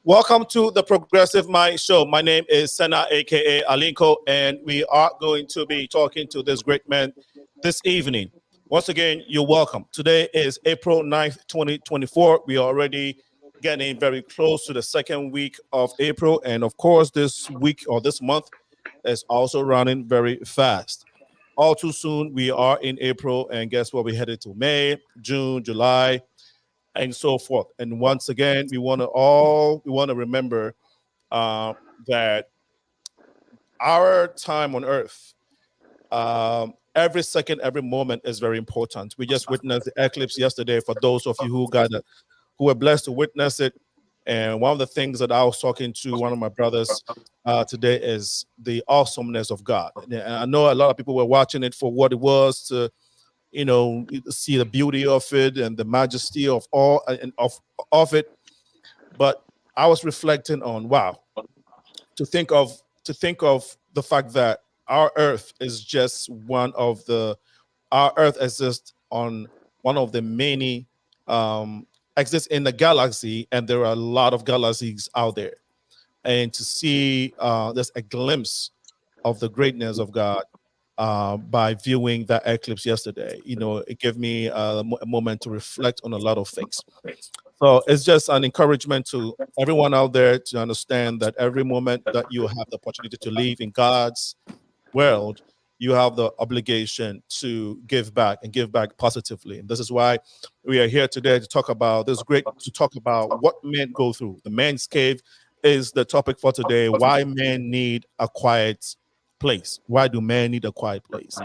Welcome to the Progressive Mind Show. My name is Senna, aka Alinko, and we are going to be talking to this great man this evening. Once again, you're welcome. Today is April 9th, 2024. We are already getting very close to the second week of April, and of course, this week or this month is also running very fast. All too soon, we are in April, and guess what? We're headed to May, June, July, and so forth. And once again, we want to remember that our time on earth, every second, every moment is very important. We just witnessed the eclipse yesterday. For those of you who were blessed to witness it, and one of the things that I was talking to one of my brothers today is the awesomeness of God. And I know a lot of people were watching it for what it was, to see the beauty of it and the majesty of all and of it. But I was reflecting on, wow, to think of the fact that our earth is just our earth exists on one of the many exists in the galaxy, and there are a lot of galaxies out there. And to see there's a glimpse of the greatness of God by viewing that eclipse yesterday, it gave me a moment to reflect on a lot of things. So it's just an encouragement to everyone out there to understand that every moment that you have the opportunity to live in God's world, you have the obligation to give back and give back positively. And this is why we are here today to talk about what men go through. The man's cave is the topic for today. Why men need a quiet place. Why do men need a quiet place?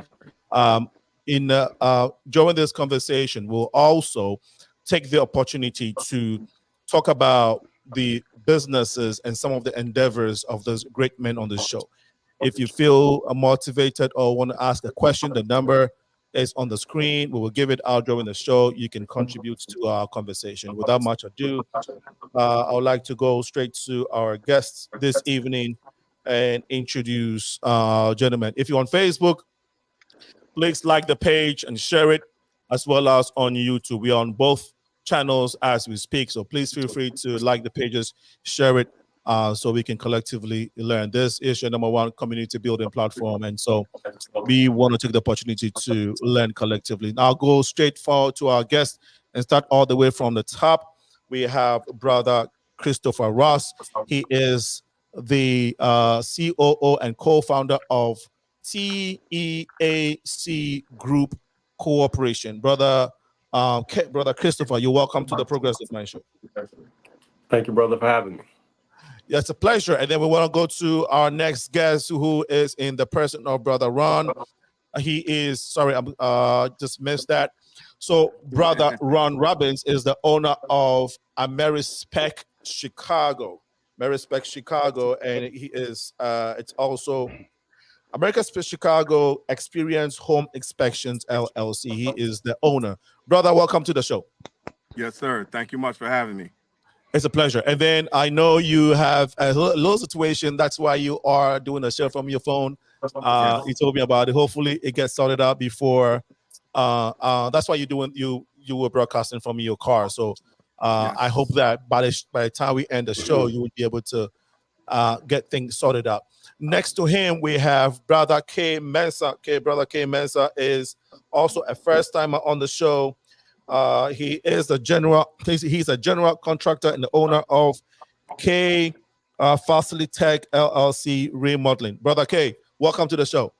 During this conversation, we'll also take the opportunity to talk about the businesses and some of the endeavors of those great men on the show. If you feel motivated or want to ask a question, the number is on the screen. We will give it out during the show. You can contribute to our conversation. Without much ado, I would like to go straight to our guests this evening and introduce gentlemen. If you're on Facebook, please like the page and share it, as well as on YouTube. We are on both channels as we speak, so please feel free to like the pages, share it, so we can collectively learn. This is your #1 community building platform, and so we want to take the opportunity to learn collectively. Now, I'll go straight forward to our guest and start all the way from the top. We have Brother Christopher Ross. He is the COO and co-founder of TEAC Group Corporation. Brother Christopher, you're welcome to the Progressive Mind Show. Thank you, brother, for having me. Yeah, it's a pleasure. And then we want to go to our next guest, who is in the person of Brother Ron. He is, sorry, I just missed that. So Brother Ron Robbins is the owner of AmeriSpec Chicago. AmeriSpec Chicago, and he is, it's also AmeriSpec Chicago Experience Home Inspections, LLC. He is the owner. Brother, welcome to the show. Yes, sir. Thank you much for having me. It's a pleasure. And then I know you have a little situation. That's why you are doing a show from your phone. You told me about it. Hopefully it gets sorted out before. That's why you were broadcasting from your car. So I hope that by the time we end the show, you will be able to get things sorted out. Next to him, we have Brother K. MENSAH. Brother K. MENSAH is also a first timer on the show. He is he's a general contractor and the owner of K Facilitech LLC Remodeling. Brother K, welcome to the show.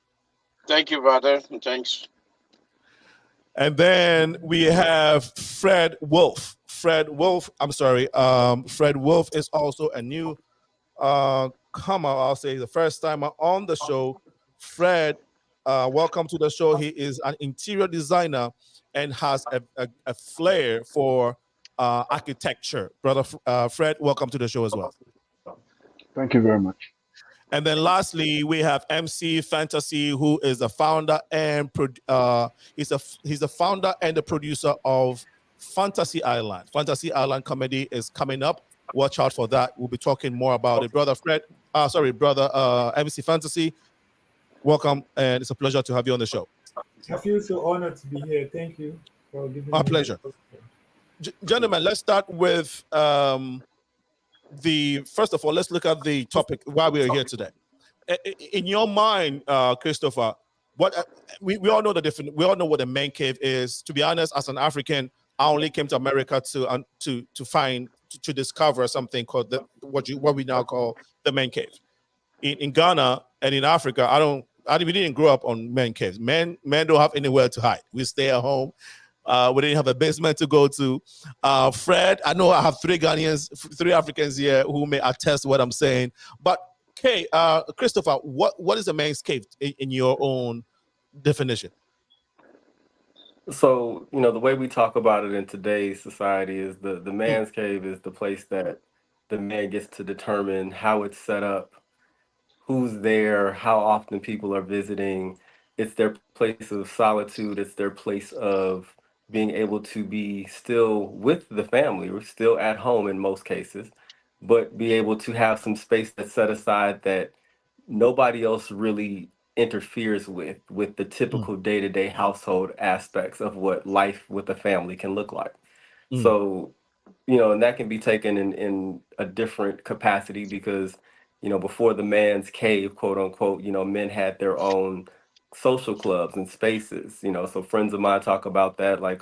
Thank you, brother. Thanks. And then we have Fred WULFF. Fred WULFF is also a new I'll say the first timer on the show. Fred, welcome to the show. He is an interior designer and has a flair for architecture. Brother Fred, welcome to the show as well. Thank you very much. And then lastly, we have MC FANCTASY, who is the founder and he's the founder and the producer of Fantasy Island. Fantasy Island comedy is coming up. Watch out for that. We'll be talking more about it. Brother MC FANCTASY, welcome, and it's a pleasure to have you on the show. I feel so honored to be here. Thank you for giving me. My pleasure. Gentlemen, let's start with first of all, let's look at the topic why we are here today. In your mind, Christopher, what we all know we all know what a man cave is. To be honest, as an African, I only came to America to discover something called what we now call the man cave. In Ghana and in Africa, we didn't grow up on man caves. Men don't have anywhere to hide. We stay at home. We didn't have a basement to go to. Fred, I know I have three Africans here who may attest to what I'm saying. But Christopher, what is a man's cave in your own definition? So, the way we talk about it in today's society is the man's cave is the place that the man gets to determine how it's set up, who's there, how often people are visiting. It's their place of solitude. It's their place of being able to be still with the family. We're still at home in most cases, but be able to have some space that's set aside that nobody else really interferes with the typical day-to-day household aspects of what life with a family can look like. So, and that can be taken in a different capacity because, before the man's cave, quote unquote, men had their own social clubs and spaces, so friends of mine talk about that, like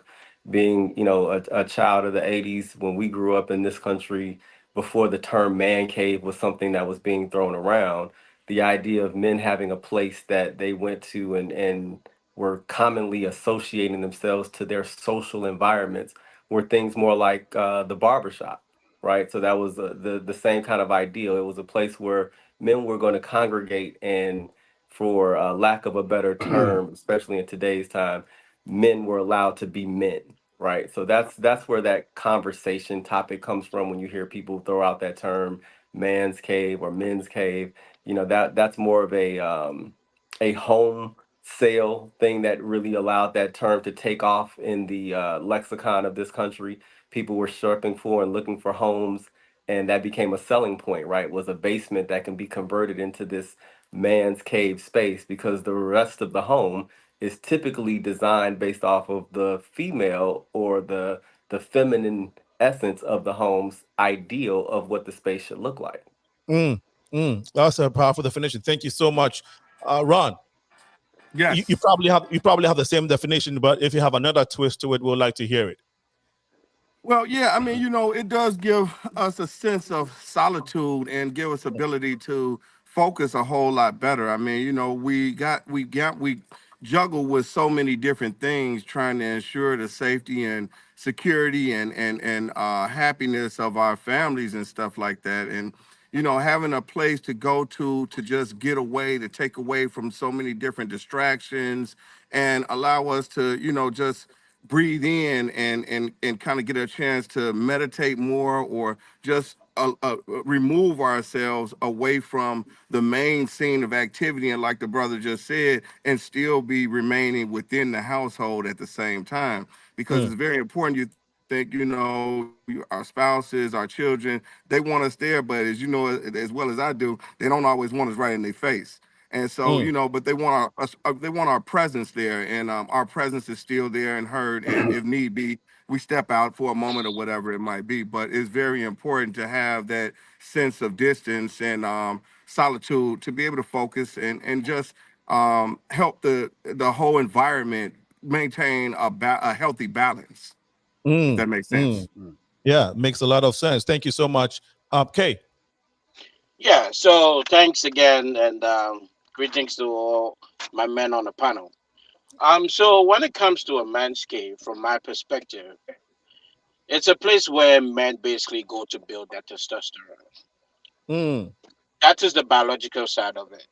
being, a child of the 80s when we grew up in this country, before the term man cave was something that was being thrown around. The idea of men having a place that they went to and were commonly associating themselves to their social environments were things more like the barbershop, right? So that was the same kind of ideal. It was a place where men were going to congregate, and for lack of a better term, especially in today's time, men were allowed to be men, right? So that's where that conversation topic comes from when you hear people throw out that term man's cave or men's cave. That's more of a home sale thing that really allowed that term to take off in the lexicon of this country. People were shopping for and looking for homes, and that became a selling point, right? Was a basement that can be converted into this man's cave space because the rest of the home is typically designed based off of the female or the feminine essence of the home's ideal of what the space should look like. That's a powerful definition. Thank you so much, Ron. Yes. You probably have the same definition, but if you have another twist to it, we'd like to hear it. Well, yeah, I mean, it does give us a sense of solitude and give us ability to focus a whole lot better. I mean, we juggle with so many different things trying to ensure the safety and security and happiness of our families and stuff like that. And having a place to go to just get away, to take away from so many different distractions and allow us to, just breathe in and kind of get a chance to meditate more or just remove ourselves away from the main scene of activity, and like the brother just said, and still be remaining within the household at the same time, because it's very important. You think, our spouses, our children, they want us there, but as you know as well as I do, they don't always want us right in their face. And so, but they want our presence there, and our presence is still there and heard. And if need be, we step out for a moment or whatever it might be. But it's very important to have that sense of distance and solitude to be able to focus and just help the whole environment maintain a healthy balance. If that makes sense. Yeah, makes a lot of sense. Thank you so much, Kay. Yeah, so thanks again, and greetings to all my men on the panel. So when it comes to a man's cave, from my perspective, it's a place where men basically go to build their testosterone. That is the biological side of it.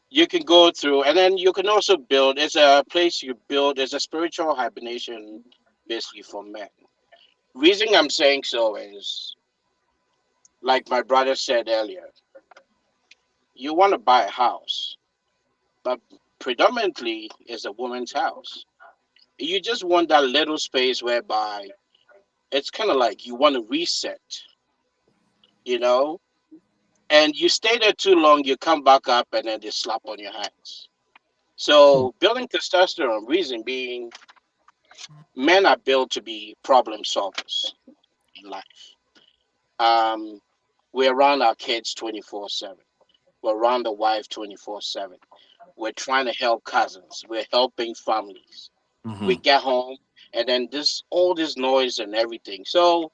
You can go through, and then you can also build. It's a place you build. It's a spiritual hibernation, basically, for men. Reason I'm saying so is, like my brother said earlier, you want to buy a house, but predominantly is a woman's house. You just want that little space whereby it's kind of like you want to reset, you know, and you stay there too long, you come back up and then they slap on your hands. So building testosterone, reason being, men are built to be problem solvers in life. Um, we're around our kids 24/7. We're around the wife 24/7. We're trying to help cousins. We're helping families. We Hmm. get home, and then this all this noise and everything. So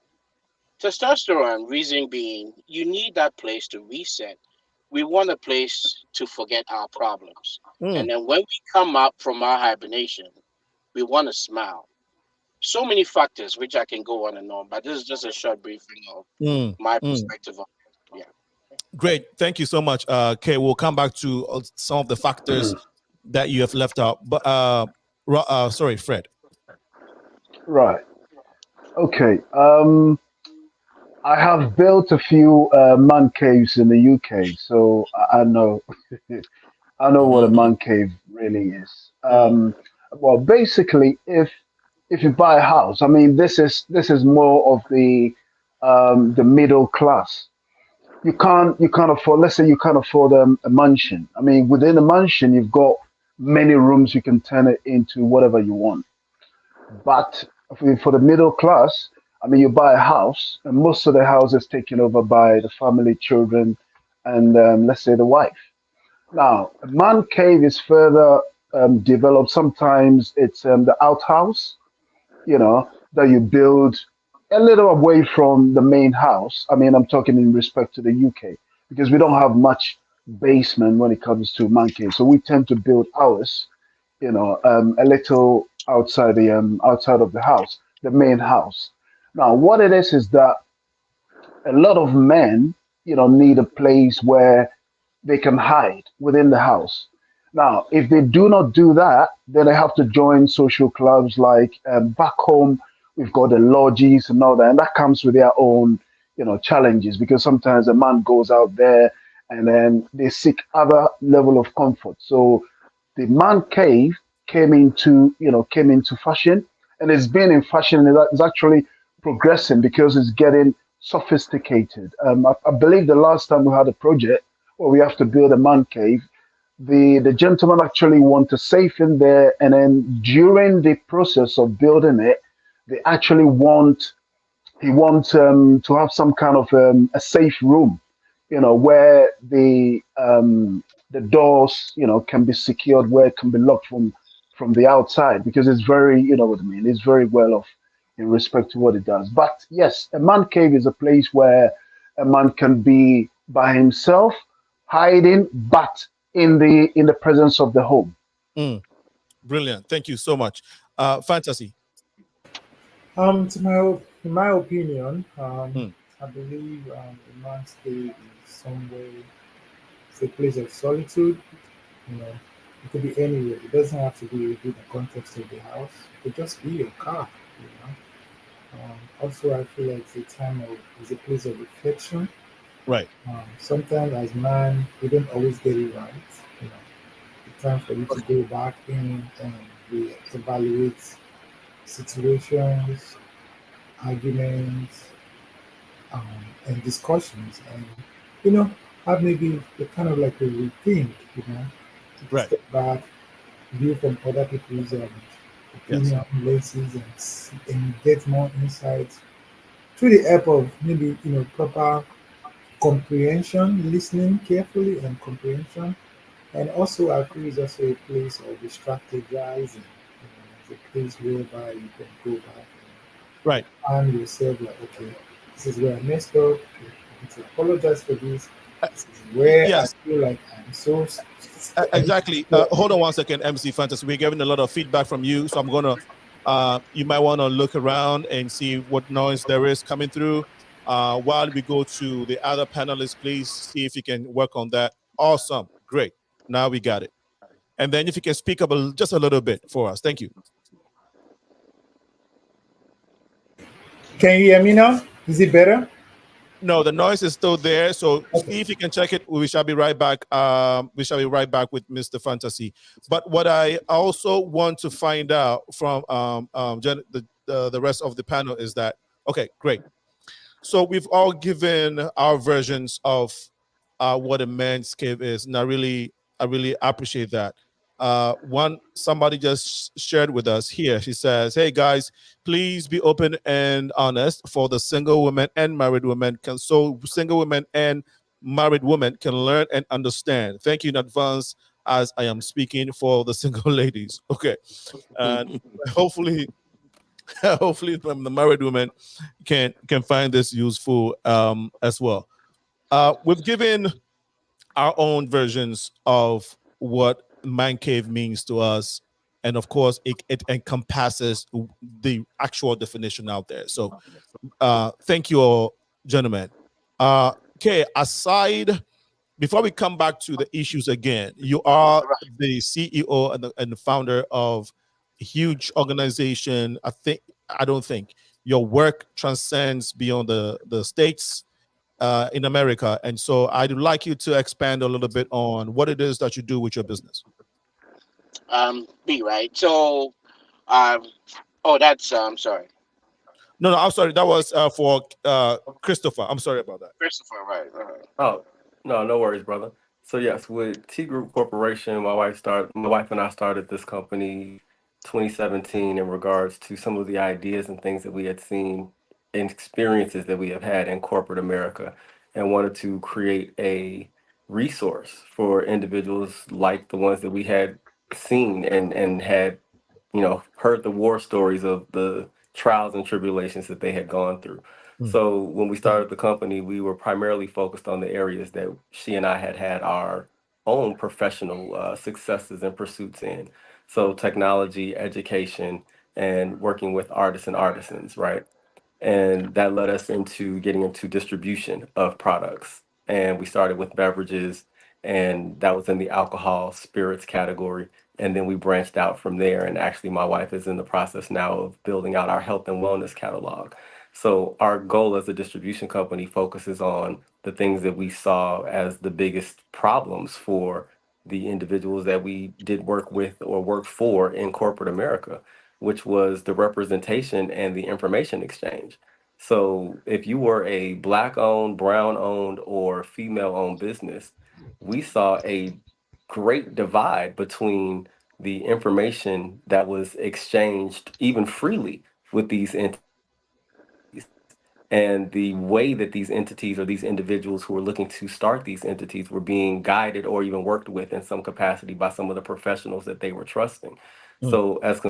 testosterone, reason being, you need that place to reset. We want a place to forget our problems. And Mm, then when we come up from our hibernation, we want to smile. So many factors which I can go on and on, but this is just a short briefing of mm, my mm. perspective on it. Yeah. Great. Thank you so much. Okay, we'll come back to some of the factors that you have left out. But sorry, Fred. Right. Okay. I have built a few man caves in the UK, so I know I know what a Hmm. man cave really is. Mm, Well, basically, if you buy a house, I mean, this is more of the middle class. You can't afford. Let's say you can't afford a mansion. I mean, within a mansion, you've got many rooms. You can turn it into whatever you want. But for the middle class, I mean, you buy a house, and most of the house is taken over by the family, children, and let's say the wife. Now, a man cave is further developed. Sometimes it's the outhouse, that you build a little away from the main house. I mean, I'm talking in respect to the UK because we don't have much basement when it comes to man cave. So we tend to build ours, a little outside of the house, the main house. Now, what it is that a lot of men, need a place where they can hide within the house. Now, if they do not do that, then they have to join social clubs like back home. We've got the lodges and all that, and that comes with their own, challenges because sometimes a man goes out there and then they seek other level of comfort. So the man cave came into fashion, and it's been in fashion, and it's actually progressing because it's getting sophisticated. I believe the last time we had a project where we have to build a man cave, the gentleman actually want to safe in there, and then during the process of building it, they actually want he wants to have some kind of a safe room, where the doors, can be secured, where it can be locked from the outside, because it's very, you know what I mean, it's very well off in respect to what it does. But yes, a man cave is a place where a man can be by himself, hiding, but in the presence of the home. mm. Brilliant. Thank you so much. Fantasy. In my opinion, Mm, I believe a man's cave is somewhere, it's a place of solitude. You know, it could be anywhere. It doesn't have to be within the context of the house. It could just be your car. You know. Also, I feel like it's a place of reflection. right. Sometimes as man, we don't always get it right. You know, it's time for you to go back in and evaluate situations, arguments, um, and discussions, and you know, have maybe a kind of like a rethink. You know, take a Right. step back, view from other people's Yes. opinion, lenses, and get more insights through the help of maybe proper comprehension, listening carefully and comprehension. And also, I feel it's also a place of strategizing. It's a place whereby you can go back Right. and find yourself like, okay, this is where I messed up. Okay, I need to apologize for this. Uh, This is where I yes. feel like I'm so. I need to Exactly. Hold on one second, MC Fantasy. We're getting a lot of feedback from you, so I'm gonna. You might want to look around and see what noise there is coming through. While we go to the other panelists, please see if you can work on that. Awesome. Great. Now we got it. And then if you can speak up just a little bit for us. Thank you. Can you hear me now? Is it better? No, the noise is still there. So Okay. see if you can check it. We shall be right back. We shall be right back with Mr. Fantasy. But what I also want to find out from the rest of the panel is that, okay, great. So we've all given our versions of what a man's cave is, and I really appreciate that. One somebody just shared with us here. She says, "Hey guys, please be open and honest for the single women and married women can so single women and married women can learn and understand. Thank you in advance as I am speaking for the single ladies." Okay, and hopefully, hopefully, the married women can find this useful as well. We've given our own versions of what man cave means to us, and of course it encompasses the actual definition out there. So thank you all, gentlemen. Okay, aside, before we come back to the issues again, you are the CEO and the founder of a huge organization. I don't think your work transcends beyond the states in America. And so I'd like you to expand a little bit on what it is that you do with your business. B, right? So, um, oh, that's sorry, No, no, I'm sorry. That was for Christopher. I'm sorry about that. Christopher, right? Right. Oh, no, no worries, brother. So yes, with T Group Corporation, my wife and I started this company 2017 in regards to some of the ideas and things that we had seen and experiences that we have had in corporate America, and wanted to create a resource for individuals like the ones that we had seen and had, heard the war stories of the trials and tribulations that they had gone through. So when we started the company, we were primarily focused on the areas that she and I had had our own professional successes and pursuits in. So technology, education, and working with artists and artisans, right? And that led us into getting into distribution of products. And we started with beverages, and that was in the alcohol spirits category. And then we branched out from there. And actually, my wife is in the process now of building out our health and wellness catalog. So our goal as a distribution company focuses on the things that we saw as the biggest problems for the individuals that we did work with or worked for in corporate America, which was the representation and the information exchange. So if you were a black owned, brown owned, or female owned business, we saw a great divide between the information that was exchanged even freely with these entities and the way that these entities or these individuals who were looking to start these entities were being guided or even worked with in some capacity by some of the professionals that they were trusting. So as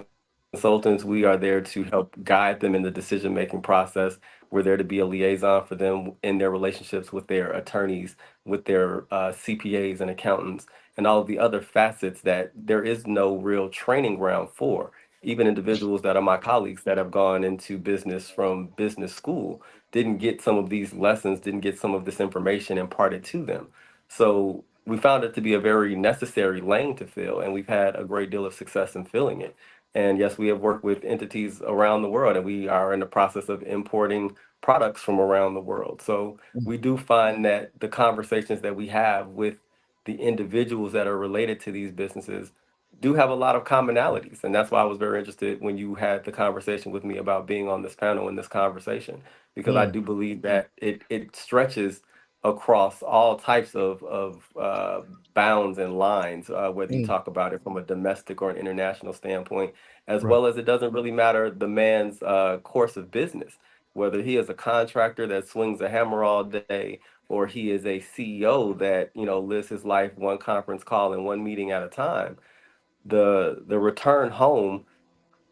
consultants, we are there to help guide them in the decision-making process. We're there to be a liaison for them in their relationships with their attorneys, with their CPAs and accountants, and all of the other facets that there is no real training ground for. Even individuals that are my colleagues that have gone into business from business school didn't get some of these lessons, didn't get some of this information imparted to them. So we found it to be a very necessary lane to fill, and we've had a great deal of success in filling it. And yes, we have worked with entities around the world, and we are in the process of importing products from around the world. So we do find that the conversations that we have with the individuals that are related to these businesses do have a lot of commonalities. And that's why I was very interested when you had the conversation with me about being on this panel in this conversation, because I do believe that it stretches across all types of bounds and lines, whether you talk about it from a domestic or an international standpoint, as Right. well as it doesn't really matter the man's course of business, whether he is a contractor that swings a hammer all day, or he is a CEO that lives his life one conference call and one meeting at a time. The return home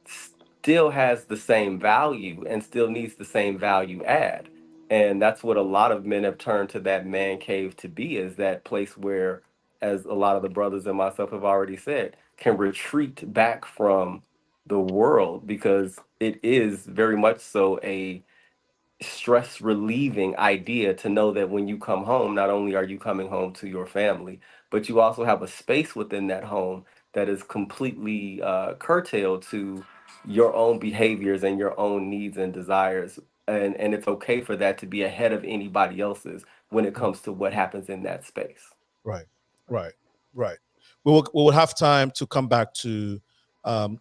still has the same value and still needs the same value add. And that's what a lot of men have turned to that man cave to be, is that place where, as a lot of the brothers and myself have already said, can retreat back from the world, because it is very much so a stress relieving idea to know that when you come home, not only are you coming home to your family, but you also have a space within that home that is completely curtailed to your own behaviors and your own needs and desires. And it's okay for that to be ahead of anybody else's when it comes to what happens in that space. Right, right, right. We will have time to come back to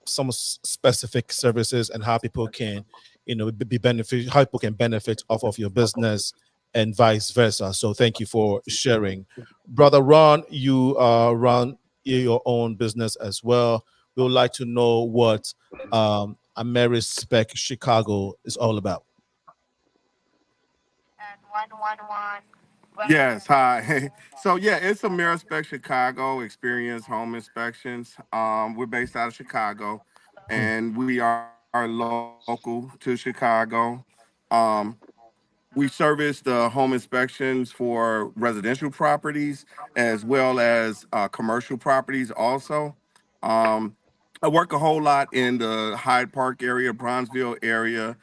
some specific services and how people can, be benefit, how people can benefit off of your business and vice versa. So thank you for sharing, brother Ron. You run your own business as well. We would like to know what Amerispec Chicago is all about. Yes, hi. So yeah, it's a Mirror Spec Chicago Experience Home Inspections. We're based out of Chicago, Hmm. and we are local to Chicago. Um, we service the home inspections for residential properties as well as commercial properties also. Um, I work a whole lot in the Hyde Park area, Bronzeville area.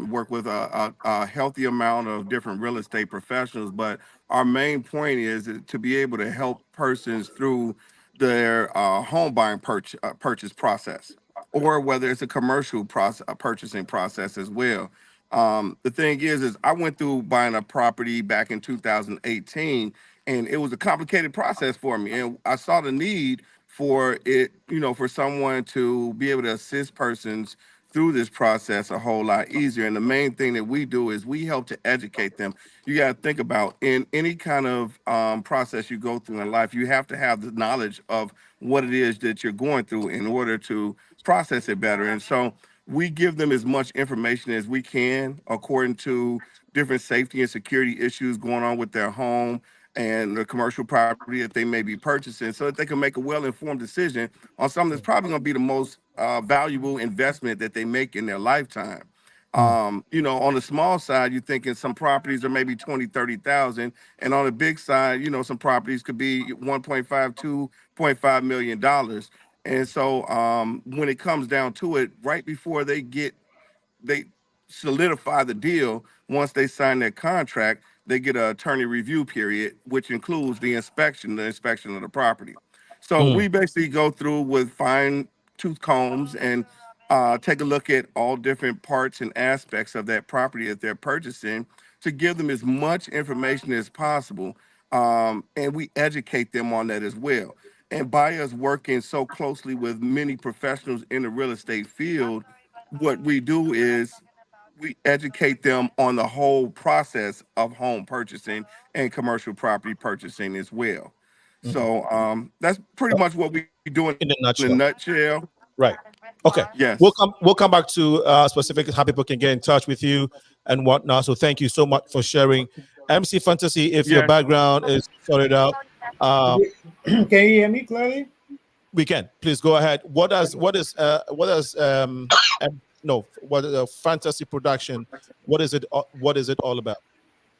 Work with a healthy amount of different real estate professionals, but our main point is to be able to help persons through their home buying purchase process, or whether it's a commercial process, a purchasing process as well. The thing is I went through buying a property back in 2018, and it was a complicated process for me. And I saw the need for it, for someone to be able to assist persons through this process a whole lot easier. And the main thing that we do is we help to educate them. You got to think about in any kind of process you go through in life, you have to have the knowledge of what it is that you're going through in order to process it better. And so we give them as much information as we can according to different safety and security issues going on with their home and the commercial property that they may be purchasing, so that they can make a well-informed decision on something that's probably going to be the most valuable investment that they make in their lifetime. Hmm. On the small side, you're thinking some properties are maybe 20, 30,000. And on the big side, some properties could be 1.5, $2.5 million. And so when it comes down to it, right before they solidify the deal, once they sign their contract, they get an attorney review period, which includes the inspection of the property. So Hmm. we basically go through with fine tooth combs and take a look at all different parts and aspects of that property that they're purchasing to give them as much information as possible. And we educate them on that as well. And by us working so closely with many professionals in the real estate field, what we do is we educate them on the whole process of home purchasing and commercial property purchasing as well. Hmm. So that's pretty much what we do in a In a nutshell. nutshell. Right. Okay. Yes. We'll come back to specific how people can get in touch with you and whatnot. So thank you so much for sharing. MC Fantasy, if your Yes. background is sorted out, uh, Can you hear me clearly? we can. Please go ahead. What is fantasy production? What is it? What is it all about?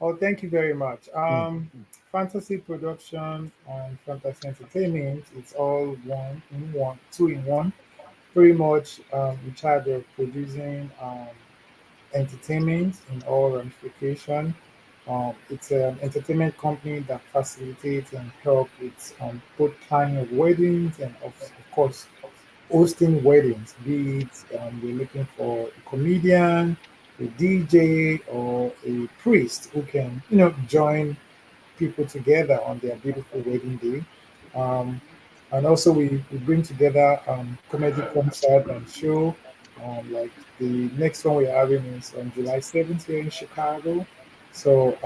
Oh, thank you very much. Mm. Fantasy production and fantasy entertainment, it's all one in one, two in one. Pretty much in charge of producing entertainment in all ramification. It's an entertainment company that facilitates and help with both planning of weddings and of course hosting weddings. Be it we're looking for a comedian, a DJ, or a priest who can join people together on their beautiful wedding day. Um, and also we bring together comedy concert and show. Like the next one we're having is on July 7th here in Chicago. So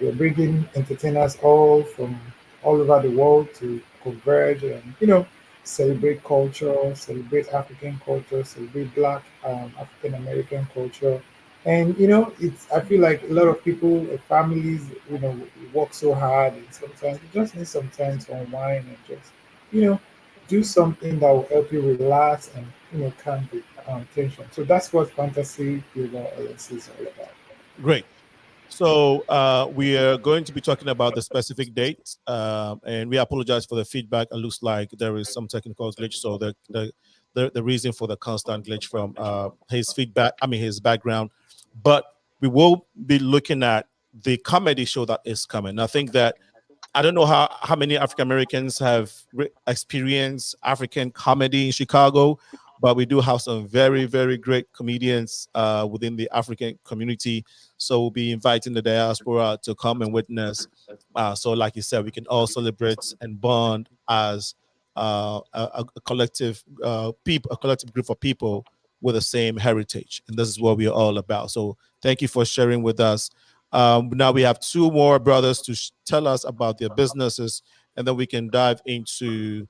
we're bringing entertainers all from all over the world to converge and celebrate culture, celebrate African culture, celebrate Black African American culture, and it's. I feel like a lot of people, families, work so hard, and sometimes you just need some time to unwind and just, you know, do something that will help you relax and calm the tension. So that's what Fantasy Yoga LLC is all about. Great. So we are going to be talking about the specific dates, and we apologize for the feedback. It looks like there is some technical glitch, so the reason for the constant glitch from his feedback, I mean his background, but we will be looking at the comedy show that is coming. I think that I don't know how many African Americans have experienced African comedy in Chicago, but we do have some very, very great comedians within the African community. So we'll be inviting the diaspora to come and witness. So, like you said, we can all celebrate and bond as a collective a collective group of people with the same heritage, and this is what we are all about. So, thank you for sharing with us. Now we have two more brothers to tell us about their businesses and then we can dive into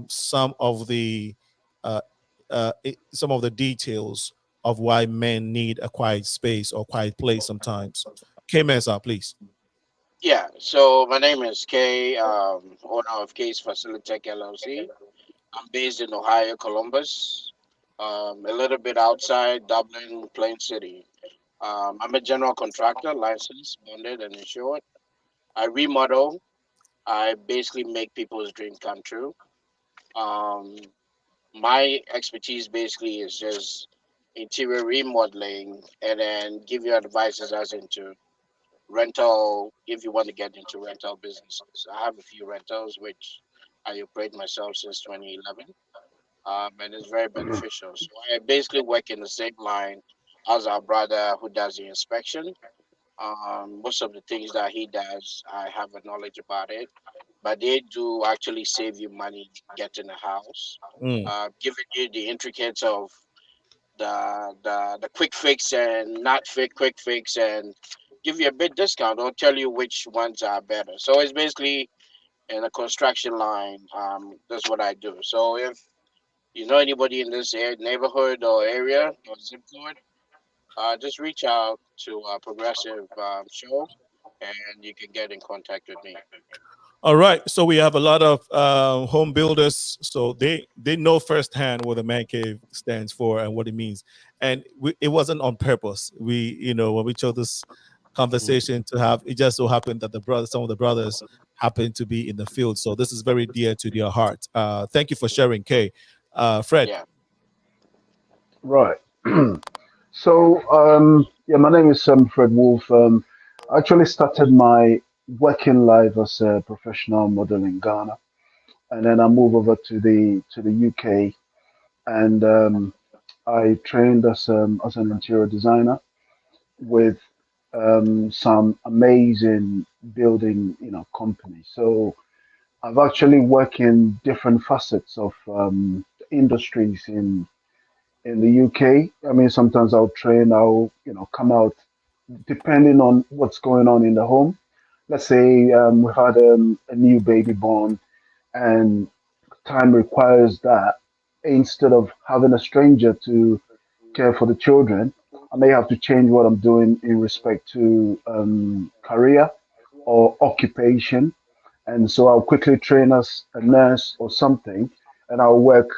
some of the uh, some of the details of why men need a quiet space or quiet place sometimes. K Mensa, please. Yeah, so my name is Kay, owner of Kay's Facilitech LLC. I'm based in Ohio, Columbus, a little bit outside Dublin, Plain City. I'm a general contractor, licensed, bonded, and insured. I remodel. I basically make people's dreams come true. Um, my expertise basically is just interior remodeling and then give you advices as into rental if you want to get into rental businesses. I have a few rentals which I operate myself since 2011, and it's very beneficial. So I basically work in the same line as our brother who does the inspection. Most of the things that he does, I have a knowledge about it, but they do actually save you money getting a house, Mm. giving you the intricacies of the quick fix and not fit quick fix and give you a bit discount or tell you which ones are better. So it's basically in a construction line. That's what I do. So if you know anybody in this neighborhood or area or zip code, just reach out to Progressive Show and you can get in contact with me. All right, so we have a lot of home builders, so they know firsthand what a man cave stands for and what it means, and it wasn't on purpose. We, when we chose this conversation to have, it just so happened that some of the brothers happen to be in the field, so this is very dear to their heart. Thank you for sharing, Kay. Fred. Yeah. Right. So, yeah, my name is Fred Wolf. I actually started my working life as a professional model in Ghana, and then I moved over to the UK, and I trained as an interior designer with some amazing building, companies. So I've actually worked in different facets of industries in the UK. I mean, sometimes I'll train, I'll, come out depending on what's going on in the home. Let's say we've had a new baby born and time requires that instead of having a stranger to care for the children, I may have to change what I'm doing in respect to career or occupation. And so I'll quickly train as a nurse or something, and I'll work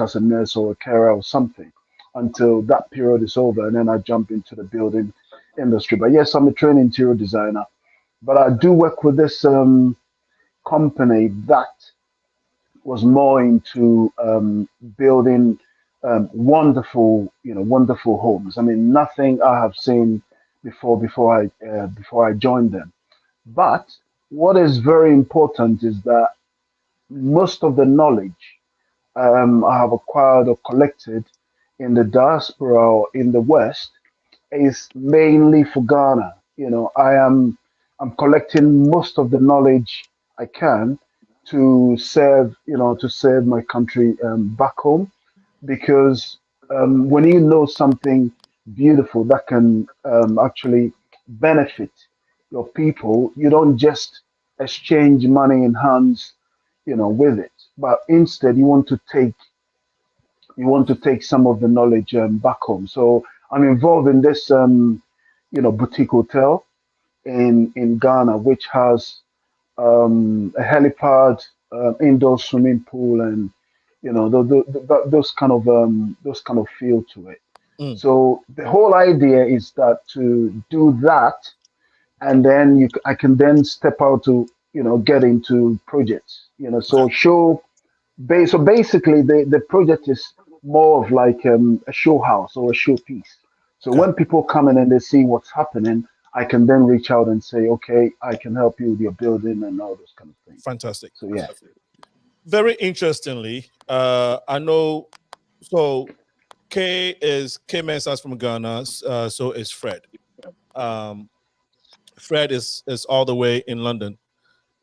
as a nurse or a carer or something until that period is over, and then I jump into the building industry. But yes, I'm a trained interior designer, but I do work with this company that was more into building wonderful homes. I mean, nothing I have seen before I joined them. But what is very important is that most of the knowledge I have acquired or collected in the diaspora or in the West is mainly for Ghana. I'm collecting most of the knowledge I can to serve my country back home because when you know something beautiful that can actually benefit your people, you don't just exchange money in hands, with it, but instead you want to take some of the knowledge back home. So I'm involved in this, boutique hotel in Ghana, which has a helipad, indoor swimming pool, and those kind of feel to it. Mm. So the whole idea is that to do that, and then I can then step out to get into projects. So so basically, the project is more of like a show house or a showpiece. So Okay. when people come in and they see what's happening, I can then reach out and say, okay, I can help you with your building and all those kind of things. Fantastic. So yeah. Very interestingly, I know. So K Mensah's from Ghana. So is Fred. Um, Fred is all the way in London.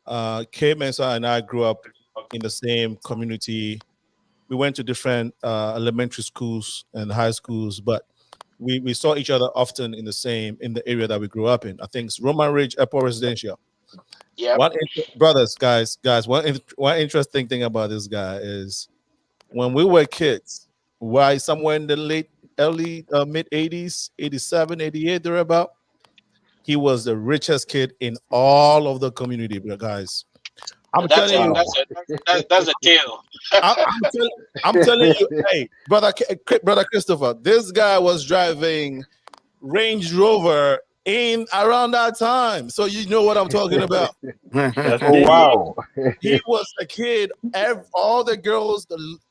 K Mensah and I grew up in the same community. We went to different elementary schools and high schools, but we saw each other often in the area that we grew up in. I think it's Roman Ridge Airport Residential. Yep. Brothers, guys, one interesting thing about this guy is when we were kids, why somewhere in the early mid 80s, 87, 88, thereabout, he was the richest kid in all of the community, guys. I'm That's telling a you, Wow. that's a tale. I'm telling you, hey, brother Christopher, this guy was driving Range Rover in around that time, so you know what I'm talking about. That's Oh deep. wow. He was a kid. All the girls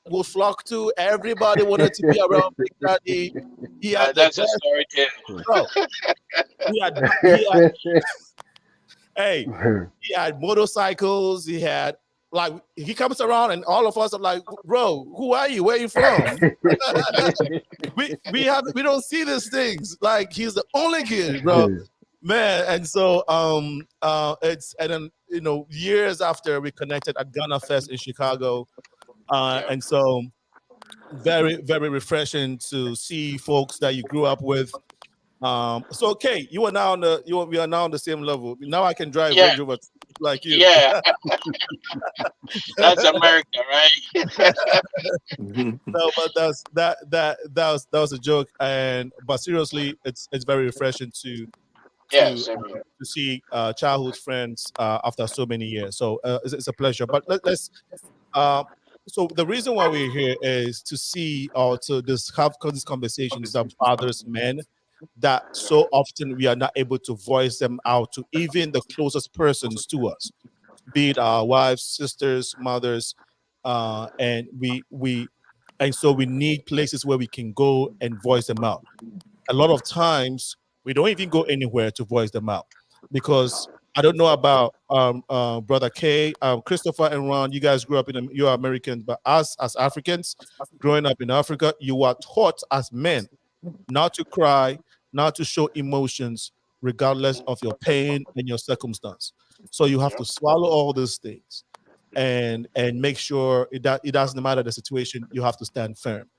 would flock to. Everybody wanted to be around Big Daddy. He had the That's a best, story tale. bro. He had hey, he had motorcycles. He had like he comes around and all of us are like, bro, who are you? Where are you from? We don't see these things. Like he's the only kid, bro. Man, and so it's and then years after we connected at Ghana Fest in Chicago, Yeah. and so very refreshing to see folks that you grew up with. So okay, we are now on the same level. Now I can drive Yeah. Range Rover like you. Yeah. That's America, right? No, but that was a joke, but seriously, it's very refreshing Yeah. to Same here. to see childhood friends after so many years. So it's a pleasure. But let's. Uh, so the reason why we're here is to see or to have these conversations that bothers men that so often we are not able to voice them out to even the closest persons to us, be it our wives, sisters, mothers, and so we need places where we can go and voice them out. A lot of times we don't even go anywhere to voice them out because I don't know about brother K, Christopher and Ron. You guys grew up you're Americans, but us as Africans, growing up in Africa, you are taught as men not to cry, not to show emotions, regardless of your pain and your circumstance. So you have Yep. to swallow all these things and make sure it doesn't matter the situation. You have to stand firm.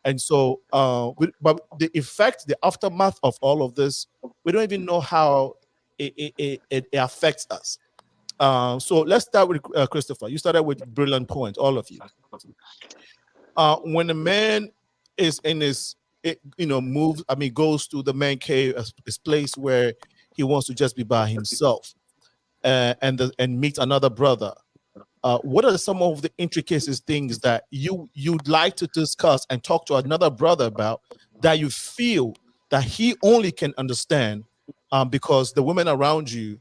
And so, but the effect, the aftermath of all of this, we don't even know how it affects us. So let's start with Christopher. You started with brilliant point, all of you. When a man is in his, moves, I mean, goes to the man cave, this place where he wants to just be by himself, and meet another brother. What are some of the intricacies things that you'd like to discuss and talk to another brother about that you feel that he only can understand, because the women around you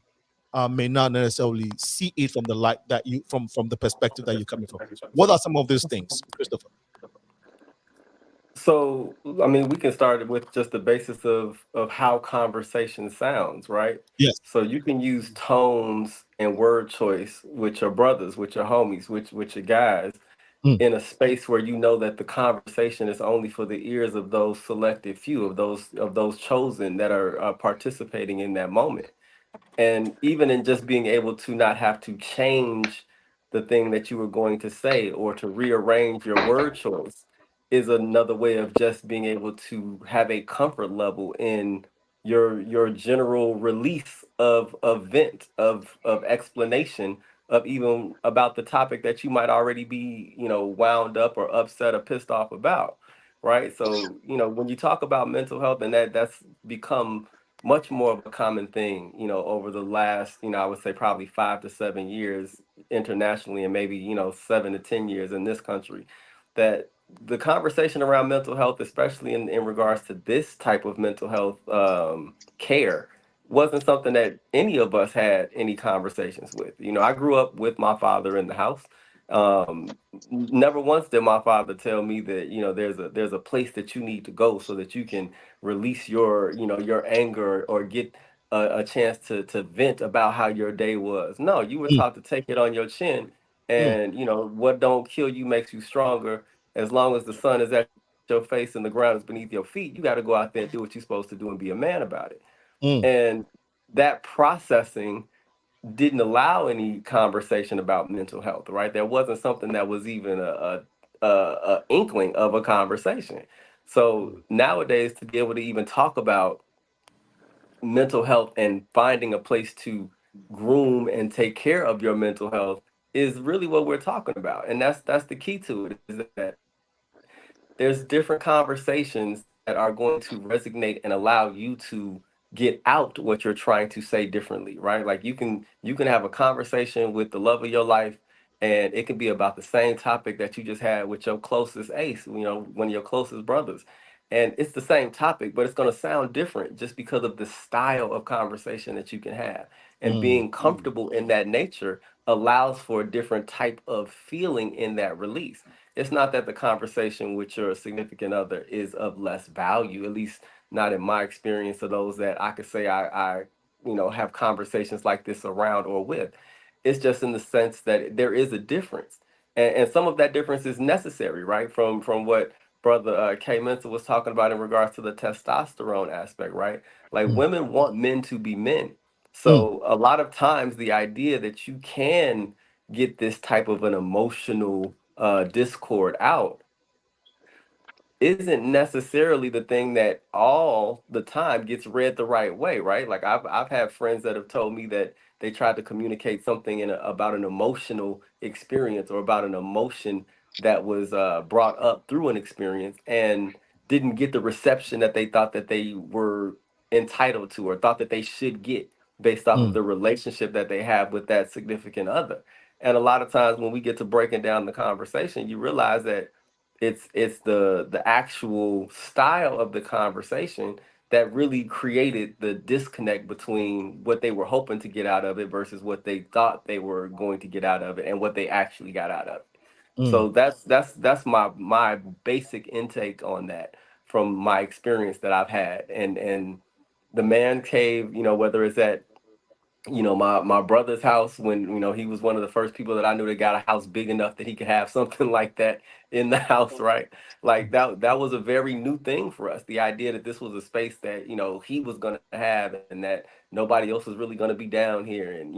may not necessarily see it from the light that you from the perspective that you're coming from. What are some of these things, Christopher? So, I mean, we can start with just the basis of how conversation sounds, right? Yes. So you can use tones and word choice with your brothers, with your homies, with your guys, Mm. in a space where you know that the conversation is only for the ears of those selected few, of those chosen that are participating in that moment. And even in just being able to not have to change the thing that you were going to say or to rearrange your word choice is another way of just being able to have a comfort level in your general release of vent of explanation of even about the topic that you might already be wound up or upset or pissed off about, right? So when you talk about mental health, and that's become much more of a common thing, over the last, I would say probably 5 to 7 years internationally, and maybe, 7 to 10 years in this country, that the conversation around mental health, especially in regards to this type of mental health care, wasn't something that any of us had any conversations with. I grew up with my father in the house. Never once did my father tell me that, there's a place that you need to go so that you can release your anger or get a chance to vent about how your day was. No, you were Mm, taught to take it on your chin, mm, and what don't kill you makes you stronger. As long as the sun is at your face and the ground is beneath your feet, you got to go out there and do what you're supposed to do and be a man about it. mm, And that processing didn't allow any conversation about mental health, right? There wasn't something that was even a inkling of a conversation. So nowadays, to be able to even talk about mental health and finding a place to groom and take care of your mental health is really what we're talking about. And that's the key to it, is that there's different conversations that are going to resonate and allow you to get out what you're trying to say differently, right? Like you can have a conversation with the love of your life, and it can be about the same topic that you just had with your closest ace, one of your closest brothers. And it's the same topic, but it's going to sound different just because of the style of conversation that you can have. And Mm, being comfortable in that nature allows for a different type of feeling in that release. It's not that the conversation with your significant other is of less value, at least not in my experience of those that I could say I have conversations like this around or with. It's just in the sense that there is a difference. And some of that difference is necessary, right? From what brother K Mensa was talking about in regards to the testosterone aspect, right? Like mm, women want men to be men. mm, So a lot of times the idea that you can get this type of an emotional discord out isn't necessarily the thing that all the time gets read the right way, right? Like I've had friends that have told me that they tried to communicate something about an emotional experience or about an emotion that was brought up through an experience and didn't get the reception that they thought that they were entitled to or thought that they should get based off of mm, the relationship that they have with that significant other. And a lot of times when we get to breaking down the conversation, you realize that it's the actual style of the conversation that really created the disconnect between what they were hoping to get out of it versus what they thought they were going to get out of it and what they actually got out of it. mm, So that's my basic intake on that from my experience that I've had. And the man cave, whether it's at my brother's house, when he was one of the first people that I knew that got a house big enough that he could have something like that in the house, right? Like that was a very new thing for us, the idea that this was a space that he was going to have, and that nobody else was really going to be down here. And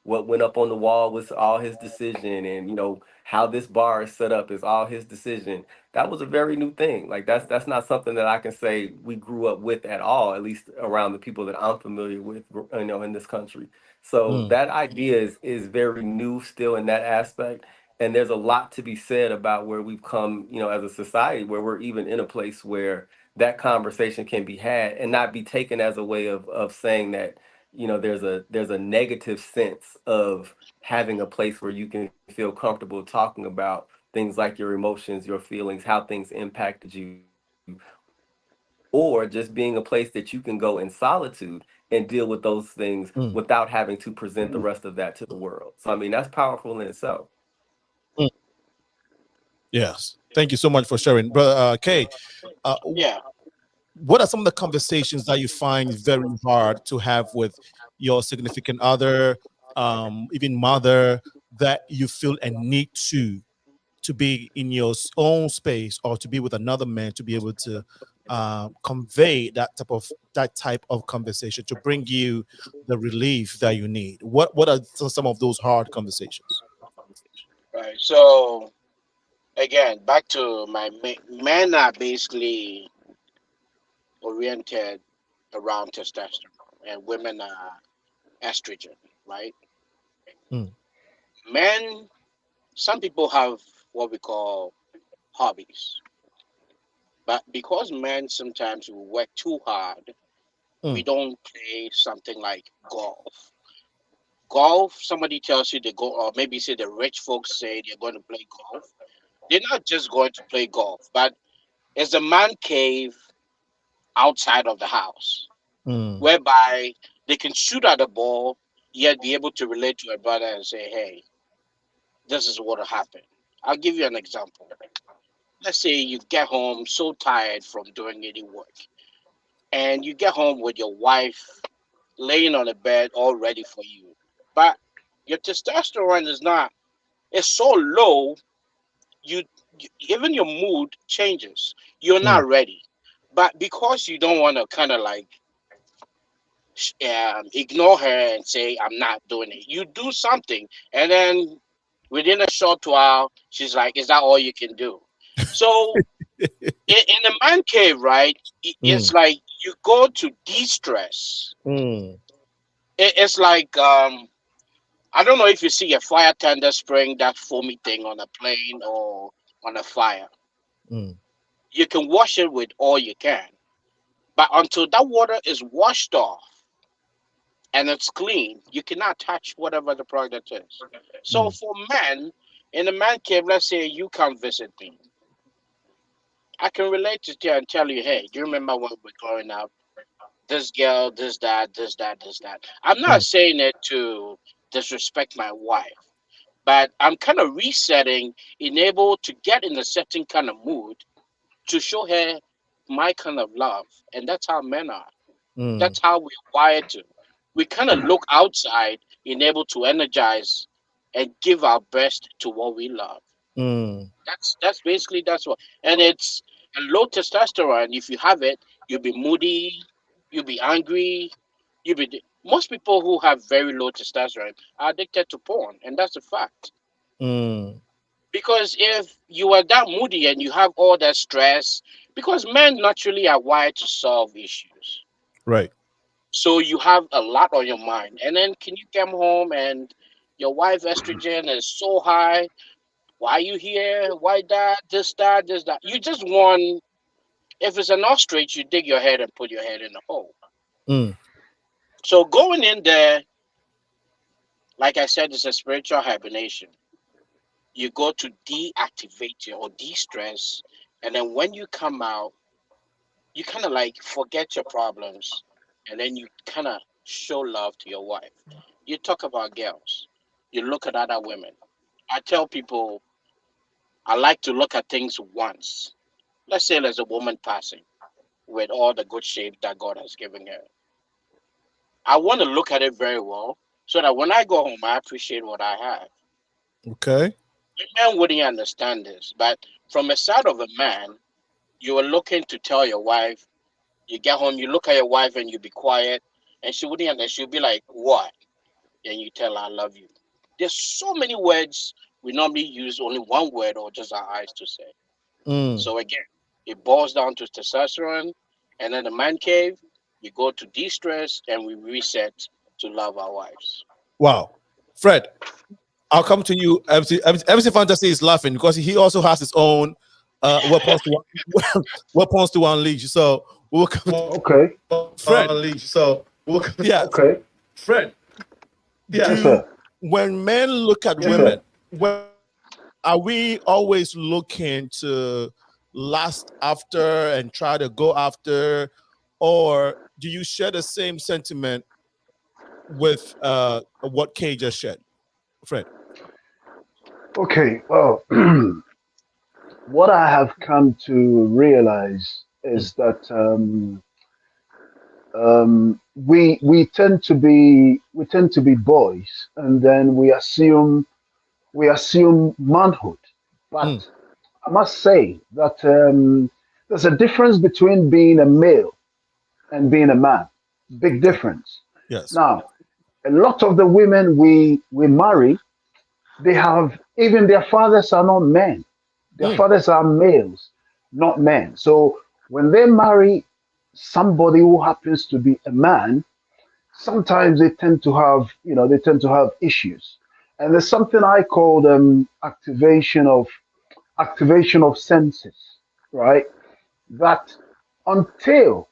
what went up on the wall was all his decision, and how this bar is set up is all his decision. That was a very new thing. Like that's not something that I can say we grew up with at all, at least around the people that I'm familiar with, in this country. So mm, that idea is very new still in that aspect. And there's a lot to be said about where we've come, as a society, where we're even in a place where that conversation can be had and not be taken as a way of saying that, there's a negative sense of having a place where you can feel comfortable talking about things like your emotions, your feelings, how things impacted you, or just being a place that you can go in solitude and deal with those things without having to mm, present the rest of that to the world. So I mean, that's powerful in itself. mm. Yes. Thank you so much for sharing, brother Kay. Uh, Yeah. what are some of the conversations that you find very hard to have with your significant other, even mother, that you feel a need to be in your own space or to be with another man to be able to convey that type of conversation to bring you the relief that you need? What are some of those hard conversations? Right. So again, back to men are basically oriented around testosterone, and women are estrogen. Right. Mm, Men. Some people have what we call hobbies, but because men sometimes we work too hard, we mm, don't play something like golf. Golf, somebody tells you they go, or maybe say the rich folks say they're going to play golf. They're not just going to play golf, but it's a man cave outside of the house, mm, whereby they can shoot at the ball, yet be able to relate to a brother and say, hey, this is what happened. I'll give you an example. Let's say you get home so tired from doing any work, and you get home with your wife laying on the bed all ready for you. But your testosterone is not, it's so low, you, even your mood changes. You're mm, not ready. But because you don't want to kind of like ignore her and say, I'm not doing it, you do something. And then within a short while, she's like, is that all you can do? So in the man cave, right, it's mm, like you go to de stress. mm, It's like I don't know if you see a fire tender spraying that foamy thing on a plane or on a fire. Mm. You can wash it with all you can, but until that water is washed off and it's clean, you cannot touch whatever the product is. So Mm. for men, in the man cave, let's say you come visit me, I can relate to you and tell you, hey, do you remember when we were growing up? This girl, this, that, this, that, this, that. I'm not Mm. saying it to disrespect my wife, but I'm kind of resetting, enable to get in a certain kind of mood to show her my kind of love. And that's how men are. Mm. That's how we're wired to. We kind of look outside, enable to energize and give our best to what we love. Mm. That's basically that's what. And it's a low testosterone. If you have it, you'll be moody, you'll be angry, most people who have very low testosterone are addicted to porn, and that's a fact. Mm. Because if you are that moody and you have all that stress, because men naturally are wired to solve issues. Right. So you have a lot on your mind. And then can you come home and your wife estrogen is so high? Why you here? Why that? This, that, this, that. You just want, if it's an ostrich, you dig your head and put your head in the hole. Mm. So going in there, like I said, it's a spiritual hibernation. You go to deactivate your or de-stress, and then when you come out, you kind of like forget your problems, and then you kind of show love to your wife. You talk about girls, you look at other women. I tell people I like to look at things once. Let's say there's a woman passing with all the good shape that God has given her. I want to look at it very well so that when I go home, I appreciate what I have. Okay. A man wouldn't understand this, but from the side of a man, you are looking to tell your wife, you get home, you look at your wife and you be quiet, and she wouldn't understand. She'll be like, what? Then you tell her, I love you. There's so many words we normally use only one word or just our eyes to say. Mm. So again, it boils down to testosterone, and then the man cave, you go to de-stress and we reset to love our wives. Wow. Fred, I'll come to you. MC Fantasy is laughing because he also has his own weapons to weapons to unleash. So we'll come Okay. Fred. Yeah. Okay. Fred. Yes, Do sir. when men look at women, when are we always looking to last after and try to go after, or do you share the same sentiment with what Kay just shared, Fred? Okay. Well, what I have come to realize Mm. is that we tend to be boys, and then we assume manhood. But Mm. I must say that there's a difference between being a male and being a man. Big Okay. difference. Yes. Now, a lot of the women we marry, they have even their fathers are not men. Their Mm. fathers are males, not men. So when they marry somebody who happens to be a man, sometimes they tend to have issues. And there's something I call activation of senses, right? That until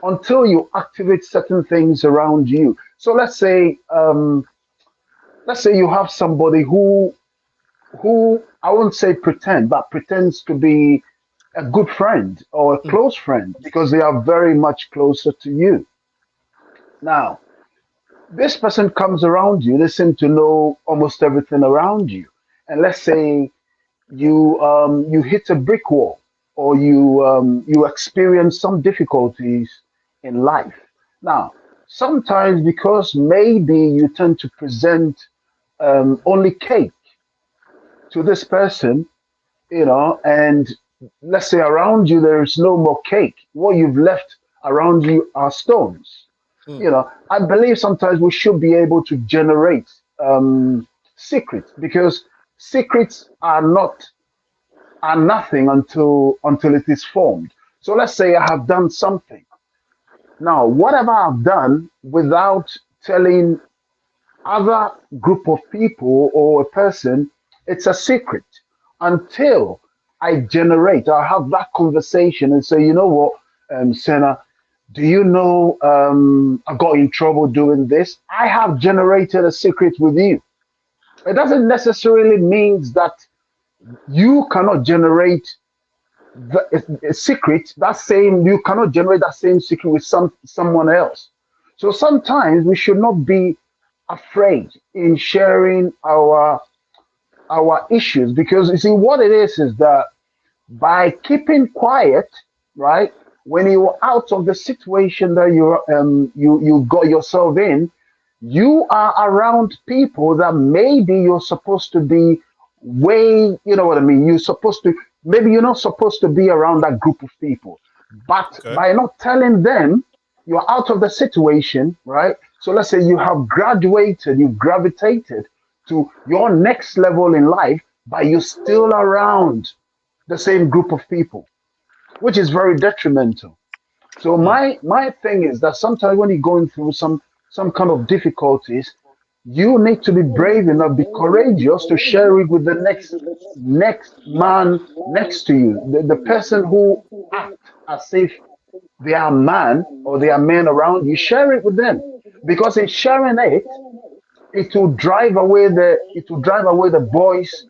until you activate certain things around you. So let's say you have somebody who I won't say pretend, but pretends to be a good friend or a Mm. close friend because they are very much closer to you. Now, this person comes around you, they seem to know almost everything around you. And let's say you hit a brick wall or you experience some difficulties in life. Now, sometimes because maybe you tend to present only cake to this person, and let's say around you there is no more cake. What you've left around you are stones. Mm. I believe sometimes we should be able to generate secrets because secrets are nothing until it is formed. So let's say I have done something. Now, whatever I've done without telling other group of people or a person it's a secret until I have that conversation and say, you know what, Senna, do you know I got in trouble doing this? I have generated a secret with you. It doesn't necessarily mean that you cannot generate a secret. That same you cannot generate that same secret with someone else. So sometimes we should not be afraid in sharing our issues, because you see what it is that by keeping quiet, right? When you're out of the situation that you got yourself in, you are around people that maybe you're supposed to be way, you know what I mean? You're supposed to, maybe you're not supposed to be around that group of people. But Okay. by not telling them, you're out of the situation, right? So let's say you have graduated, you've gravitated to your next level in life, but you're still around the same group of people, which is very detrimental. So Mm. my thing is that sometimes when you're going through some kind of difficulties, you need to be brave enough, be courageous to share it with the next man next to you, the person who act as if they are man or they are men around you. Share it with them, because in sharing it, it will drive away the boys,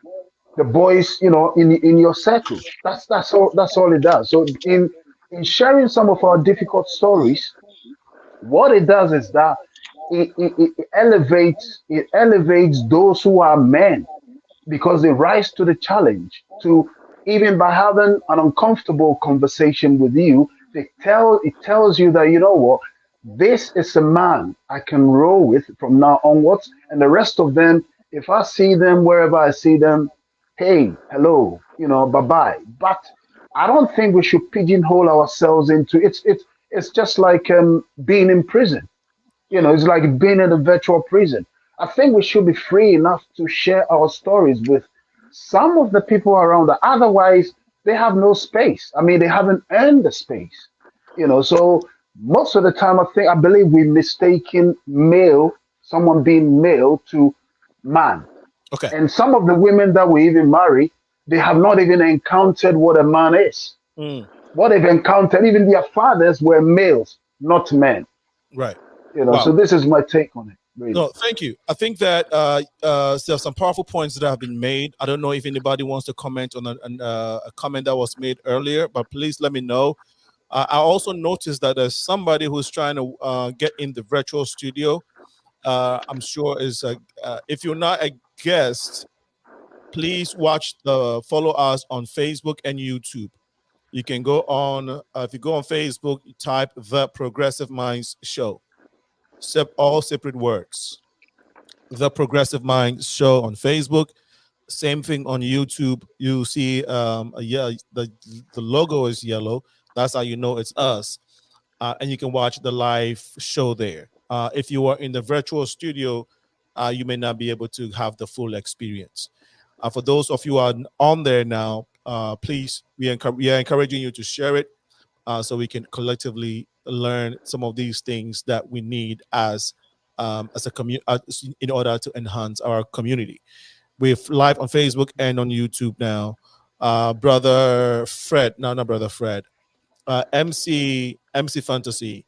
in your circle. That's all it does. So in sharing some of our difficult stories, what it does is that it elevates those who are men, because they rise to the challenge to, even by having an uncomfortable conversation with you, it tells you that, you know what, this is a man I can roll with from now onwards, and the rest of them, if I see them wherever I see them, hey, hello, bye bye. But I don't think we should pigeonhole ourselves into it's just like being in prison. It's like being in a virtual prison. I think we should be free enough to share our stories with some of the people around us. Otherwise, they have no space. I mean, they haven't earned the space. So most of the time, I believe we mistaken someone being male to man. Okay. And some of the women that we even marry, they have not even encountered what a man is. Mm. What they've encountered, even their fathers were males, not men. Right. So Wow. this is my take on it, really. No, thank you. I think that there are some powerful points that have been made. I don't know if anybody wants to comment on a comment that was made earlier, but please let me know. I also noticed that there's somebody who's trying to get in the virtual studio. I'm sure if you're not a guest, please follow us on Facebook and YouTube. You can go on, if you go on Facebook, you type The Progressive Minds Show. All separate words. The Progressive Minds Show on Facebook. Same thing on YouTube. You see, the logo is yellow. That's how you know it's us. And you can watch the live show there. If you are in the virtual studio, you may not be able to have the full experience. For those of you who are on there now, please, we are encouraging you to share it so we can collectively learn some of these things that we need as a community in order to enhance our community. We're live on Facebook and on YouTube now. Brother Fred, no, not Brother Fred. MC Fantasy,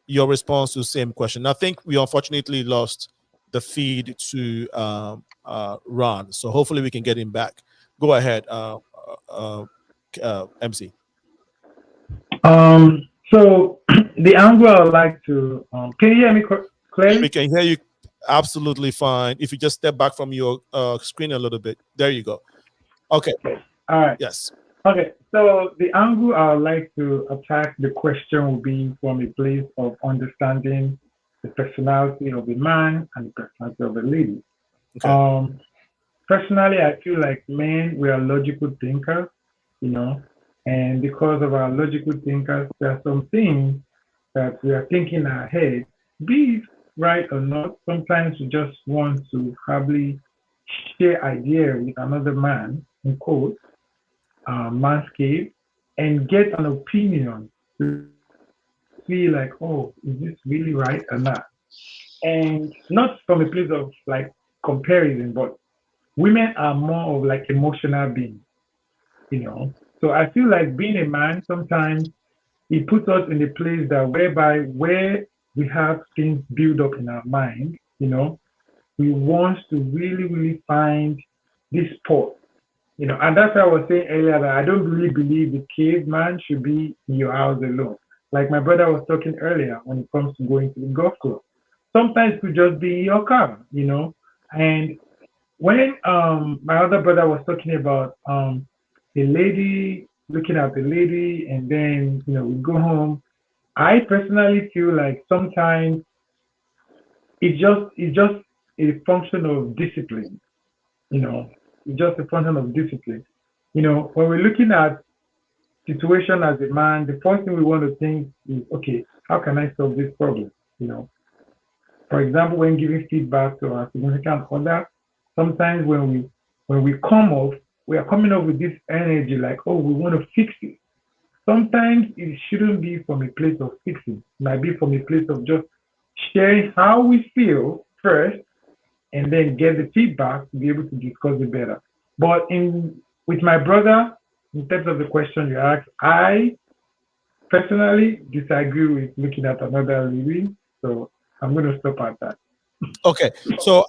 your response to the same question. I think we unfortunately lost the feed to Ron, so hopefully we can get him back. Go ahead, MC. So the angle I would like to, can you hear me clearly? We can hear you absolutely fine. If you just step back from your screen a little bit, there you go. Okay. All right. Yes. Okay. So the angle I would like to attack the question will be from a place of understanding the personality of a man and the personality of a lady. Okay. Personally, I feel like men, we are logical thinkers, and because of our logical thinkers, there are some things that we are thinking ahead, be it right or not. Sometimes we just want to probably share idea with another man, in quotes, man's cave, and get an opinion to feel like, oh, is this really right or not? And not from a place of like comparison, but women are more of like emotional beings, you know. So I feel like being a man sometimes it puts us in a place that whereby where we have things built up in our mind, you know, we want to really, really find this spot, you know, and that's why I was saying earlier that I don't really believe the caveman should be in your house alone. Like my brother was talking earlier when it comes to going to the golf course. Sometimes it could just be in your car, you know. And when my other brother was talking about a lady looking at the lady and then we go home, I personally feel like sometimes it's just a function of discipline, you know. It's just a function of discipline. You know, when we're looking at situation as a man, the first thing we want to think is, okay, how can I solve this problem? You know, for example, when giving feedback to our significant other, sometimes when we come off, we are coming off with this energy like, oh, we want to fix it. Sometimes it shouldn't be from a place of fixing. It might be from a place of just sharing how we feel first and then get the feedback to be able to discuss it better. But in with my brother, in terms of the question you asked, I personally disagree with looking at another lady. So I'm going to stop at that. Okay, so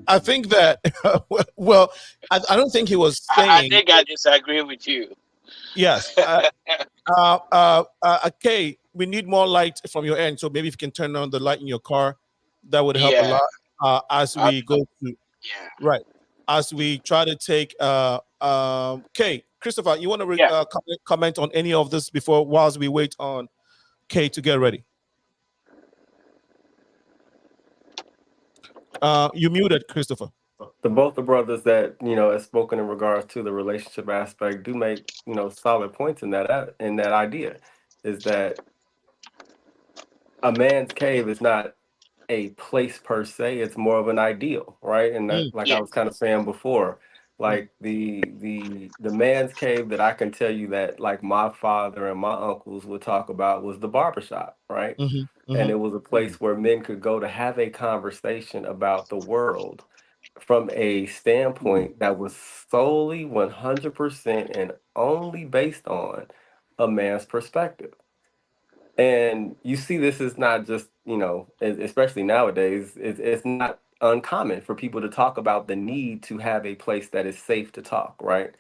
I think that well, I don't think he was I saying think I disagree with you. yes. Okay, we need more light from your end, so maybe if you can turn on the light in your car, that would help a Yeah. lot. As I, we go to yeah. right, as we try to take Kay, Christopher, you want to Yeah. comment on any of this before whilst we wait on Kay to get ready? You muted, Christopher. Both the brothers that have spoken in regards to the relationship aspect do make solid points in that idea, is that a man's cave is not a place per se, it's more of an ideal, right? And that, Mm, like I Yeah. was kind of saying before, mm, like the man's cave that I can tell you that like my father and my uncles would talk about was the barbershop, right? mhm, And mhm, it was a place where men could go to have a conversation about the world from a standpoint that was solely 100% and only based on a man's perspective. And you see, this is not just, especially nowadays, it's not uncommon for people to talk about the need to have a place that is safe to talk, right?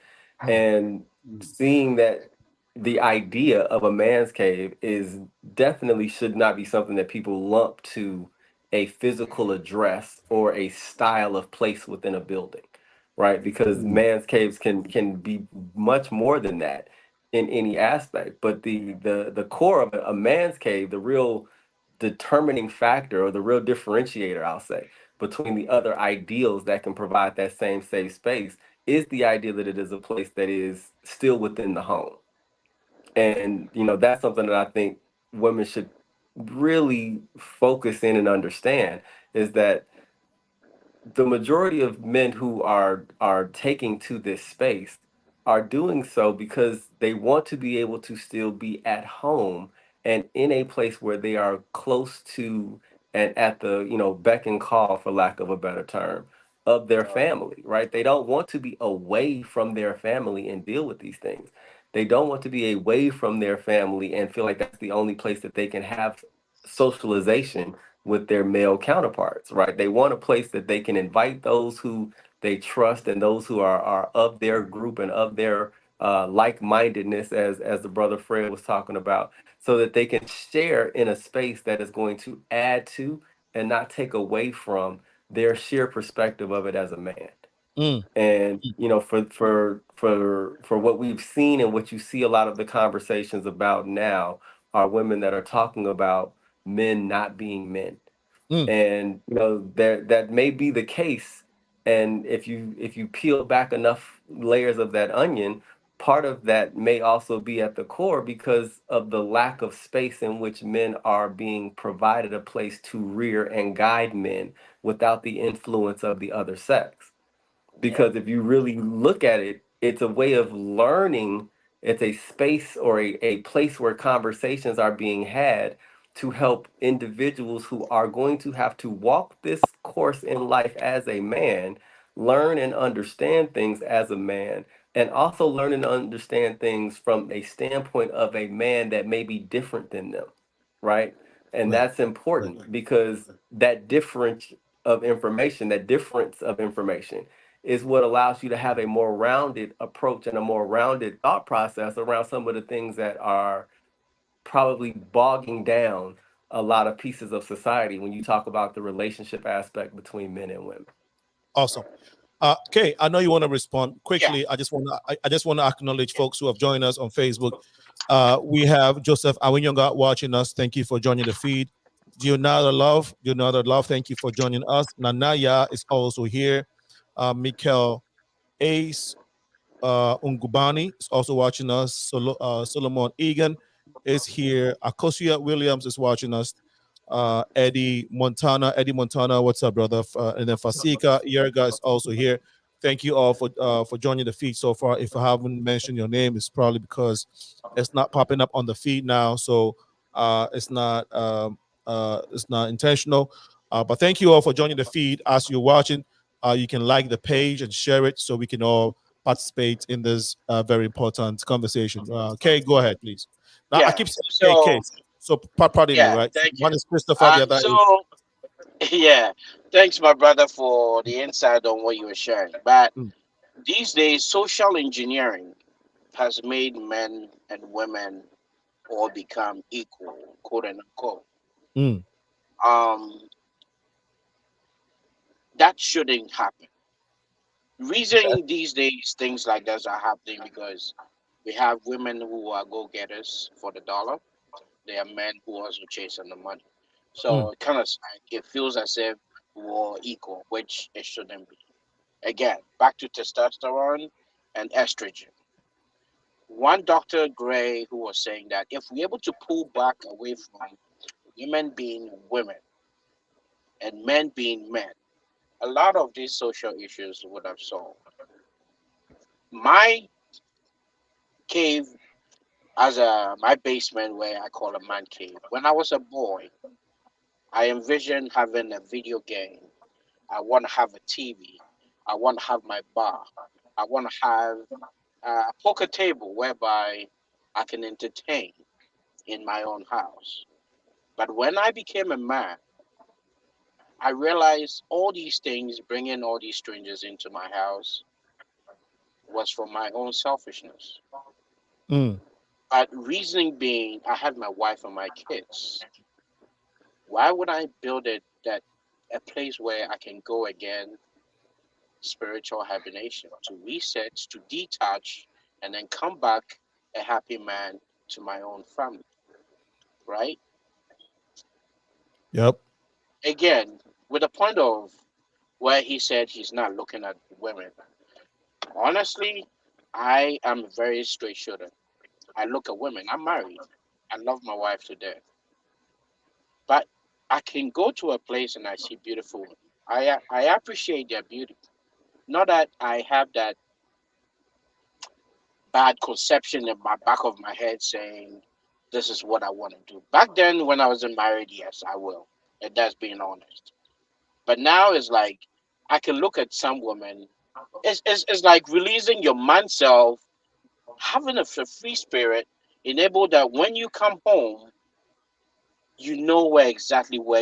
And seeing that the idea of a man's cave is definitely should not be something that people lump to a physical address or a style of place within a building, right? Because man's caves can be much more than that in any aspect. But the core of a man's cave, the real determining factor or the real differentiator, I'll say, between the other ideals that can provide that same safe space is the idea that it is a place that is still within the home. And that's something that I think women should really focus in and understand, is that the majority of men who are taking to this space are doing so because they want to be able to still be at home and in a place where they are close to and at the beck and call, for lack of a better term, of their family, right? They don't want to be away from their family and deal with these things. They don't want to be away from their family and feel like that's the only place that they can have socialization with their male counterparts, right? They want a place that they can invite those who they trust and those who are of their group and of their like-mindedness, as the brother Fred was talking about, so that they can share in a space that is going to add to and not take away from their sheer perspective of it as a man. mm, And for what we've seen and what you see a lot of the conversations about now are women that are talking about men not being men. mm, And there that may be the case. And if you peel back enough layers of that onion, part of that may also be at the core because of the lack of space in which men are being provided a place to rear and guide men without the influence of the other sex. Yeah. Because if you really look at it, it's a way of learning. It's a space or a place where conversations are being had to help individuals who are going to have to walk this course in life as a man, learn and understand things as a man, and also learn and understand things from a standpoint of a man that may be different than them, right? And Right. that's important because that difference of information is what allows you to have a more rounded approach and a more rounded thought process around some of the things that are probably bogging down a lot of pieces of society when you talk about the relationship aspect between men and women. Awesome. Kay, I know you want to respond Yeah, quickly. I just want to acknowledge folks who have joined us on Facebook. We have Joseph Awinyonga watching us. Thank you for joining the feed. Dionada Love, thank you for joining us. Nanaya is also here. Mikel Ace Ungubani is also watching us. Solomon Egan is here. Akosia Williams is watching us. Eddie Montana, what's up, brother? And then Fasika Yerga is also here. Thank you all for joining the feed so far. If I haven't mentioned your name, it's probably because it's not popping up on the feed now, so it's not intentional. But thank you all for joining the feed. As you're watching, you can like the page and share it so we can all participate in this very important conversation. Kay, go ahead, please. Now I yeah. keep saying Kay, So Kay. So pardon me, yeah, right? thank you. One is Christopher, the other is So yeah, thanks, my brother, for the insight on what you were sharing. But mm, these days, social engineering has made men and women all become equal, quote unquote. mm, Um, that shouldn't happen. Reason these days things like that are happening because we have women who are go-getters for the dollar. There are men who also chasing the money. mm. So it kind of it feels as if we're equal, which it shouldn't be. Again, back to testosterone and estrogen. One Dr. Gray who was saying that if we're able to pull back away from women being women and men being men, a lot of these social issues would have solved. My cave as my basement where I call a man cave. When I was a boy, I envisioned having a video game. I want to have a TV. I want to have my bar. I want to have a poker table whereby I can entertain in my own house. But when I became a man, I realized all these things, bringing all these strangers into my house, was for my own selfishness. Mm. But reasoning being, I had my wife and my kids. Why would I build it that a place where I can go again, spiritual hibernation, to reset, to detach, and then come back a happy man to my own family, right? Yep. Again, with the point of where he said he's not looking at women. Honestly, I am a very straight shooter. I look at women. I'm married. I love my wife to death. But I can go to a place and I see beautiful women. I appreciate their beauty. Not that I have that bad conception in my back of my head saying this is what I want to do. Back then, when I wasn't married, yes, I will. And that's being honest. But now it's like I can look at some women. It's like releasing your man self, having a free spirit, enable that when you come home, you know where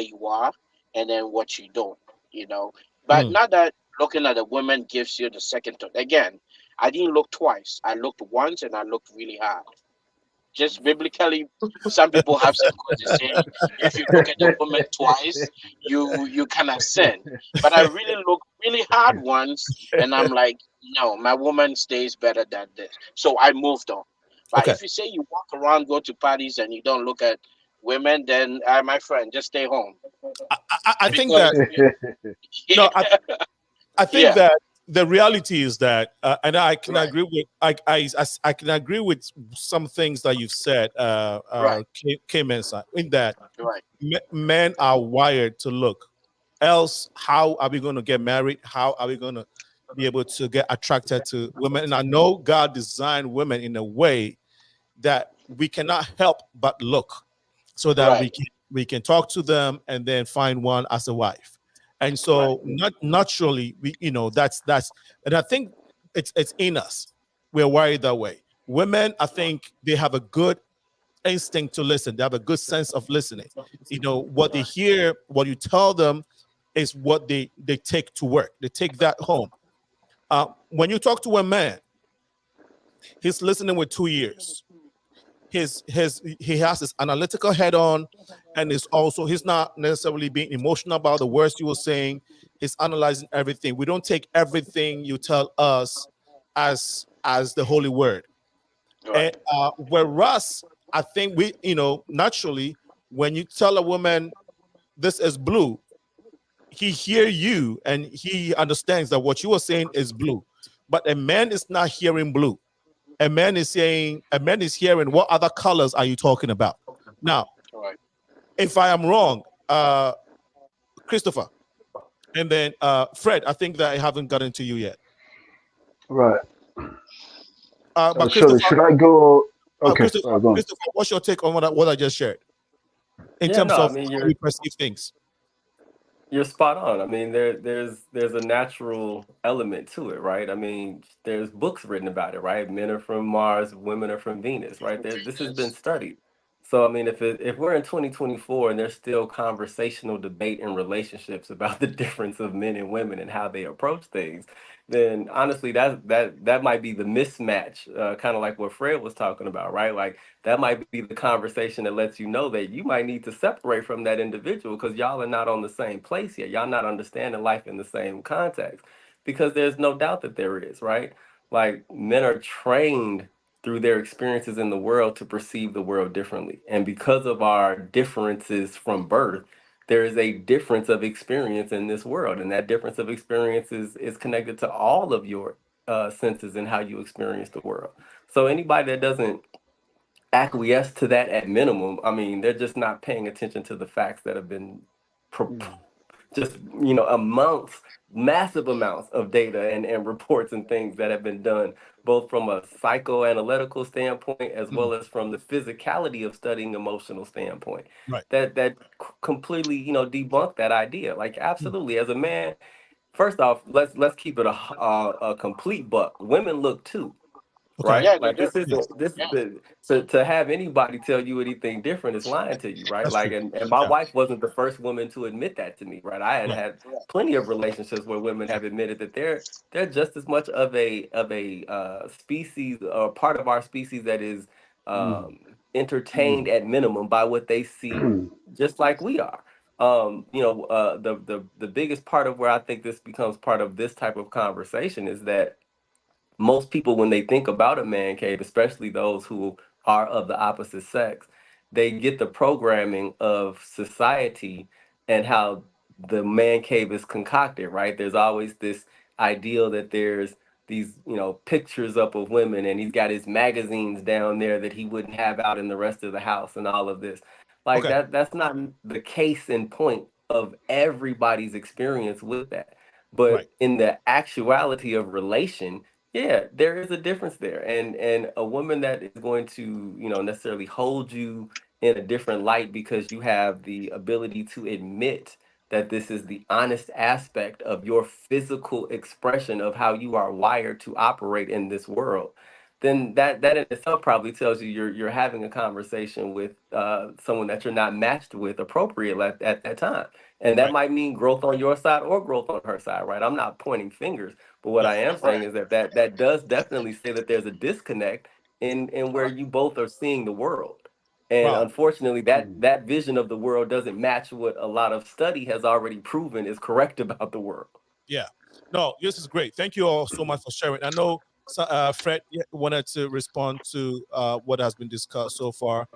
you are and then what you're doing, you know. But Mm. not that looking at a woman gives you the second thought. Again, I didn't look twice. I looked once and I looked really hard. Just biblically, some people have some quotes that say if you look at a woman twice, you kind of sin. But I really looked really hard once, and I'm like, no, my woman stays better than this. So I moved on. But Okay. if you say you walk around, go to parties, and you don't look at women, then my friend, just stay home I think that because no, I think yeah, that the reality is that, and I can right, agree with I can agree with some things that you've said, right, Mensa, in that right, men are wired to look. Else, how are we going to get married? How are we going to be able to get attracted to women? And I know God designed women in a way that we cannot help but look, so that we right, can we can talk to them and then find one as a wife. And so not naturally we, that's and I think it's in us. We're wired that way. Women, I think they have a good instinct to listen. They have a good sense of listening. What they hear, what you tell them is what they take to work. They take that home. When you talk to a man, he's listening with 2 ears. He has his analytical head on, and he's not necessarily being emotional about the words you were saying. He's analyzing everything. We don't take everything you tell us as the holy word. And Right. whereas I think we, naturally, when you tell a woman this is blue, he hear you and he understands that what you are saying is blue. But a man is not hearing blue. A man is hearing, what other colors are you talking about? Now, Right. if I am wrong, Christopher, and then Fred, I think that I haven't gotten to you yet. Right. But Sorry, Christopher, should I go? Okay, Christopher, go on. Christopher, what's your take on what I just shared in Yeah, terms no, I of mean how we perceive things? you're spot on. I mean, there's a natural element to it, right? I mean, there's books written about it, right? Men are from Mars, women are from Venus, right? This has been Yes. studied. So I mean, if we're in 2024 and there's still conversational debate in relationships about the difference of men and women and how they approach things, then honestly, that might be the mismatch, kind of like what Fred was talking about, right? Like that might be the conversation that lets you know that you might need to separate from that individual because y'all are not on the same place yet. Y'all not understanding life in the same context because there's no doubt that there is, right? Like men are trained through their experiences in the world to perceive the world differently. And because of our differences from birth, there is a difference of experience in this world. And that difference of experience is connected to all of your senses and how you experience the world. So anybody that doesn't acquiesce to that at minimum, I mean, they're just not paying attention to the facts that have been pro- just, amounts, massive amounts of data and reports and things that have been done, both from a psychoanalytical standpoint as well Mm, as from the physicality of studying emotional standpoint. right. That completely, debunk that idea. Like, Mm, absolutely, as a man, first off, let's keep it a complete buck. Women look too, okay. right? Yeah, they Like do. this Yes, isn't this Yeah. the to have anybody tell you anything different is lying to you, right? that's Like true. and my Yeah. wife wasn't the first woman to admit that to me, right? I had Right. had plenty of relationships where women have admitted that they're just as much of a species or part of our species that is um entertained at minimum by what they see just like we are. The biggest part of where I think this becomes part of this type of conversation is that most people when they think about a man cave, especially those who are of the opposite sex, they get the programming of society and how the man cave is concocted, right? There's always this ideal that there's these, pictures up of women and he's got his magazines down there that he wouldn't have out in the rest of the house and all of this. Like Okay. that's not the case in point of everybody's experience with that. But Right. in the actuality of relation, yeah, there is a difference there. And a woman that is going to, necessarily hold you in a different light because you have the ability to admit that this is the honest aspect of your physical expression of how you are wired to operate in this world, then that in itself probably tells you you're having a conversation with someone that you're not matched with appropriately at that time. And that Right. might mean growth on your side or growth on her side, right? I'm not pointing fingers, but what Yeah. I am saying Right. is that does definitely say that there's a disconnect in where Right. you both are seeing the world. And Wow. unfortunately, that vision of the world doesn't match what a lot of study has already proven is correct about the world. Yeah. No, this is great. Thank you all so much for sharing. I know Fred wanted to respond to what has been discussed so far.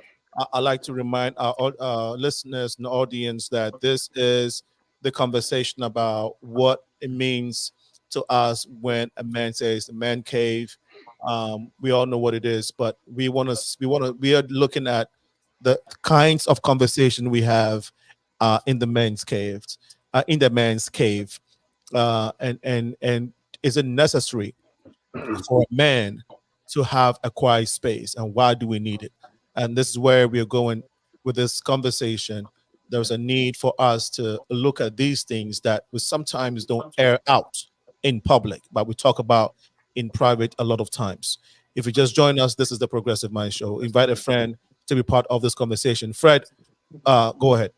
I like to remind our listeners and audience that this is the conversation about what it means to us when a man says the man cave. We all know what it is, but we are looking at the kinds of conversation we have in the men's caves, in the man's cave, and is it necessary for a man to have a quiet space, and why do we need it? And this is where we are going with this conversation. there's a need for us to look at these things that we sometimes don't air out in public, but we talk about in private a lot of times. If you just join us, this is the Progressive Mind Show. Invite a friend to be part of this conversation. Fred, go ahead.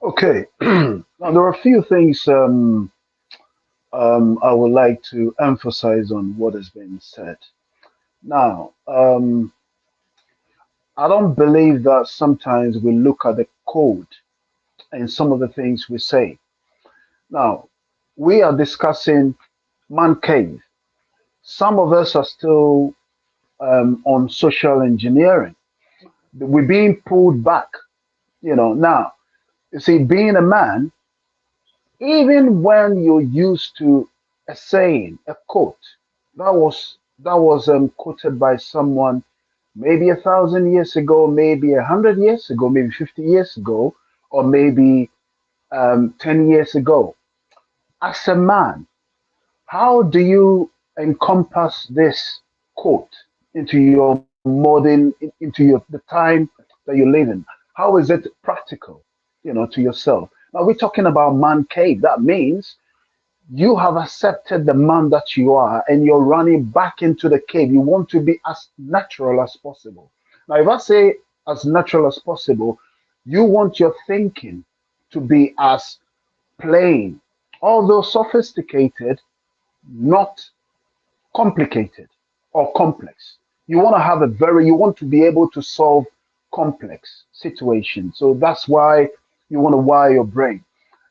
Okay. Now, there are a few things I would like to emphasize on what has been said. Now, I don't believe that sometimes we look at the code and some of the things we say. Now, we are discussing man cave. Some of us are still on social engineering. We're being pulled back, Now, you see, being a man, even when you're used to a saying, a quote, that was quoted by someone maybe 1,000 years ago, maybe 100 years ago, maybe 50 years ago, or maybe 10 years ago. As a man, how do you encompass this quote into your into the time that you live in? How is it practical, to yourself? Now we're talking about man cave. That means you have accepted the man that you are and you're running back into the cave. You want to be as natural as possible. Now, if I say as natural as possible, you want your thinking to be as plain, although sophisticated, not complicated or complex. You want to be able to solve complex situations. So that's why you want to wire your brain.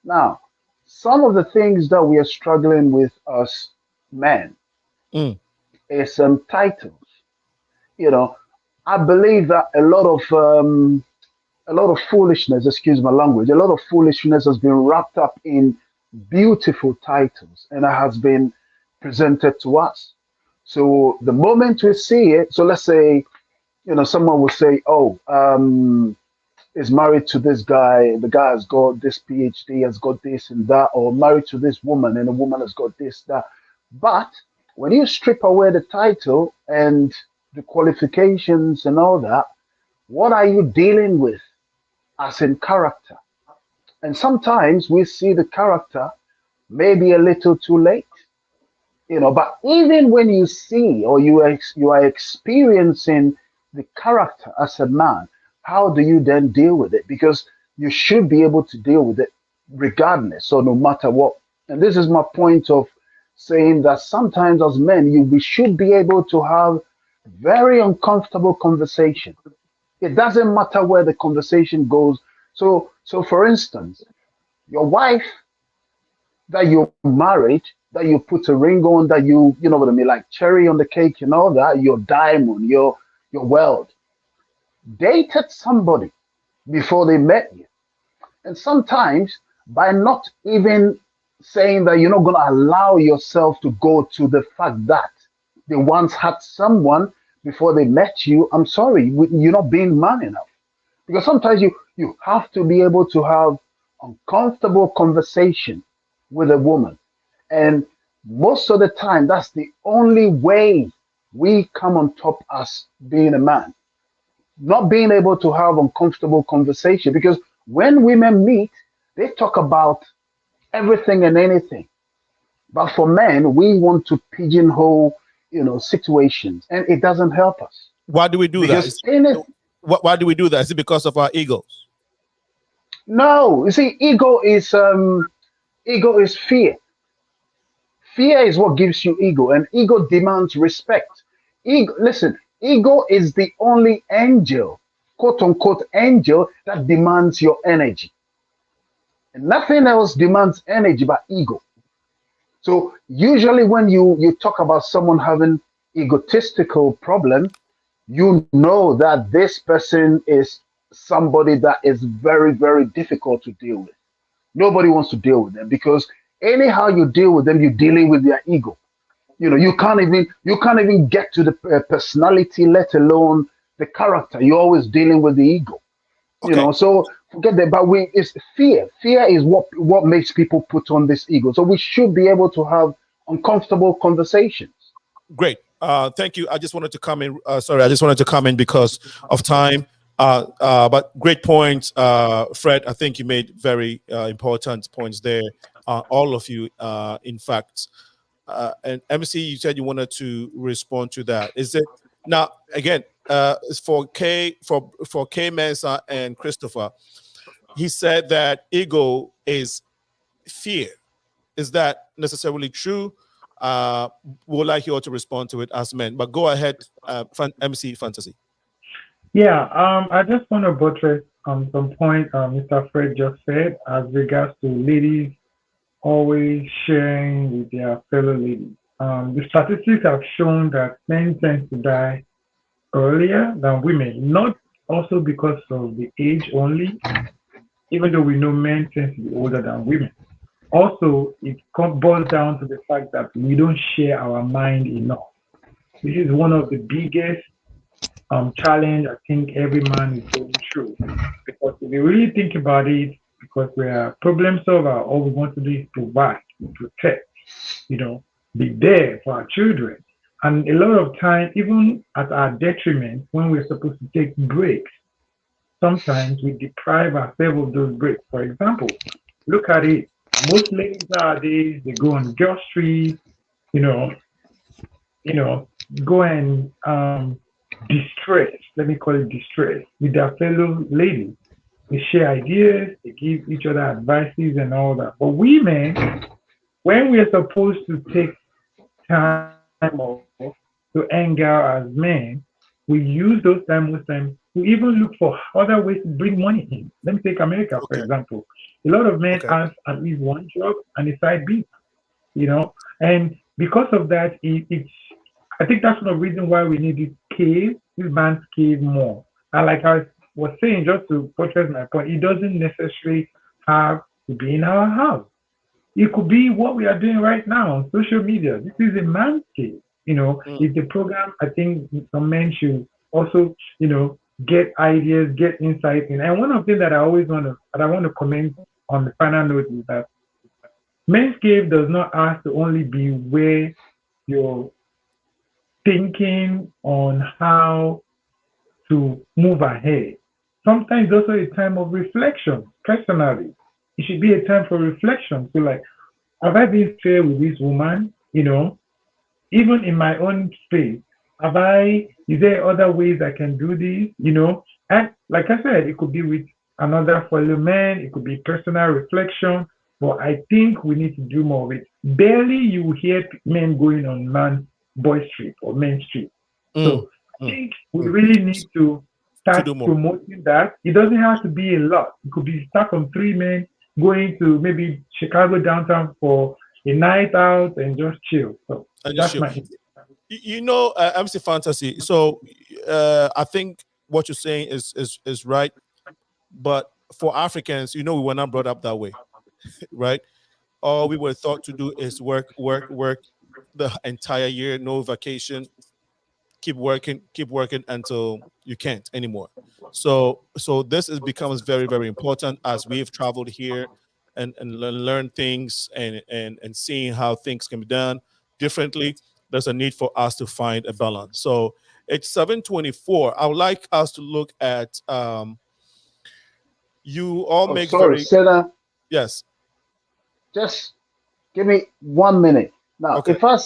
Now, some of the things that we are struggling with as men Mm. is some titles. You know, I believe that a lot of foolishness, excuse my language, a lot of foolishness has been wrapped up in beautiful titles and it has been presented to us. So the moment we see it, so let's say, someone will say, oh, is married to this guy, the guy has got this PhD, has got this and that, or married to this woman and the woman has got this, that. But when you strip away the title and the qualifications and all that, what are you dealing with as in character? And sometimes we see the character maybe a little too late, but even when you see or you are experiencing the character as a man, how do you then deal with it? Because you should be able to deal with it regardless or no matter what. And this is my point of saying that sometimes as men, we should be able to have very uncomfortable conversation. It doesn't matter where the conversation goes. So for instance, your wife that you married, that you put a ring on, that you know what I mean, like cherry on the cake and all that, your diamond, your world, dated somebody before they met you. And sometimes by not even saying that you're not going to allow yourself to go to the fact that they once had someone before they met you, I'm sorry, you're not being man enough. Because sometimes you have to be able to have uncomfortable conversation with a woman. And most of the time, that's the only way we come on top as being a man. Not being able to have uncomfortable conversation. Because when women meet, they talk about everything and anything. But for men, we want to pigeonhole, situations, and it doesn't help us. Why do we do that? Why do we do that? Is it because of our egos? No, you see, ego is fear. Fear is what gives you ego, and ego demands respect. Listen, ego is the only angel, quote unquote, angel that demands your energy. And nothing else demands energy but ego. So usually when you talk about someone having egotistical problem, you know that this person is somebody that is very, very difficult to deal with. Nobody wants to deal with them because anyhow you deal with them, you're dealing with their ego. You can't even get to the personality, let alone the character. You're always dealing with the ego. Okay. So forget that. But it's fear. Fear is what makes people put on this ego. So we should be able to have uncomfortable conversations. Great. Thank you. I just wanted to come in. I just wanted to come in because of time. But great points, Fred. I think you made very important points there. All of you, in fact. And MC, you said you wanted to respond to that. Is it now again? It's for K Mensa and Christopher. He said that ego is fear. Is that necessarily true? Would like you all to respond to it as men. But go ahead, MC Fantasy. Yeah, I just want to buttress some point Mr. Fred just said as regards to ladies always sharing with their fellow ladies. The statistics have shown that men tend to die earlier than women, not also because of the age only, even though we know men tend to be older than women. Also, it boils down to the fact that we don't share our mind enough. This is one of the biggest challenge I think every man is going through. Because if you really think about it, because we are problem solver, all we want to do is provide, protect, be there for our children. And a lot of time, even at our detriment, when we're supposed to take breaks, sometimes we deprive ourselves of those breaks. For example, look at it. Most ladies nowadays, they go on girl street, you know, go and distress, let me call it distress, with their fellow ladies. They share ideas, they give each other advices and all that. But women, when we're supposed to take time off to hang out as men, we use those time most times to even look for other ways to bring money in. Let me take America, for example. A lot of men have at least one job and a side business, and because of that, I think that's one of the reasons why we need this man's cave more. And like I was saying, just to buttress my point, it doesn't necessarily have to be in our house. It could be what we are doing right now on social media. This is a man's cave. It's a program I think some men should also, get ideas, get insights in. And one of the things that I want to comment on the final note is that men's cave does not have to only be where you're thinking on how to move ahead. Sometimes also a time of reflection. Personally, it should be a time for reflection. So, like, have I been fair with this woman? Even in my own space, is there other ways I can do this? And like I said, it could be with another fellow man, it could be personal reflection, but I think we need to do more of it. Barely you hear men going on boy street or main street. So I think we really need to start promoting that. It doesn't have to be a lot. It could be start from 3 men going to maybe Chicago downtown for a night out and just chill. So that's my MC Fantasy. So I think what you're saying is right, but for Africans, we were not brought up that way, right? All we were taught to do is work the entire year, no vacation, keep working until you can't anymore. So this becomes very, very important as we've traveled here and learn things and seeing how things can be done differently. There's a need for us to find a balance. So it's 7:24. I would like us to look at you all make sorry, Senna. Yes. Just give me 1 minute. Now, Okay. if I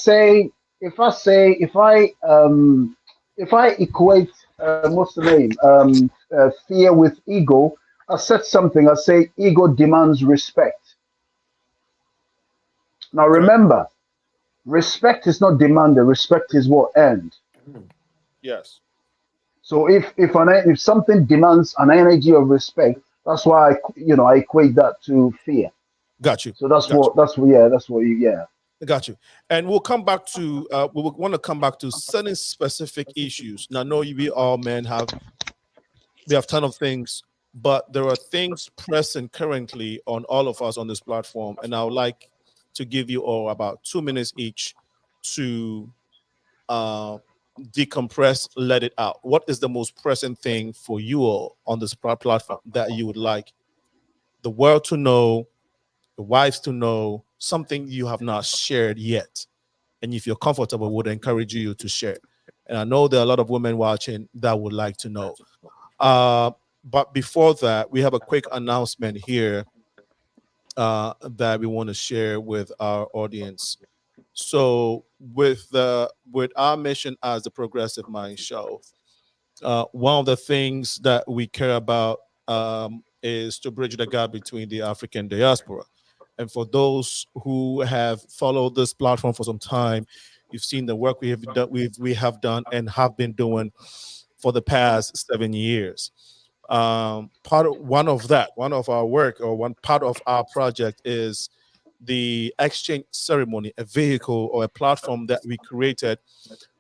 equate what's the name? Fear with ego, I said something. I say ego demands respect. Now remember, respect is not demanded. Respect is what earned. Yes. So if something demands an energy of respect, that's why I equate that to fear. Got you. So that's what Got you. And we'll come back to we want to come back to certain specific issues. Now, I know we all men have a ton of things, but there are things present currently on all of us on this platform, and I would like to give you all about 2 minutes each to decompress, let it out. What is the most pressing thing for you all on this platform that you would like the world to know, the wives to know, something you have not shared yet? And if you're comfortable, would encourage you to share. And I know there are a lot of women watching that would like to know. Uh, but before that, we have a quick announcement here that we want to share with our audience. So, with our mission as the Progressive Mind Show, one of the things that we care about is to bridge the gap between the African diaspora. And for those who have followed this platform for some time, you've seen the work we have done and have been doing for the past 7 years. One of our work, or one part of our project, is the exchange ceremony, a vehicle or a platform that we created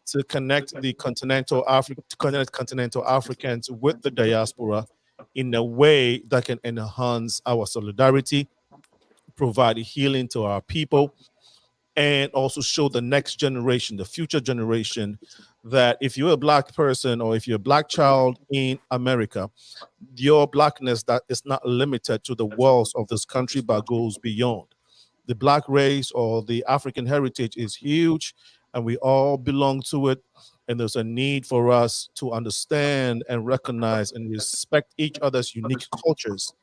to connect the continental Africans with the diaspora in a way that can enhance our solidarity, provide healing to our people, and also show the next generation, the future generation, that if you're a black person or if you're a black child in America, your blackness that is not limited to the walls of this country but goes beyond. The black race or the African heritage is huge, and we all belong to it. And there's a need for us to understand and recognize and respect each other's unique cultures,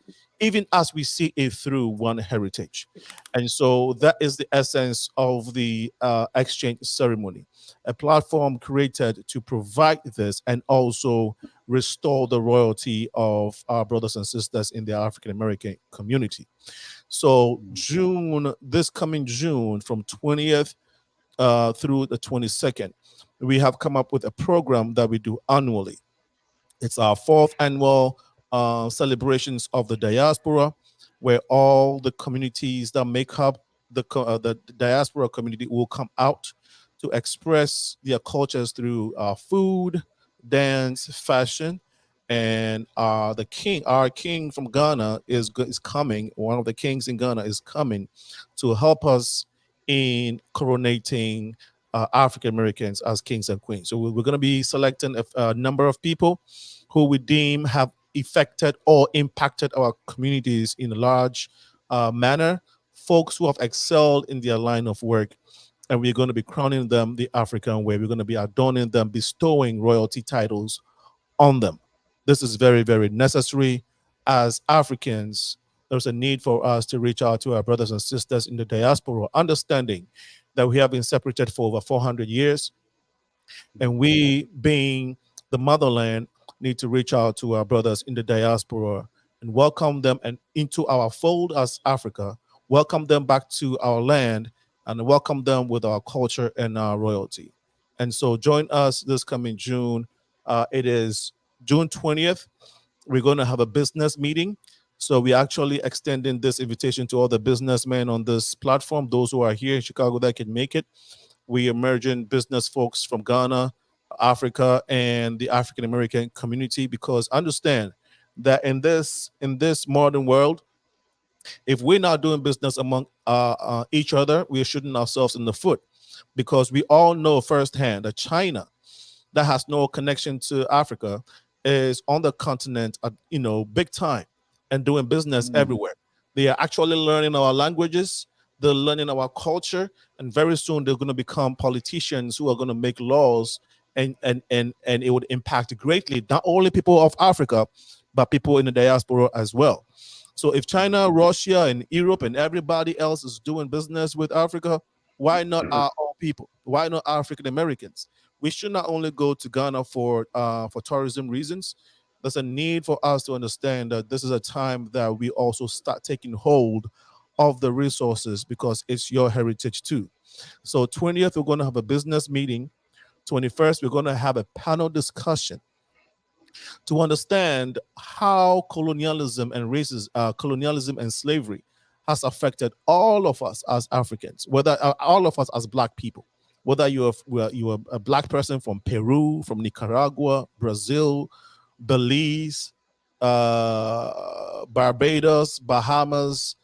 even as we see it through one heritage. And so that is the essence of the exchange ceremony, a platform created to provide this and also restore the royalty of our brothers and sisters in the African American community. So this coming June, from 20th through the 22nd, we have come up with a program that we do annually. It's our fourth annual celebrations of the diaspora, where all the communities that make up the diaspora community will come out to express their cultures through food, dance, fashion, and our king from Ghana is coming. One of the kings in Ghana is coming to help us in coronating African Americans as kings and queens. So we're going to be selecting a number of people who we deem have affected or impacted our communities in a large manner, folks who have excelled in their line of work. And we're going to be crowning them the African way. We're going to be adorning them, bestowing royalty titles on them. This is very, very necessary. As Africans, there's a need for us to reach out to our brothers and sisters in the diaspora, understanding that we have been separated for over 400 years. And we, being the motherland, need to reach out to our brothers in the diaspora and welcome them and into our fold as Africa, welcome them back to our land, and welcome them with our culture and our royalty. And so join us this coming June. It is June 20th. We're going to have a business meeting. So we're actually extending this invitation to all the businessmen on this platform, those who are here in Chicago that can make it. We are merging business folks from Ghana, Africa, and the African American community, because understand that in this modern world, if we're not doing business among each other, we're shooting ourselves in the foot, because we all know firsthand that China, that has no connection to Africa, is on the continent at, big time and doing business everywhere. They are actually learning our languages, they're learning our culture, and very soon they're going to become politicians who are going to make laws, and it would impact greatly not only people of Africa, but people in the diaspora as well. So if China, Russia, and Europe and everybody else is doing business with Africa, why not our own people? Why not African Americans? We should not only go to Ghana for tourism reasons. There's a need for us to understand that this is a time that we also start taking hold of the resources, because it's your heritage too. So 20th, we're going to have a business meeting. 21st, we're going to have a panel discussion to understand how colonialism and slavery has affected all of us as Africans, whether all of us as Black people, whether you're a Black person from Peru, from Nicaragua, Brazil, Belize, Barbados, Bahamas,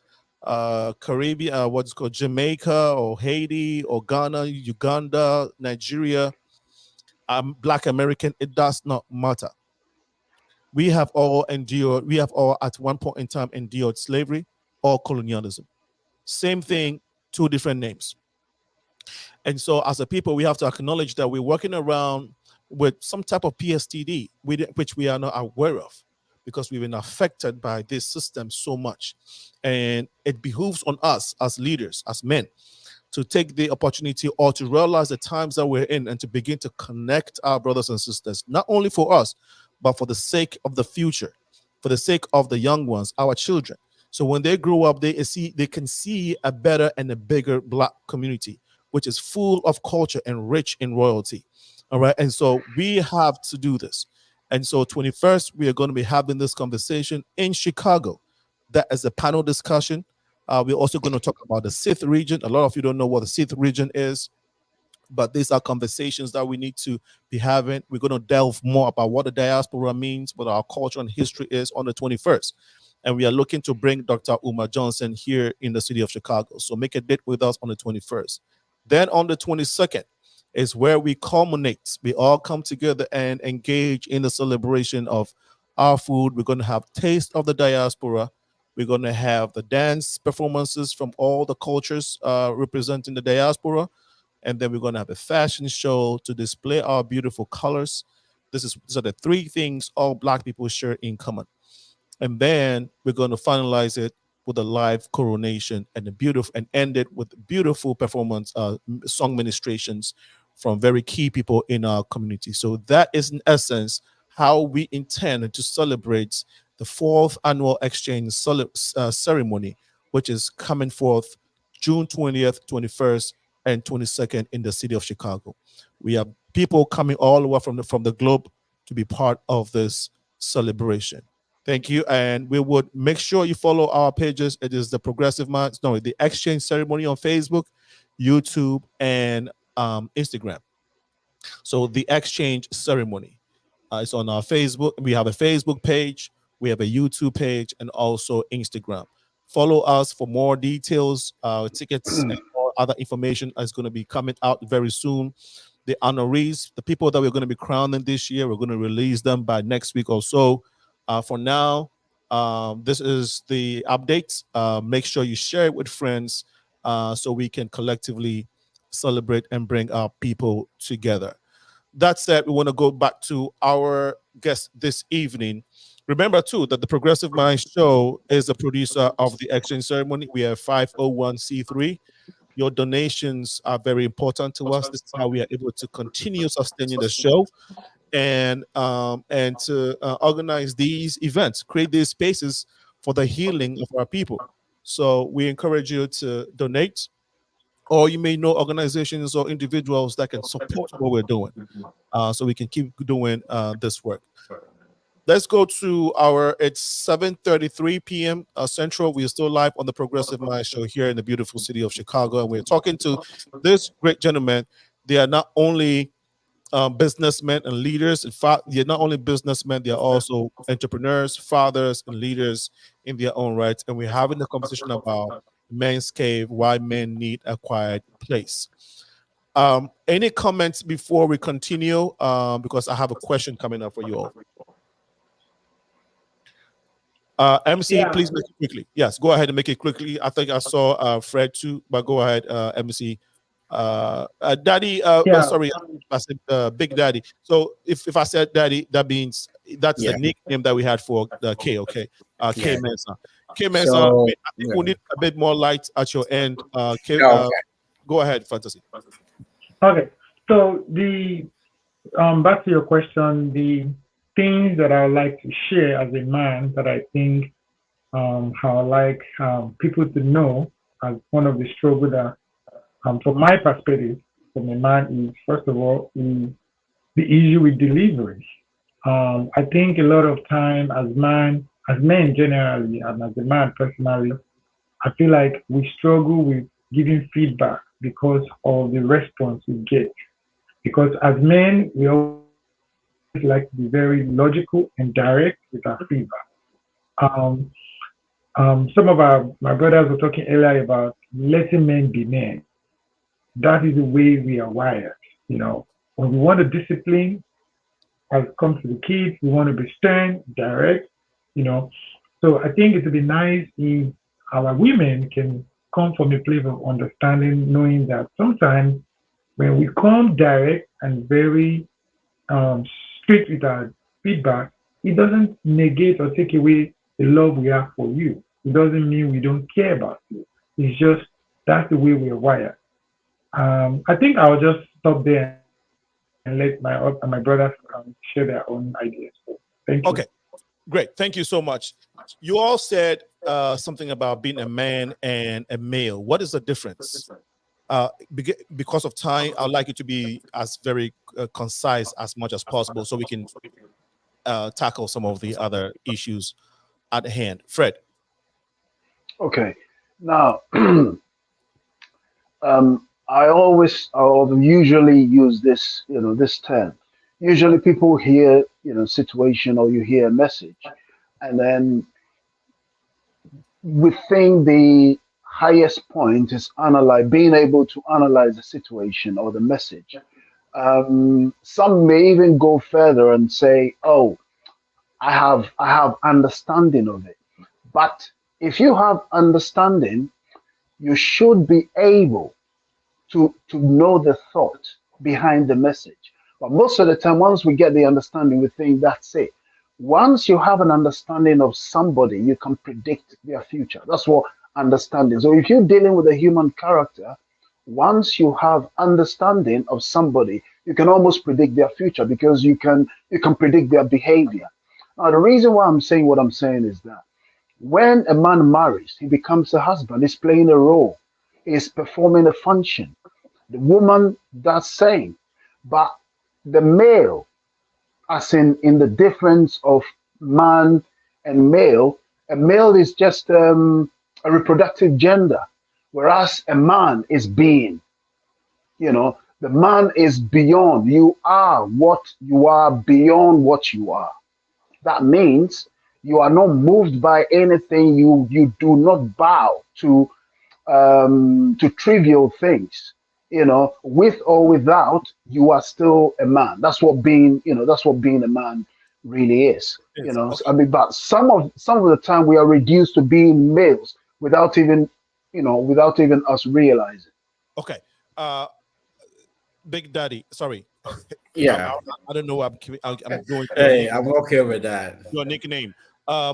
Caribbean, what's called Jamaica or Haiti or Ghana, Uganda, Nigeria, Black American, it does not matter. We have all at one point in time endured slavery or colonialism. Same thing, two different names. And so as a people, we have to acknowledge that we're working around with some type of PSTD, which we are not aware of, because we've been affected by this system so much. And it behooves on us as leaders, as men, to take the opportunity or to realize the times that we're in and to begin to connect our brothers and sisters, not only for us, but for the sake of the future, for the sake of the young ones, our children. So when they grow up, they can see a better and a bigger Black community, which is full of culture and rich in royalty. All right. And so we have to do this. And so 21st, we are going to be having this conversation in Chicago. That is a panel discussion. We're also going to talk about the Sith region. A lot of you don't know what the Sith region is, but these are conversations that we need to be having. We're going to delve more about what the diaspora means, what our culture and history is on the 21st. And we are looking to bring Dr. Umar Johnson here in the city of Chicago. So make a date with us on the 21st. Then on the 22nd is where we culminate. We all come together and engage in the celebration of our food. We're going to have Taste of the Diaspora. We're going to have the dance performances from all the cultures representing the diaspora. And then we're going to have a fashion show to display our beautiful colors. These are the three things all Black people share in common. And then we're going to finalize it with a live coronation and end it with beautiful performance, song ministrations from very key people in our community. So that is in essence how we intend to celebrate the 4th annual exchange ceremony, which is coming forth June 20th, 21st, and 22nd in the city of Chicago. We have people coming all the way from the globe to be part of this celebration. Thank you. And we would make sure you follow our pages. It is the the exchange ceremony on Facebook, YouTube, and Instagram. So the exchange ceremony is on our Facebook. We have a Facebook page, we have a YouTube page, and also Instagram. Follow us for more details. Tickets and all other information is going to be coming out very soon. The honorees, the people that we're going to be crowning this year, we're going to release them by next week or so. For now, this is the updates. Make sure you share it with friends so we can collectively celebrate and bring our people together. That said, we want to go back to our guest this evening. Remember, too, that the Progressive Mind Show is the producer of the exchange ceremony. We are 501c3. Your donations are very important to us. This is how we are able to continue sustaining the show and to organize these events, create these spaces for the healing of our people. So we encourage you to donate, or you may know organizations or individuals that can support what we're doing, so we can keep doing this work. Let's go to it's 7:33 p.m. Central. We are still live on the Progressive Mind Show here in the beautiful city of Chicago, and we're talking to this great gentleman. They are not only businessmen and leaders. In fact, they're not only businessmen, they're also entrepreneurs, fathers, and leaders in their own rights. And we're having a conversation about men's cave, why men need a quiet place. Any comments before we continue? Because I have a question coming up for you all. MC, please make it quickly. Yes, go ahead and make it quickly. I think I saw Fred too, but go ahead, MC. Daddy, sorry, I said Big Daddy. So if I said Daddy, that means that's the nickname that we had for the K, okay? K MENSAH. K MENSAH, So, I think we need a bit more light at your end. K, go ahead, Fantasy. Okay, so back to your question, the things that I would like to share as a man that I think how I like people to know as one of the struggle that from my perspective, from a man, is first of all is the issue with delivery. I think a lot of time as men generally, and as a man personally, I feel like we struggle with giving feedback because of the response we get. Because as men, we always like to be very logical and direct with our feedback. Some of my brothers were talking earlier about letting men be men. That is the way we are wired. You know, when we want to discipline, as it comes to the kids, we want to be stern, direct. You know, so I think it would be nice if our women can come from a place of understanding, knowing that sometimes when we come direct and very um, straight with our feedback, it doesn't negate or take away the love we have for you. It doesn't mean we don't care about you. It's just that's the way we're wired. I think I'll just stop there and let my brothers share their own ideas. So, thank you. Okay, great. Thank you so much. You all said something about being a man and a male. What is the difference? Because of time, I'd like it to be as very concise as much as possible so we can tackle some of the other issues at hand. Fred. Okay. Now, I usually use this, this term. Usually people hear, situation, or you hear a message, and then we think the highest point is being able to analyze the situation or the message. Some may even go further and say, "Oh, I have understanding of it." But if you have understanding, you should be able to know the thought behind the message. But most of the time, once we get the understanding, we think that's it. Once you have an understanding of somebody, you can predict their future. That's what understanding. So if you're dealing with a human character, once you have understanding of somebody, you can almost predict their future because you can predict their behavior. Now, the reason why I'm saying what I'm saying is that when a man marries, he becomes a husband. He's playing a role. He's performing a function. The woman does same. But the male, as in the difference of man and male, a male is just a reproductive gender, whereas a man is being. The man is beyond. You are what you are beyond what you are. That means you are not moved by anything. You do not bow to trivial things. With or without, you are still a man. That's what being a man really is. Yes. I mean, but some of the time we are reduced to being males without even us realizing. Okay. Uh, Big Daddy. Sorry. Yeah. I don't know. I'm going to Hey, I'm okay with that. your nickname. But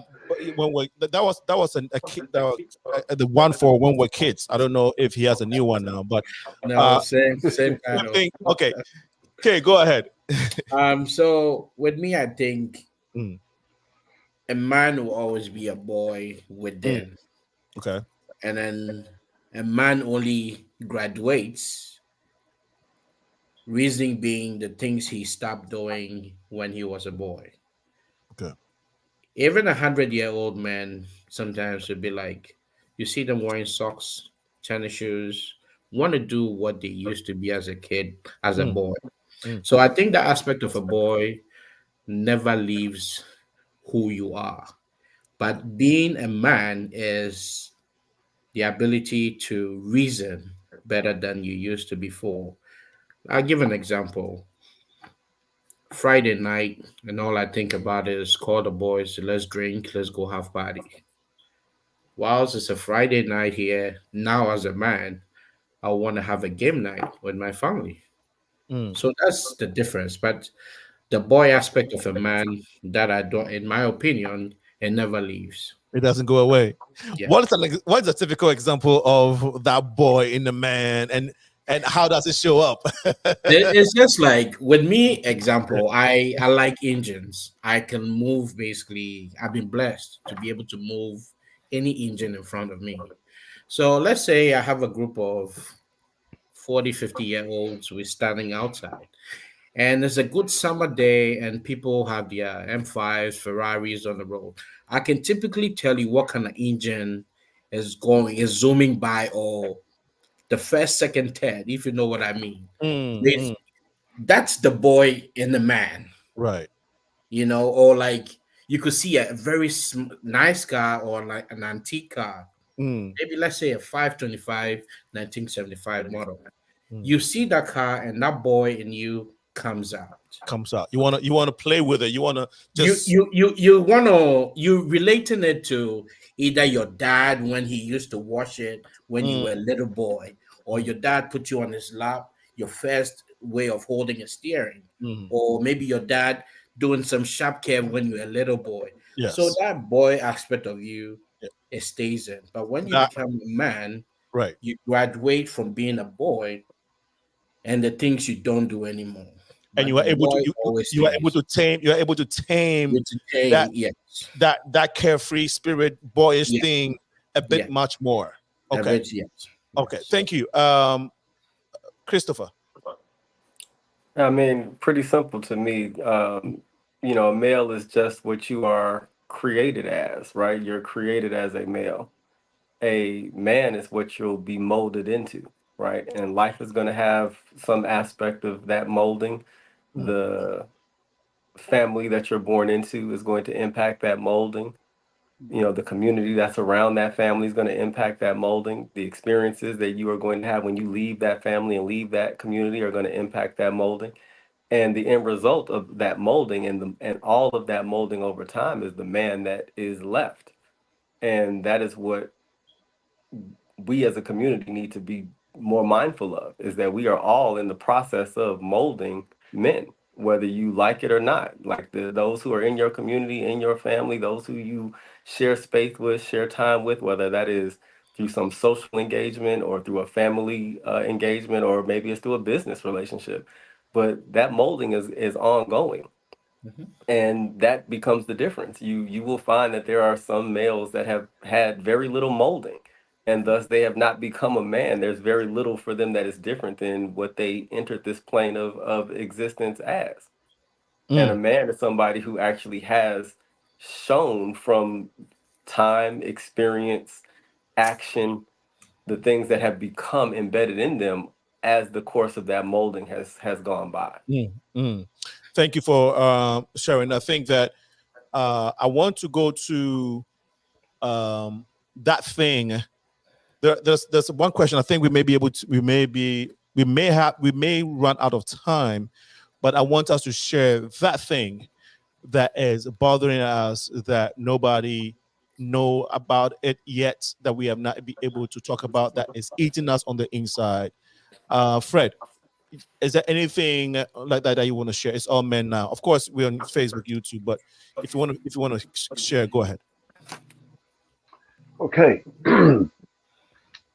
that was the one for when we're kids. I don't know if he has a new one now, but No, uh, same kind I of. think okay. Okay, go ahead. So with me, I think Mm, a man will always be a boy mm, within, okay. and then a man only graduates. Reasoning being the things he stopped doing when he was a boy. Okay. Even 100-year-old man sometimes would be like, you see them wearing socks, tennis shoes, want to do what they used to be as a kid, as a Mm, boy. mm, So I think the aspect of a boy never leaves who you are. But being a man is the ability to reason better than you used to before. I'll give an example. Friday night, and all I think about is call the boys, let's drink, let's go have party. Whilst it's a Friday night here, now as a man, I want to have a game night with my family. mm. So that's the difference. But the boy aspect of a man that I don't, in my opinion, it never leaves. It doesn't go away. Yeah. What is a typical example of that boy in the man, and how does it show up? It's just like with me, example, I like engines. I can move basically. I've been blessed to be able to move any engine in front of me. So let's say I have a group of 40, 50-year olds. We're standing outside. And it's a good summer day, and people have their M5s, Ferraris on the road. I can typically tell you what kind of engine is zooming by, or the first, second, third, if you know what I mean. Mm, They- mm, That's the boy in the man, right. or like you could see a very nice car or like an antique car, Mm, maybe let's say a 525 1975 model. mm. You see that car, and that boy in you comes out. Comes out. You wanna play with it. You wanna you just you you you want to you relating it to either your dad when he used to wash it when you mm, were a little boy, or mm, your dad put you on his lap your first way of holding a steering, Mhm. or maybe your dad doing some sharp care when you're a little boy. So Yes. that boy aspect of you, Yeah. it stays in. But when you That become a man, right. you graduate from being a boy, and the things you don't do anymore. And But the boy always you are able stays. to tame, you are able to tame You to tame, that yes, that carefree spirit, boyish yes, thing a bit yes, much more. a Okay. bit, yes, Okay. yes. Thank you. Christopher. I mean, pretty simple to me. A male is just what you are created as, right? You're created as a male. A man is what you'll be molded into, right? And life is going to have some aspect of that molding. Mm, The family that you're born into is going to impact that molding. The community that's around that family is going to impact that molding. The experiences that you are going to have when you leave that family and leave that community are going to impact that molding. And the end result of that molding and all of that molding over time is the man that is left. And that is what we as a community need to be more mindful of, is that we are all in the process of molding men, whether you like it or not. Like those who are in your community, in your family, those who you share space with, share time with, whether that is through some social engagement or through a family engagement, or maybe it's through a business relationship. But that molding is ongoing, Mhm. and that becomes the difference. You will find that there are some males that have had very little molding, and thus they have not become a man. There's very little for them that is different than what they entered this plane of existence as. And a mm, man is somebody who actually has shown from time, experience, action, the things that have become embedded in them as the course of that molding has gone by. mm, mm. Thank you for sharing. I think that I want to go to that thing. There's one question. I think we may be able to. We may run out of time, but I want us to share that thing that is bothering us that nobody know about it yet, that we have not be able to talk about, that is eating us on the inside. Fred, is there anything like that that you want to share? It's all men now. Of course, we're on Facebook, YouTube, but if you want to share, go ahead. Okay.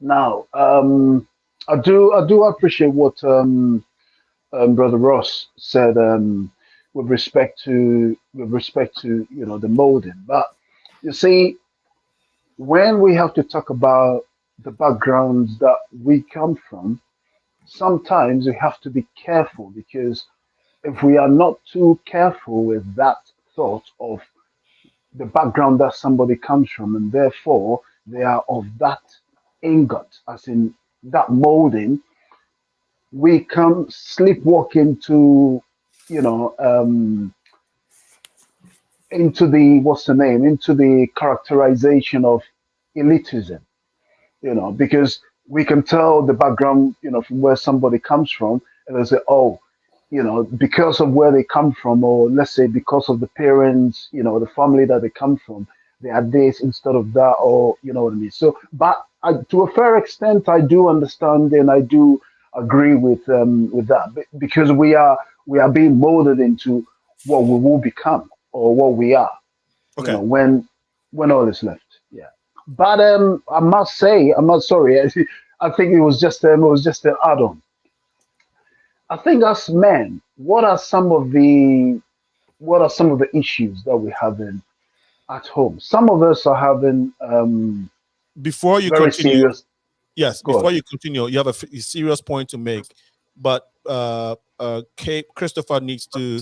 Now, I do appreciate what Brother Ross said with respect to the molding. But you see, when we have to talk about the backgrounds that we come from, sometimes we have to be careful, because if we are not too careful with that thought of the background that somebody comes from, and therefore they are of that ingot, as in that molding, we come sleepwalking to, you know, into the what's the name, into the characterization of elitism, because we can tell the background, from where somebody comes from, and they say, oh, because of where they come from, or let's say because of the parents, the family that they come from, they are this instead of that, or you know what I mean. So, but to a fair extent, I do understand and I do agree with that, because we are being molded into what we will become, or what we are, Okay. when all is left. Yeah. But I must say, I'm not sorry. I think it was just an add-on. I think as men, what are some of the issues that we have at home? Some of us are having Before you very continue, serious. yes, God. before you continue, you have a serious point to make, but Christopher needs to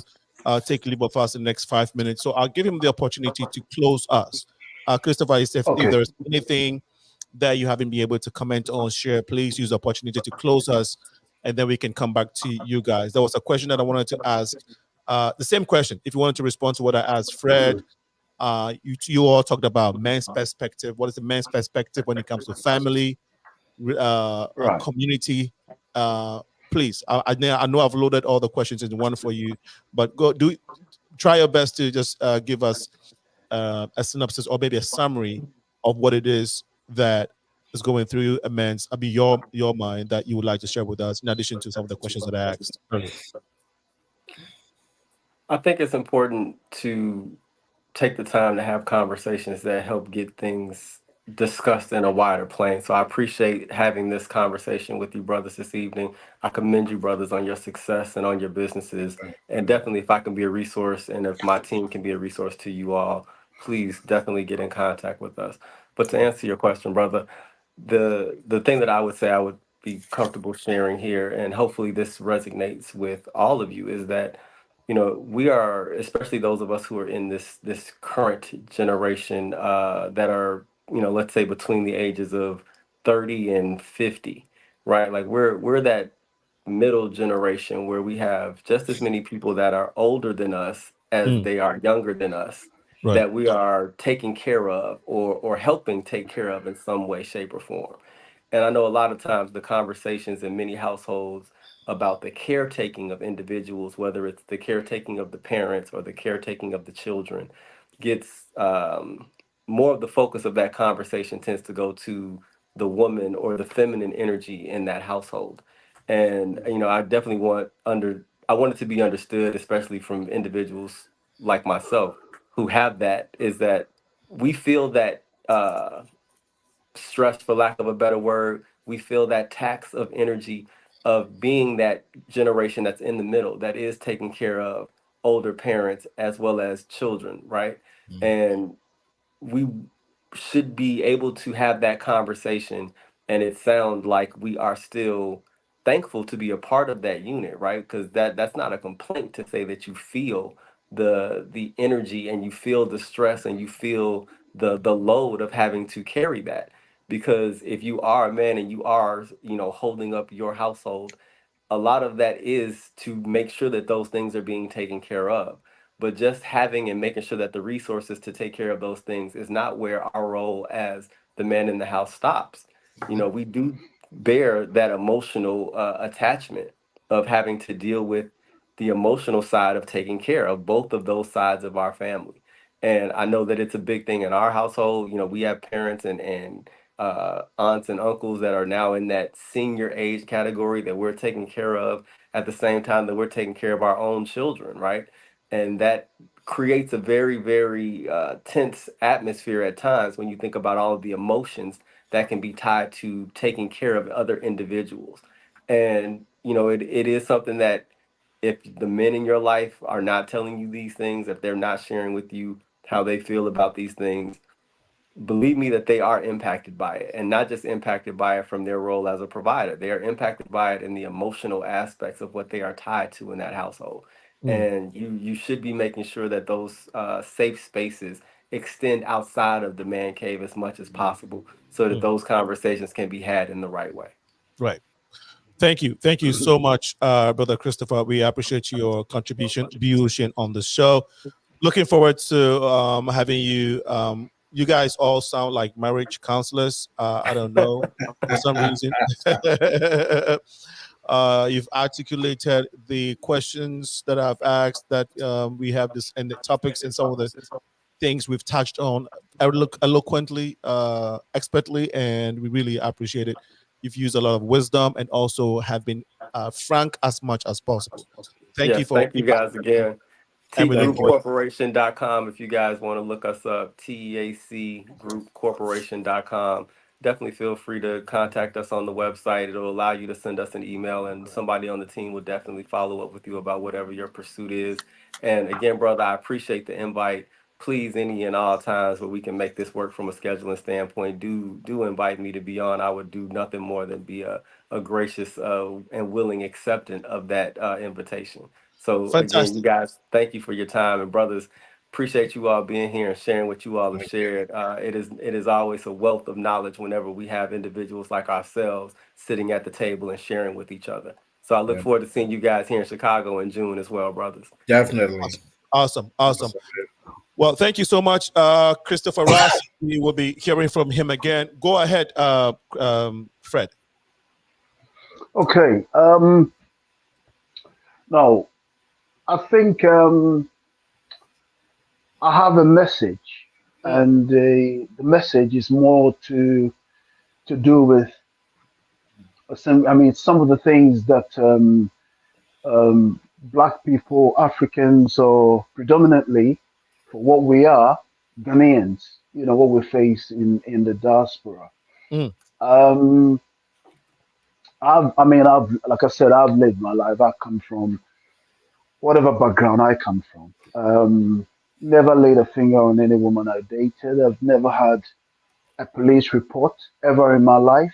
take leave of us in the next 5 minutes, so I'll give him the opportunity to close us. Christopher, if Okay. there's anything that you haven't been able to comment on, share, please use the opportunity to close us, and then we can come back to you guys. There was a question that I wanted to ask. The same question. If you wanted to respond to what I asked, Fred, you all talked about men's perspective. What is the men's perspective when it comes to family, Right. community? Uh, Please, I know I've loaded all the questions into one for you, but try your best to just give us a synopsis or maybe a summary of what it is that is going through immense, your mind that you would like to share with us, in addition to some of the questions that I asked earlier? I think it's important to take the time to have conversations that help get things discussed in a wider plane. So I appreciate having this conversation with you, brothers, this evening. I commend you, brothers, on your success and on your businesses. And definitely, if I can be a resource and if my team can be a resource to you all, please definitely get in contact with us. But to answer your question, brother, the thing that I would say I would be comfortable sharing here, and hopefully this resonates with all of you, is that we are, especially those of us who are in this current generation that are, let's say between the ages of 30 and 50, right? Like we're that middle generation where we have just as many people that are older than us as Mm, they are younger than us right. that we are taking care of or helping take care of in some way, shape, or form. And I know a lot of times the conversations in many households about the caretaking of individuals, whether it's the caretaking of the parents or the caretaking of the children, gets more of the focus of that conversation tends to go to the woman or the feminine energy in that household. And I definitely I want it to be understood, especially from individuals like myself who have that, is that we feel that stress, for lack of a better word. We feel that tax of energy of being that generation that's in the middle, that is taking care of older parents as well as children, right? Mm. And we should be able to have that conversation and it sound like we are still thankful to be a part of that unit, right? Because that's not a complaint to say that you feel the energy and you feel the stress and you feel the load of having to carry that. Because if you are a man and you are, holding up your household, a lot of that is to make sure that those things are being taken care of. But just having and making sure that the resources to take care of those things is not where our role as the man in the house stops. We do bear that emotional attachment of having to deal with the emotional side of taking care of both of those sides of our family. And I know that it's a big thing in our household. We have parents and aunts and uncles that are now in that senior age category that we're taking care of at the same time that we're taking care of our own children, right? And that creates a very, very tense atmosphere at times when you think about all of the emotions that can be tied to taking care of other individuals. And, it is something that if the men in your life are not telling you these things, if they're not sharing with you how they feel about these things, believe me that they are impacted by it, and not just impacted by it from their role as a provider. They are impacted by it in the emotional aspects of what they are tied to in that household. Mm, And you should be making sure that those safe spaces extend outside of the man cave as much as possible so that mm, those conversations can be had in the right way. right. Thank you so much, Brother Christopher. We appreciate your contribution on the show. Looking forward to having you. You guys all sound like marriage counselors. I don't know, for some reason. You've articulated the questions that I've asked, that we have this, and the topics and some of the things we've touched on eloquently, expertly, and we really appreciate it. You've used a lot of wisdom and also have been frank as much as possible. Thank you Yes, for thank you guys again. and we look forward. tgroupcorporation.com if you guys want to look us up. TEACgroupcorporation.com. Definitely feel free to contact us on the website. It'll allow you to send us an email, and somebody on the team will definitely follow up with you about whatever your pursuit is. And again, brother, I appreciate the invite. Please, any and all times where we can make this work from a scheduling standpoint, do invite me to be on. I would do nothing more than be a gracious and willing acceptant of that invitation. So again, you Fantastic. guys, thank you for your time, and brothers, appreciate you all being here and sharing what you all have shared. It is always a wealth of knowledge whenever we have individuals like ourselves sitting at the table and sharing with each other. So I look Yeah, forward to seeing you guys here in Chicago in June as well, brothers. definitely. Awesome. Awesome. Well, thank you so much, Christopher Ross. We will be hearing from him again. Go ahead, Fred. Okay. Now, I think I have a message, Mm, and the message is more to to do with some of the things that black people, Africans, or predominantly for what we are, Ghanaians, what we face in the diaspora. Mm, Um, like I said, I've lived my life. I come from whatever background I come from. Never laid a finger on any woman I dated. I've never had a police report ever in my life.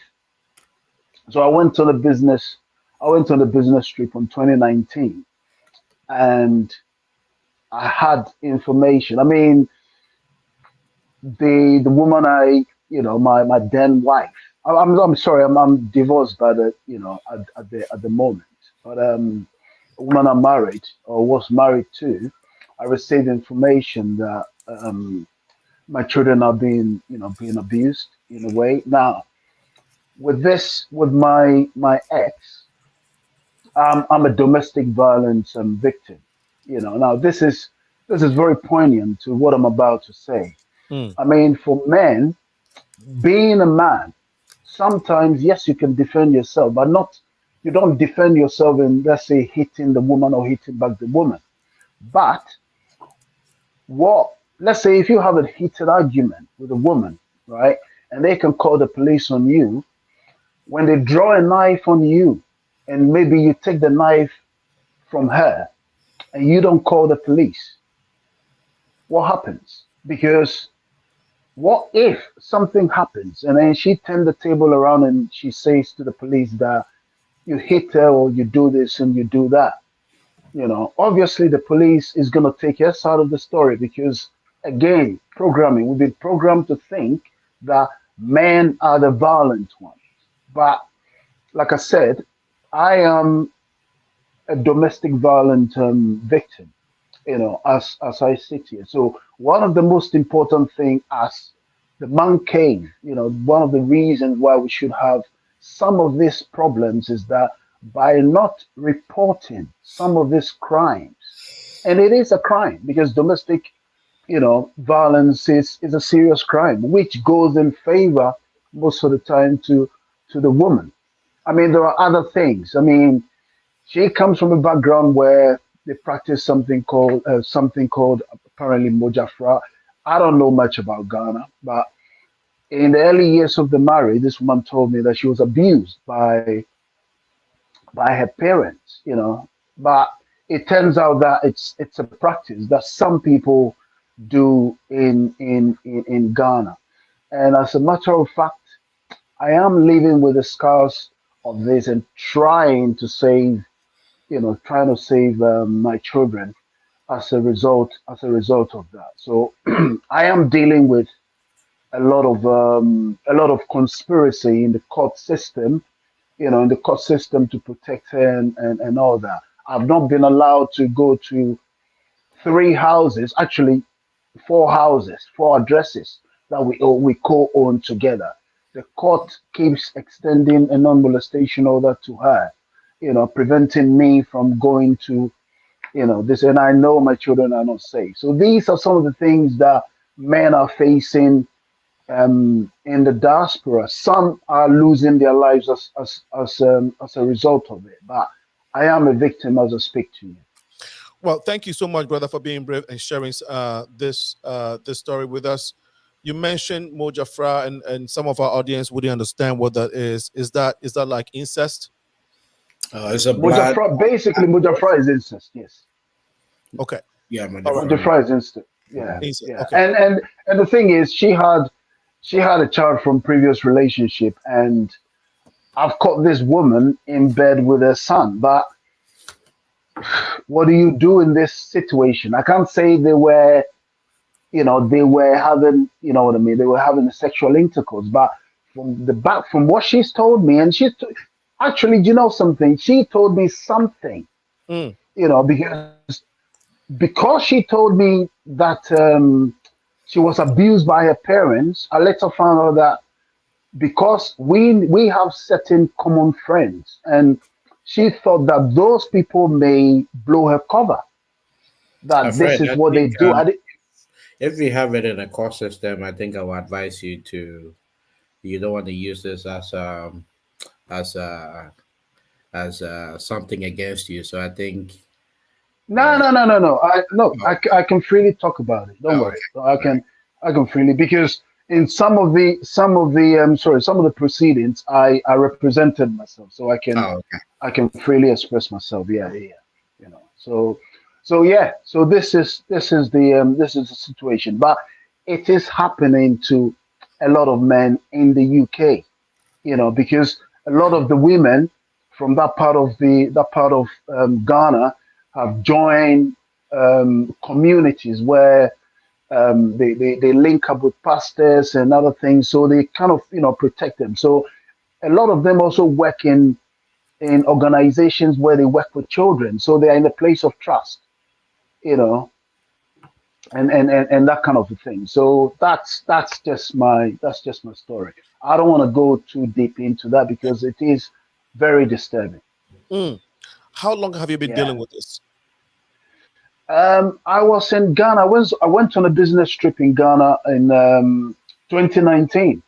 So I went on a business trip in 2019, and I had information. I mean, the woman my then wife. I'm sorry, I'm divorced by the at the moment. But a woman I married or was married to, I received information that my children are being abused in a way. Now with my ex, I'm a domestic violence victim. Now this is very poignant to what I'm about to say. mm, I mean, for men, being a man, sometimes yes, you can defend yourself, but not you don't defend yourself in, let's say, hitting the woman or hitting back the woman. But what let's say if you have a heated argument with a woman, right, and they can call the police on you, when they draw a knife on you, and maybe you take the knife from her and you don't call the police, what happens? Because what if something happens and then she turned the table around and she says to the police that you hit her or you do this and you do that? Obviously the police is going to take her side of the story because, again, programming, we've been programmed to think that men are the violent ones. But like I said, I am a domestic violent victim, as I sit here. So one of the most important thing as the man cave, one of the reasons why we should have some of these problems is that by not reporting some of these crimes, and it is a crime because domestic, violence is a serious crime, which goes in favor most of the time to the woman. I mean, there are other things. I mean, she comes from a background where they practice something called apparently mojafra. I don't know much about Ghana, but in the early years of the marriage, this woman told me that she was abused by her parents. But it turns out that it's a practice that some people do in Ghana, and as a matter of fact, I am living with the scars of this and trying to save my children as a result of that. So I am dealing with a lot of conspiracy in the court system, to protect her and all that. I've not been allowed to go to three houses, actually four houses, four addresses that we co-own together. The court keeps extending a non-molestation order to her, preventing me from going to, this, and I know my children are not safe. So these are some of the things that men are facing in the diaspora. Some are losing their lives as a result of it. But I am a victim as I speak to you. Well, thank you so much, brother, for being brave and sharing this story with us. You mentioned Mojafra, and some of our audience wouldn't understand what that is. Is that like incest? It's a blood. Mujafra is incest. Yes. Okay. Yeah, All right. Mujafra is incest. Yeah. Incest. Yeah. Okay. And the thing is, she had a child from previous relationship, and I've caught this woman in bed with her son. But what do you do in this situation? I can't say they were having, what I mean, they were having a sexual intercourse, but from what she's told me, and actually, do you know something? She told me something, Mm. Because she told me that she was abused by her parents. I later found out that because we have certain common friends, and she thought that those people may blow her cover, that My this friend, is I what they think do. if we have it in a court system, I think I would advise you to You don't want to use this as as something against you. So I think. No, no, no, no, no. Oh, I can freely talk about it. Don't oh, worry. okay. All right. I can freely because in some of the proceedings, I represented myself, so Oh, okay. I can freely express myself. Yeah, yeah, yeah. You know. So yeah. So this is the situation, but it is happening to a lot of men in the UK. You know, because a lot of the women from that part of Ghana have joined communities where they link up with pastors and other things, so they kind of protect them. So a lot of them also work in organizations where they work with children, so they are in a place of trust, you know, and that kind of a thing. So that's just my story. I don't want to go too deep into that because it is very disturbing. Mm. How long have you been Yeah. dealing with this? I was in Ghana. I went on a business trip in Ghana in 2019,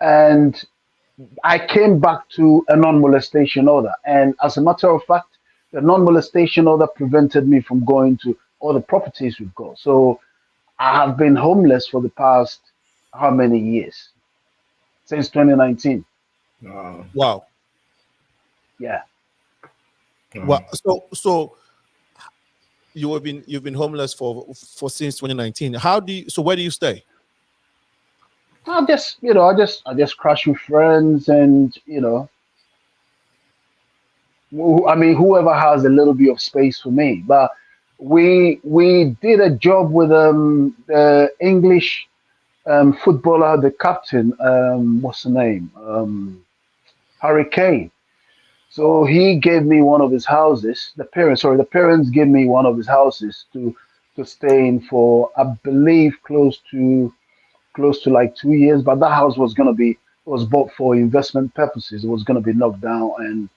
and I came back to a non-molestation order. And as a matter of fact, the non-molestation order prevented me from going to all the properties we've got. So I have been homeless for the past how many years? Since 2019. Oh, Wow. Yeah. oh. Well, so you've been homeless for since 2019. How do you, so where do you stay? I just crash with friends and I mean, whoever has a little bit of space for me. But we did a job with the English footballer, the captain. What's the name? Hurricane. So he gave me one of his houses. The parents gave me one of his houses to stay in for, I believe, close to like 2 years. But that house was bought for investment purposes. It was gonna be knocked down and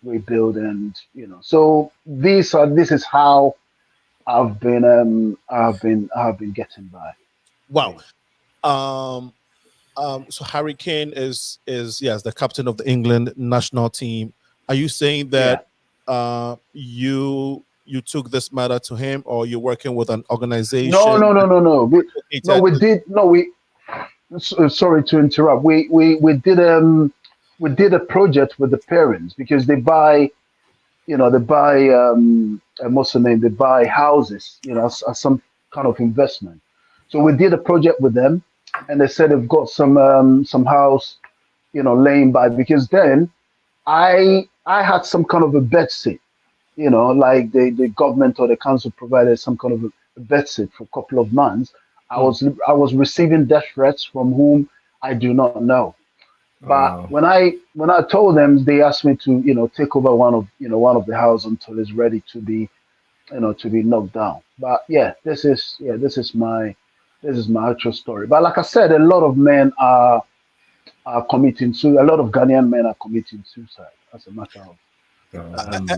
rebuild, and so this is how I've been getting by. Wow. Um, so Harry Kane is yes the captain of the England national team. Are you saying Yeah. that you took this matter to him, or you're working with an No, organization no, no, no, no. No, located we did. No, sorry to interrupt. We did a project with the parents because they buy what's the name? They buy houses, as some kind of investment. So we did a project with them, and they said they've got some house, laying by because then I had some kind of a bed sit, like the government or the council provided some kind of a bed sit for a couple of months. Mm. I was receiving death threats from whom I do not know. But Oh, when I told them, they asked me to take over one of the house until it's ready to be knocked down. But yeah, this is my actual story. But like I said, a lot of men are committing suicide. A lot of Ghanaian men are committing suicide as a matter of oh. um,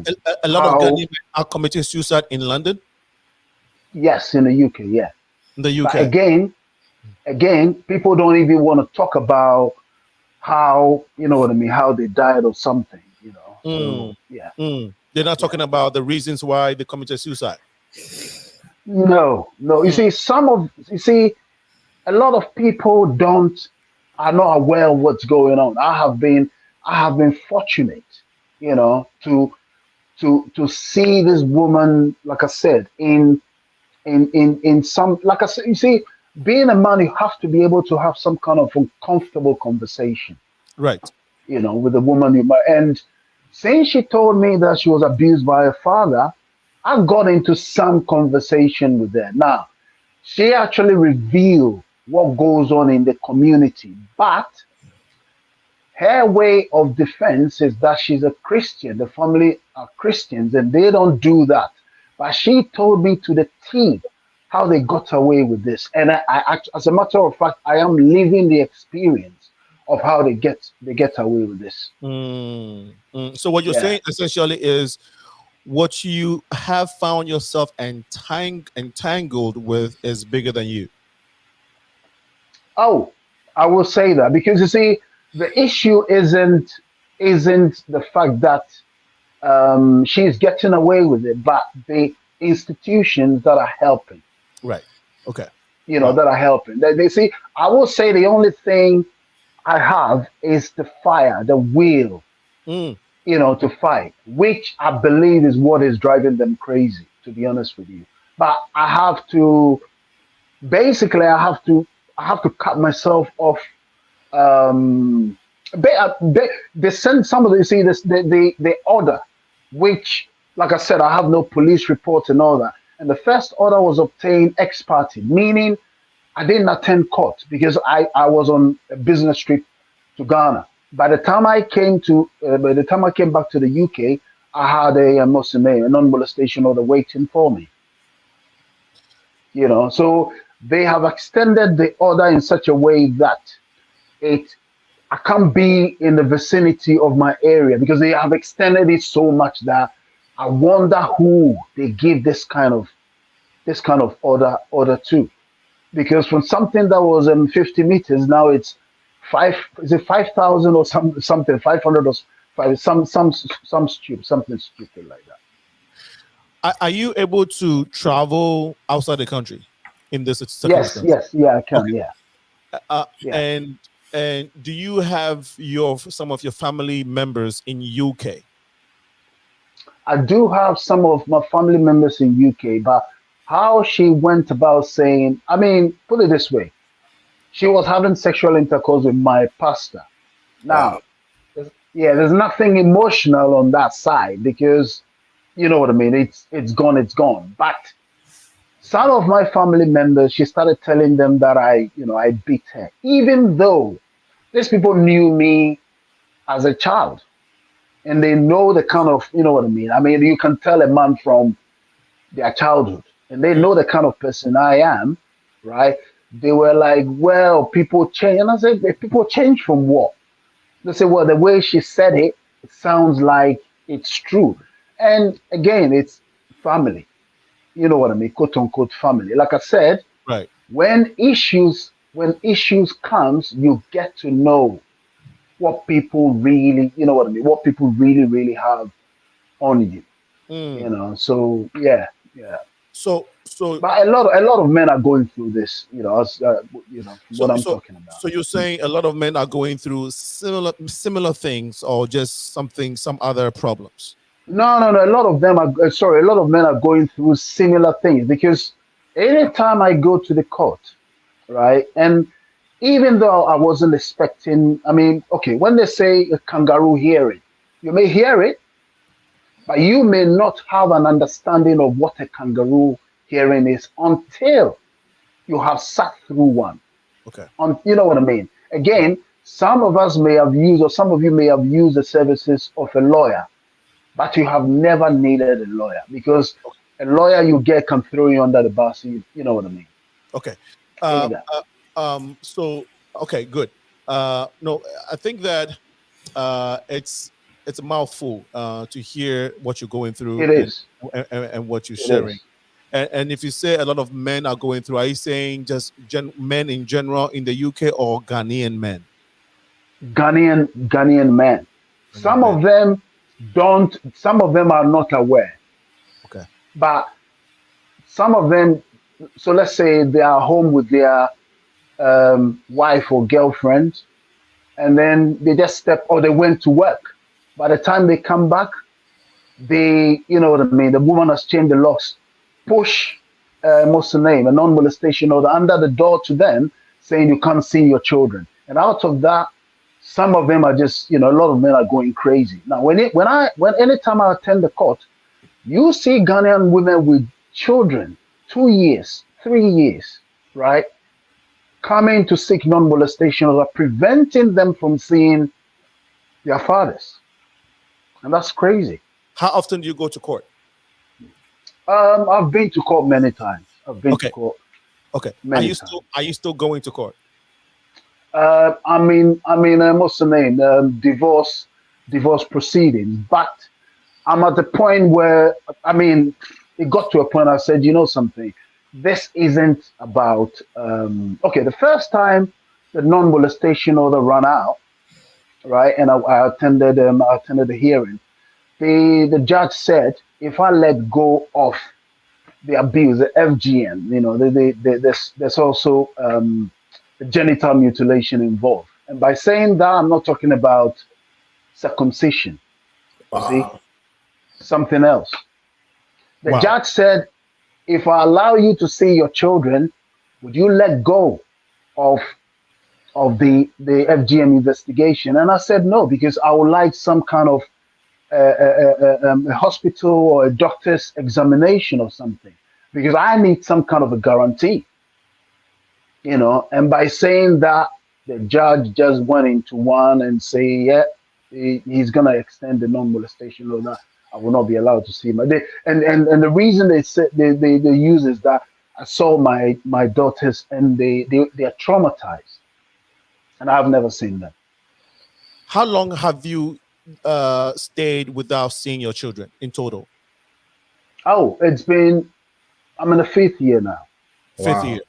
A lot of how. Ghanaians are committing suicide in London, Yes, in the UK, yeah. in the But UK. again, people don't even want to talk about how what I mean, how they died or something. So Mm, yeah, They're not yeah. talking about the reasons why they committed suicide. No, no. Mm, You see, a lot of people don't are not aware of what's going on. I have been fortunate, to see this woman, like I said, in some, like I said, you see, being a man, you have to be able to have some kind of uncomfortable conversation, right. with a woman you might. And since she told me that she was abused by her father, I got into some conversation with her. Now, she actually revealed what goes on in the community, but her way of defense is that she's a Christian. The family are Christians and they don't do that. But she told me to the T how they got away with this. And as a matter of fact, I am living the experience of how they get away with this. So what you're Yeah. saying essentially is what you have found yourself entangled with is bigger than you. Oh, I will say that because you see, the issue isn't the fact that she's getting away with it, but the institutions that are helping, Right. Okay. that are helping. They see. I will say the only thing I have is the fire, the will, Mm, to fight, which I believe is what is driving them crazy. To be honest with you, but I have to basically, I have to cut myself off. Um, they send some of the, you see this the order, which, like I said, I have no police report and all that. And the first order was obtained ex parte, meaning I didn't attend court because I was on a business trip to Ghana. By the time I came back to the UK, I had a Muslim, a non-molestation order waiting for me. So they have extended the order in such a way that it I can't be in the vicinity of my area because they have extended it so much that I wonder who they give this kind of order to. Because from something that was 50 meters, now it's five. Is it 5,000 or something? 500 or five? Something stupid like that. are you able to travel outside the country in this Yes, circumstance? yes, yeah, I can. Okay. Yeah. And do you have some of your family members in UK? I do have some of my family members in UK, but how she went about saying, I mean, put it this way, she was having sexual intercourse with my pastor. Wow. Now, there's nothing emotional on that side because you know what I mean. It's gone, it's gone. But some of my family members, she started telling them that I beat her, even though these people knew me as a child and they know the kind of, you know what I mean. I mean, you can tell a man from their childhood and they know the kind of person I am, right? They were like, well, people change. And I said, people change from what? They say, well, the way she said it, it sounds like it's true. And again, it's family. You know what I mean? Quote unquote family. Like I said, Right. when issues comes, you get to know what people really, you know what I mean, what people really, really have on you. Mm. So yeah. So But a lot of men are going through this, so what I'm so talking about. so you're saying a lot of men are going through similar things or just some other problems? No, no, no. A lot of them are sorry. A lot of men are going through similar things because anytime I go to the court, right, and even though I wasn't expecting, I mean, okay, when they say a kangaroo hearing, you may hear it, but you may not have an understanding of what a kangaroo hearing is until you have sat through one. Okay. You know what I mean? Again, some of us may have used, or some of you may have used the services of a lawyer, but you have never needed a lawyer because a lawyer you get can throw you under the bus. You know what I mean? Okay. Either. So okay, good. No, I think that it's a mouthful to hear what you're going through It is. and what you're It sharing. is. And if you say a lot of men are going through, are you saying just men in general in the UK or Ghanaian men? Ghanaian men. Ghanaian Some men. of them don't. Some of them are not aware, Okay. but some of them. So let's say they are home with their wife or girlfriend, and then they just step or they went to work. By the time they come back, you know what I mean. The woman has changed the locks, push, what's the name, a non-molestation order under the door to them, saying you can't see your children. And out of that, some of them are just, a lot of men are going crazy. Now, anytime I attend the court, you see Ghanaian women with children, 2 years, 3 years, right, coming to seek non-molestation order, preventing them from seeing their fathers, and that's crazy. How often do you go to court? I've been to court many times. I've been to Okay. court Okay. many times. Are you still going to court? What's the name? Divorce proceedings. But I'm at the point where, it got to a point I said, you know something, this isn't about, okay, the first time the non-molestation order ran out, right? And I attended the hearing. The judge said if I let go of the abuse, the FGM, there's also genital mutilation involved. And by saying that, I'm not talking about circumcision. You see, Wow. something else. The Wow. judge said, if I allow you to see your children, would you let go of the FGM investigation? And I said no, because I would like some kind of a hospital or a doctor's examination or something, because I need some kind of a guarantee, And by saying that, the judge just went into one and say, yeah, he's gonna extend the non-molestation order. I will not be allowed to see my day. And the reason they said they use is that I saw my daughters and they are traumatized, and I've never seen them. How long have you stayed without seeing your children in total? Oh, I'm in the 5th year now. Fifth Wow. year.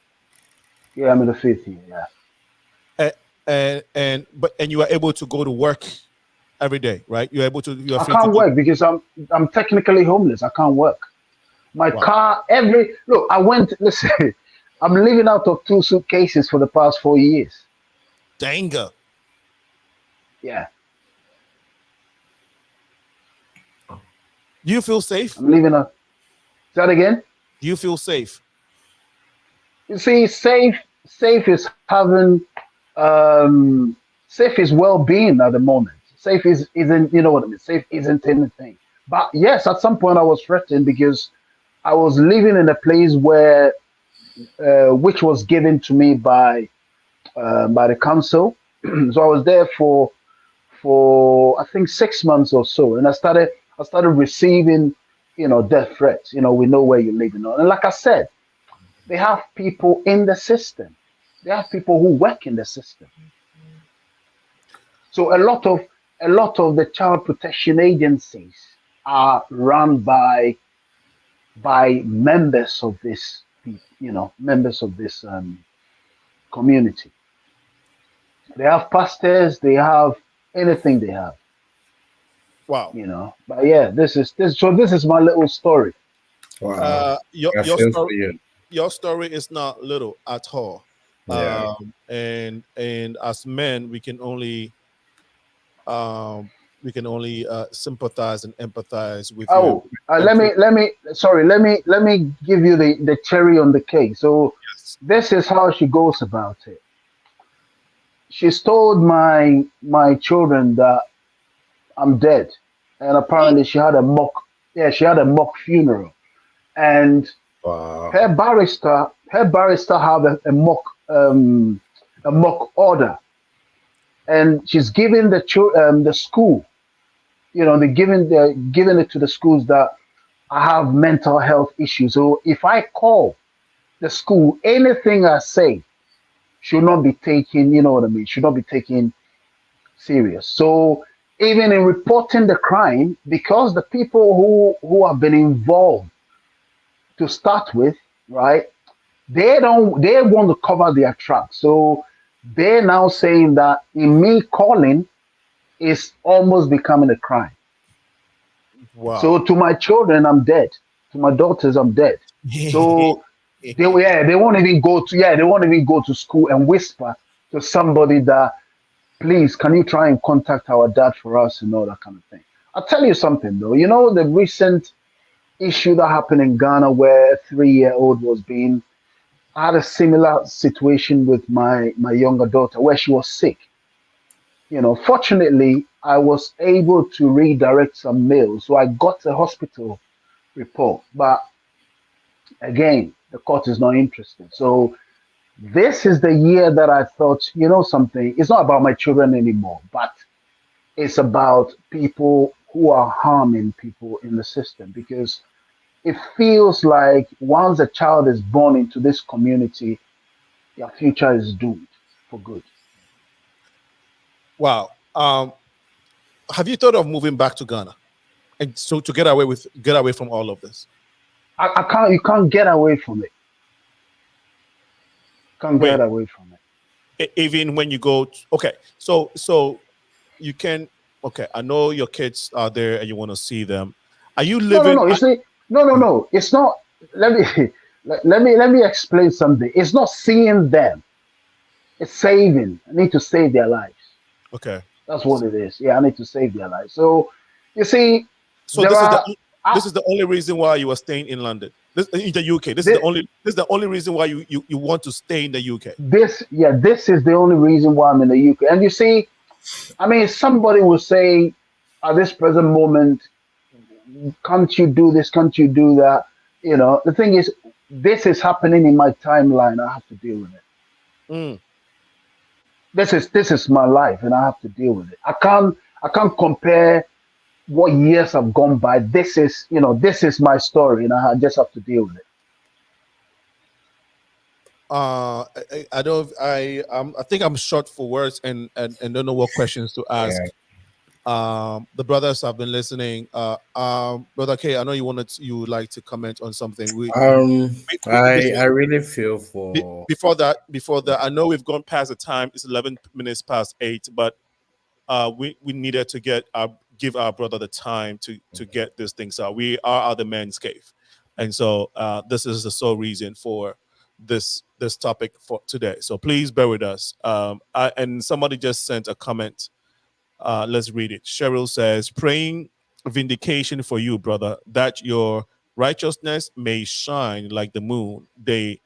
Yeah, I'm in the 5th year. Yeah. And you are able to go to work every day, right? You're able to. You are I free to can't do. work because I'm technically homeless. I can't work. My Wow. car, look, listen, I'm living out of 2 suitcases for the past 4 years. Danger. Yeah. Do you feel safe? I'm living out. Say that again? Do you feel safe? You see, safe is having, safe is well-being at the moment. Safe isn't, you know what I mean? Safe isn't anything. But yes, at some point I was threatened because I was living in a place where, which was given to me by the council. So I was there for I think 6 months or so, and I started receiving, death threats. We know where you're living on, and like I said, they have people in the system. They have people who work in the system. So a lot of the child protection agencies are run by members of this, members of this community. They have pastors. They have anything they have. Wow. But yeah, this is my little story. Wow. Your I your feel for story you. your story is not little at all. Yeah. And as men, we can only sympathize and empathize with you. Oh, let me give you the cherry on the cake. So Yes. this is how she goes about it. She's told my children that I'm dead, and apparently she had a mock funeral, and Wow. her barrister have a mock order, and she's giving the school, they're giving it to the schools that I have mental health issues. So if I call the school, anything I say should not be taken, you know what I mean, should not be taken serious. So even in reporting the crime, because the people who have been involved to start with, right, they want to cover their tracks. So they're now saying that in me calling is almost becoming a crime. Wow. So to my children, I'm dead. To my daughters, I'm dead. So they won't even go to school and whisper to somebody that, please, can you try and contact our dad for us and all that kind of thing. I'll tell you something though. The recent issue that happened in Ghana where a 3-year-old was being. I had a similar situation with my younger daughter where she was sick. Fortunately, I was able to redirect some mail, so I got a hospital report. But again, the court is not interested. So this is the year that I thought, something. It's not about my children anymore, but it's about people who are harming people in the system, because it feels like once a child is born into this community, their future is doomed for good. Wow. Have you thought of moving back to Ghana and so to get away from all of this? I can't. You can't get away from it. Can't Wait, get away from it. even when you go. Okay, so you can. Okay, I know your kids are there and you want to see them. Are you No, no, living? no. You see, no. It's not. Let me let me explain something. It's not seeing them. It's saving. I need to save their lives. Okay, That's what it is. Yeah, I need to save their lives. So you see, so there this is the are. I, this is the only reason why you are staying in London. This in the UK. thi- This is the only reason why you want to stay in the UK. this yeah, this is the only reason why I'm in the UK. And you see, I mean, somebody will say at this present moment, can't you do this? Can't you do that? You know, the thing is, this is happening in my timeline. I have to deal with it. Mm. This is my life, and I have to deal with it. I can't compare what years have gone by. This is this is my story, and I just have to deal with it. I don't. I think I'm short for words and don't know what questions to ask. Yeah. The brothers have been listening. Brother K, I know you would like to comment on something. I really feel for Before that, I know we've gone past the time. It's 11 minutes past 8, but we needed to give our brother the time to get these things out. We are at the men's cave, and so this is the sole reason for this topic for today. So please bear with us. And somebody just sent a comment. Let's read it. Cheryl says, "Praying vindication for you, brother, that your righteousness may shine like the moon, day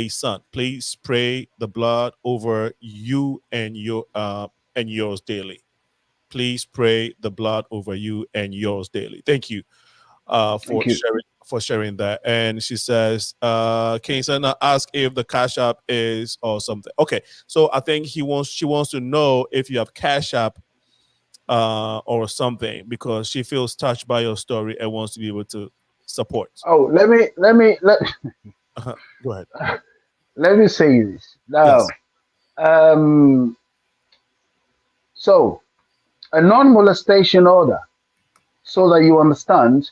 sun. Please pray the blood over you and yours daily. Please pray the blood over you and yours daily." Thank you Thank you. for sharing that. And she says, "Can you ask if the Cash App is or something?" Okay, so I think she wants to know if you have Cash App or something because she feels touched by your story and wants to be able to support. Oh, Go ahead. let me say this now. Yes. Um, so a non-molestation order, so that you understand,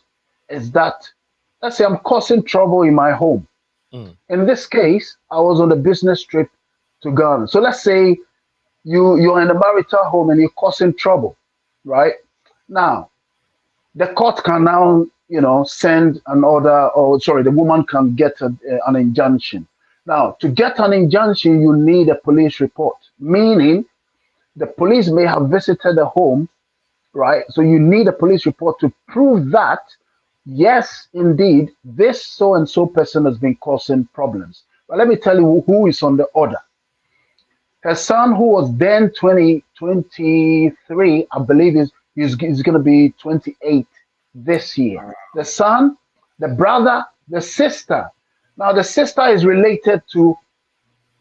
is that let's say I'm causing trouble in my home. Mm. In this case, I was on a business trip to Ghana. So let's say you're in a marital home and you're causing trouble, right? Now the court can now send an order, or sorry, the woman can get an injunction. Now to get an injunction, you need a police report, meaning the police may have visited the home, right? So you need a police report to prove that yes, indeed, this so and so person has been causing problems. But let me tell you who is on the order. Her son, who was then 23, I believe he's going to be 28 this year. The son, the brother, the sister. Now, the sister is related to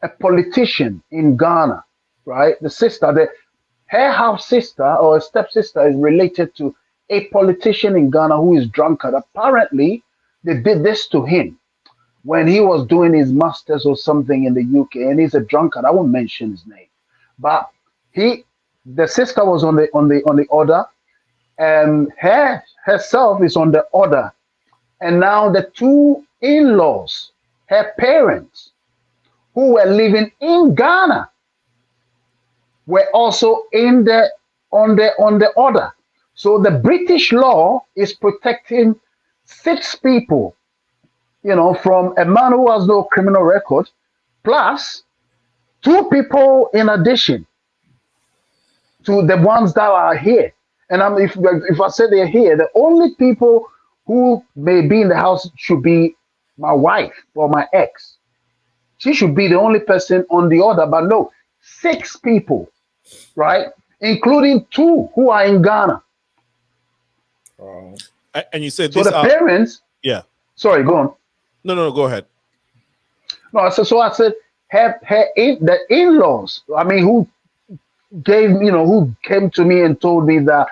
a politician in Ghana, right? The sister, her half sister or stepsister is related to a politician in Ghana who is drunkard. Apparently, they did this to him when he was doing his masters or something in the UK, and he's a drunkard. I won't mention his name, but the sister was on the order, and herself is on the order, and now the two in-laws, her parents, who were living in Ghana, were also on the order. So the British law is protecting 6 people, from a man who has no criminal record, plus 2 people in addition to the ones that are here. And if I say they're here, the only people who may be in the house should be my wife or my ex. She should be the only person on the order, but no, 6 people, right? Including 2 who are in Ghana. And you said So this. the parents. Yeah. Sorry, go on. No, go ahead. No, so I said the in-laws. I mean, who came to me and told me that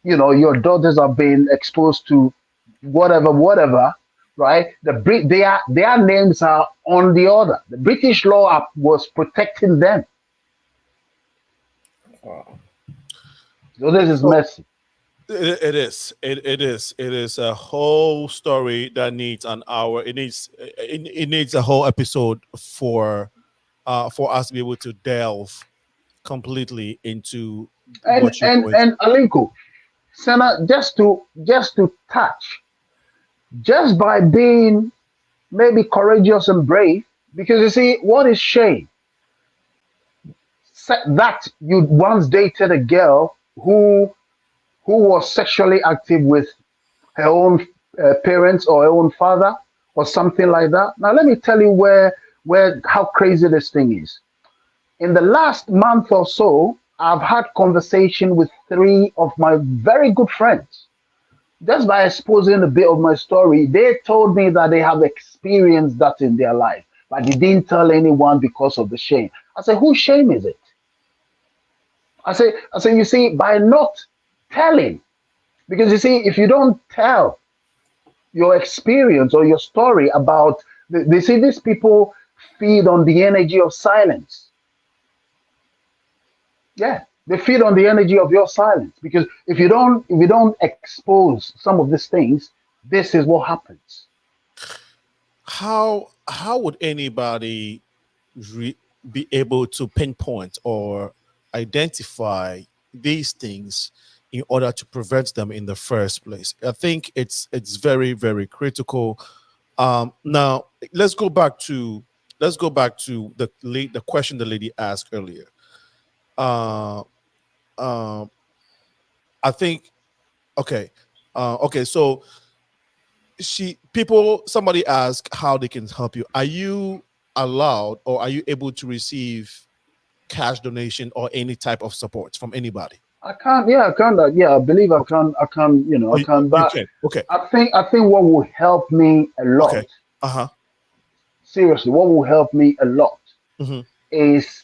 your daughters are being exposed to whatever, right? Their names are on the order. The British law was protecting them. Wow. So this is messy. It is. It is a whole story that needs an hour. It needs a whole episode for for us to be able to delve completely into And what you're going through. and Alinko, Senna, just to touch, just by being maybe courageous and brave, because you see, what is shame? That you once dated a girl who was sexually active with her own parents or her own father or something like that. Now let me tell you where how crazy this thing is. In the last month or so, I've had conversation with three of my very good friends. Just by exposing a bit of my story, they told me that they have experienced that in their life, but they didn't tell anyone because of the shame. I said, whose shame is it? I say, you see, by not telling, because you see, if you don't tell your experience or your story about, they say these people feed on the energy of silence. Yeah, they feed on the energy of your silence, because if you don't expose some of these things, this is what happens. How would anybody be able to pinpoint or identify these things in order to prevent them in the first place? I think it's very, very critical. Now let's go back to the question the lady asked earlier. uh I think, okay, okay, so somebody asked how they can help you. Are you allowed, or are you able to receive cash donation or any type of support from anybody? I can't. Yeah, I can't. Yeah, I believe I Okay. can. I can. You know, Oh, I can. you But can. Okay. I think what will help me a lot, Okay. Uh-huh. seriously, what will help me a lot Hmm. is,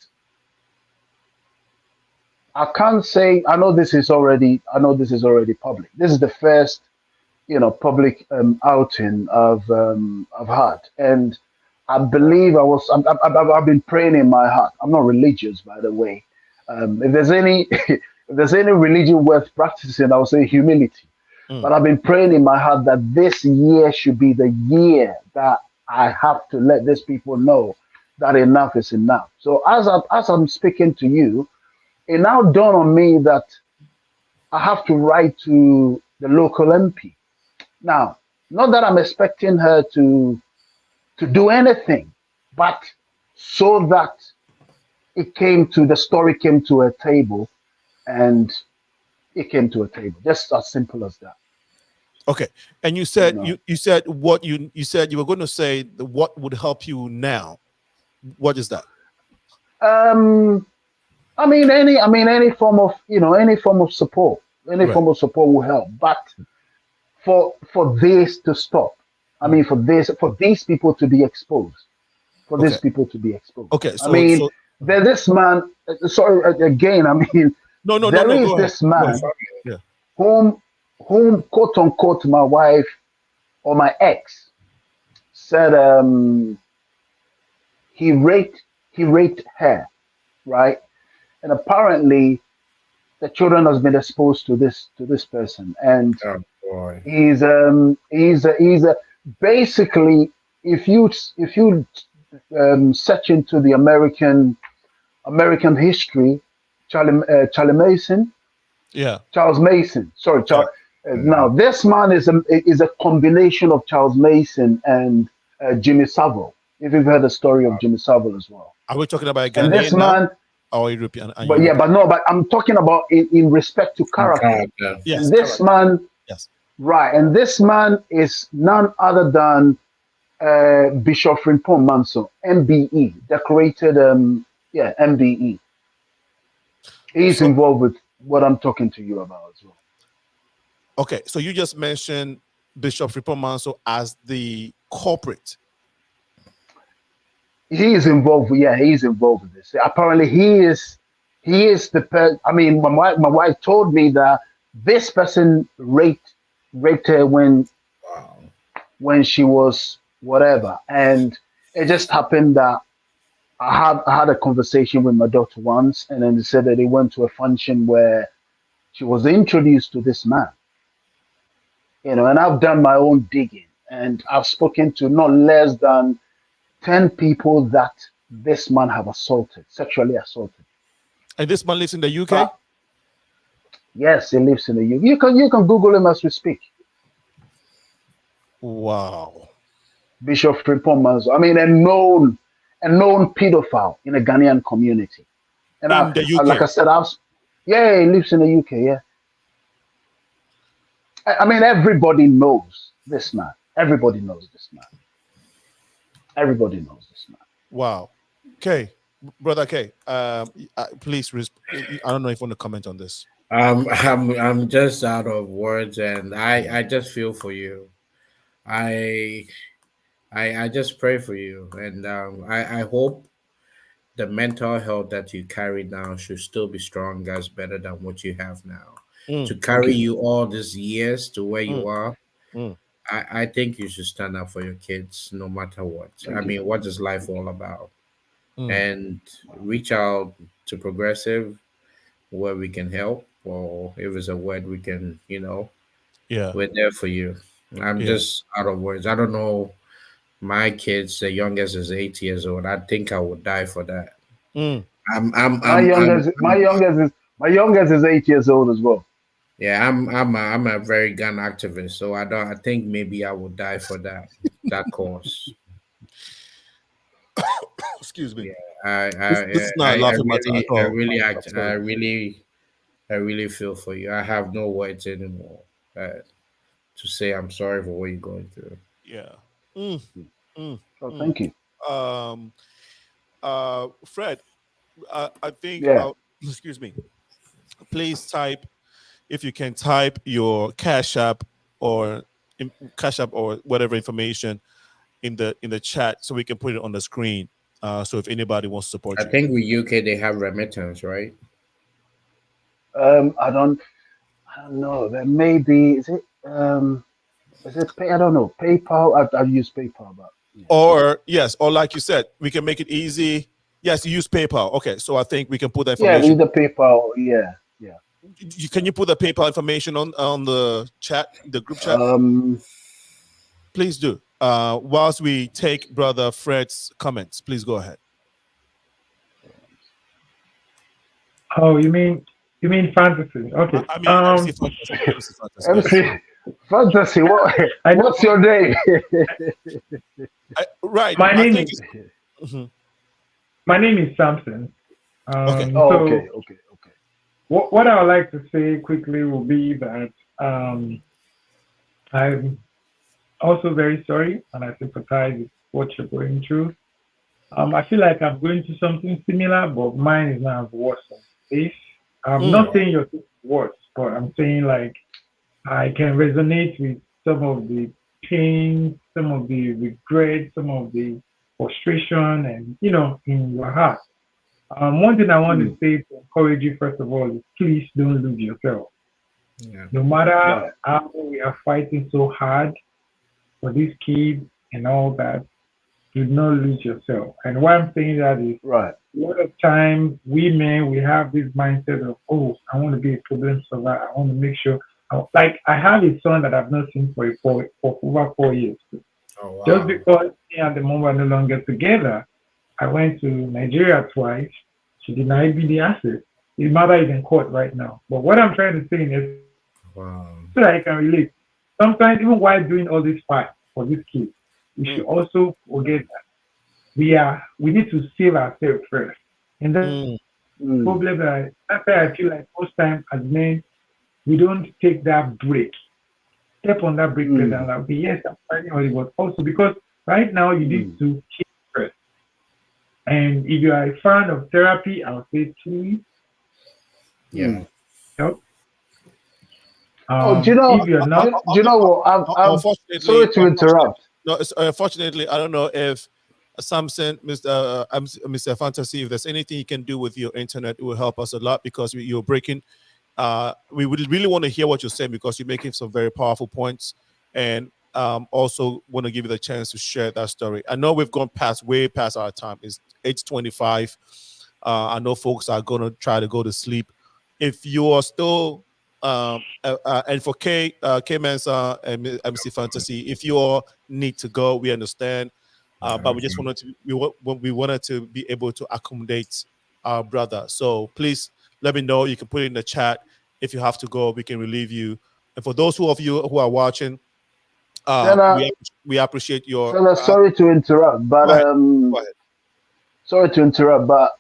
I can't say, I know this is already public. This is the first, public outing I've had, and I believe I've been praying in my heart. I'm not religious, by the way. If there's any if there's any religion worth practicing, I would say humility. Mm. But I've been praying in my heart that this year should be the year that I have to let these people know that enough is enough. So as I'm speaking to you, it now dawned on me that I have to write to the local MP. Now, not that I'm expecting her to do anything, but so that the story came to a table, and it came to a table. Just as simple as that. Okay. And you You said know. you said what you said you were going to say what would help you now. What is that? Um any form of support. Any Right. form of support will help. But for this to stop, Mm. for these people to be exposed. For these Okay. people to be exposed. Okay. I So mean, there's this man. Sorry, again. I mean, no, there is go ahead. this Go ahead. man Yeah. whom quote unquote my wife or my ex said he raped her, right? And apparently the children has been exposed to this person, and Oh boy. he's a basically, if you search into the American history, Yeah. Charles Mason. Sorry, Yeah. now this man is a combination of Charles Mason and Jimmy Savile. If you've heard the story of Jimmy Savile as well, Are we talking about a and this Ghanaian now man, or European? but yeah, but no, but I'm talking about in respect to character. Character. Yes. And this Correct. man, Yes. right, and this man is none other than Bishop Frimpong Manso, MBE, decorated, MBE. He's So involved with what I'm talking to you about as well. okay. So you just mentioned Bishop Fripo Manso as the corporate. He is involved. Yeah, he's involved with this. Apparently, he is the person. I mean, my wife told me that this person raped her Wow. when she was whatever, and it just happened that I had a conversation with my daughter once, and then they said that they went to a function where she was introduced to this man. And I've done my own digging, and I've spoken to not less than 10 people that this man have sexually assaulted. And this man lives in the UK. Yes, he lives in the UK. You can Google him as we speak. Wow. Bishop Frimpong Manzo. I mean, a known pedophile in the Ghanaian community. And In the UK. like I said, yeah, he lives in the UK. Yeah. I mean, everybody knows this man. Everybody knows this man. Everybody knows this man. Wow. Okay, brother K. Please. I don't know if you want to comment on this. I'm just out of words, and I just feel for you. I I just pray for you, and I hope the mental health that you carry now should still be strong as better than what you have now. To carry you all these years to where you are, Mm. I think you should stand up for your kids no matter what. Thank I you. mean, what is life all about? Mm. And reach out to Progressive where we can help, or if it's a word we can, Yeah. we're there for you. I'm Yeah. just out of words. I don't know. My kids, the youngest is 8 years old. I think I would die for that. Mm. I'm, I'm, My I'm, I'm, youngest, my youngest is my youngest is 8 years old as well. yeah, I'm a very gun activist. So I think maybe I would die for that cause. Excuse me. Yeah, I, This I, is not a I, I laughing matter at really, I all. really, I'm sorry. I really feel for you. I have no words anymore to say I'm sorry for what you're going through. Yeah. Mm. Mm. So Mm. thank you. Um. Fred, I think. Yeah. Excuse me. Please type, if you can, type your or Cash App or whatever information in the chat so we can put it on the screen. So if anybody wants to support I you. think with UK they have remittance, right? I don't know. There may be. Is it pay? I don't know. PayPal. I've used PayPal, but yeah. Or yes, or like you said, we can make it easy. Yes, you use PayPal. Okay, so I think we can put the Yeah, information. either PayPal. Yeah, yeah. Can you put the PayPal information on the chat, the group chat? Please do. Whilst we take Brother Fred's comments, please go ahead. Oh, you mean fantasy? Okay. I mean, MC Fantasy. MC Fantasy, yes. MC Fantasy. I know What's your name? Right. my I name think. is Mhm. my name is Samson. Okay. Oh, So okay. what I would like to say quickly will be that I'm also very sorry, and I sympathize with what you're going through. I feel like I'm going through something similar, but mine is not worse than this. I'm not saying yours is worse, but I'm saying like I can resonate with some of the pain, some of the regret, some of the frustration, and in your heart. One thing I want to say to encourage you, first of all, is please don't lose yourself. Yeah. No matter Right. how we are fighting so hard for these kids and all that, do not lose yourself. And why I'm saying that is Right. a lot of times we men we have this mindset of, oh, I want to be a problem solver. I want to make sure. Like I have a son that I've not seen for over 4 years. Oh wow. Just because me and the mom were no longer together, I went to Nigeria twice. She denied me the access. His mother is in court right now. But what I'm trying to say is Wow. so that I can relate. Sometimes even while doing all this fight for this kid, we should also forget that we need to save ourselves first. And that's the problem that's why I feel like most times as men we don't take that break. Step on that brake pedal and like, okay, yes, I'm fighting all it, but also because right now you need to keep first. And if you are a fan of therapy, I would say please Yeah. help. Oh, do you know? If you're not, Do you know what? I'm sorry to interrupt. No, unfortunately, I don't know if Samson, Mr. Fantasy, if there's anything you can do with your internet, it will help us a lot because you're breaking. We would really want to hear what you're saying because you're making some very powerful points, and also want to give you the chance to share that story. I know we've gone way past our time. It's 8:25. I know folks are going to try to go to sleep. If you are still and for K Mensa and MC Fantasy, if you all need to go, we understand. but we just wanted to we wanted to be able to accommodate our brother. So please let me know. You can put it in the chat. If you have to go, we can relieve you. And for those of you who are watching, Senna, we appreciate your. Senna, sorry to interrupt, but Go ahead. Go ahead. sorry to interrupt, but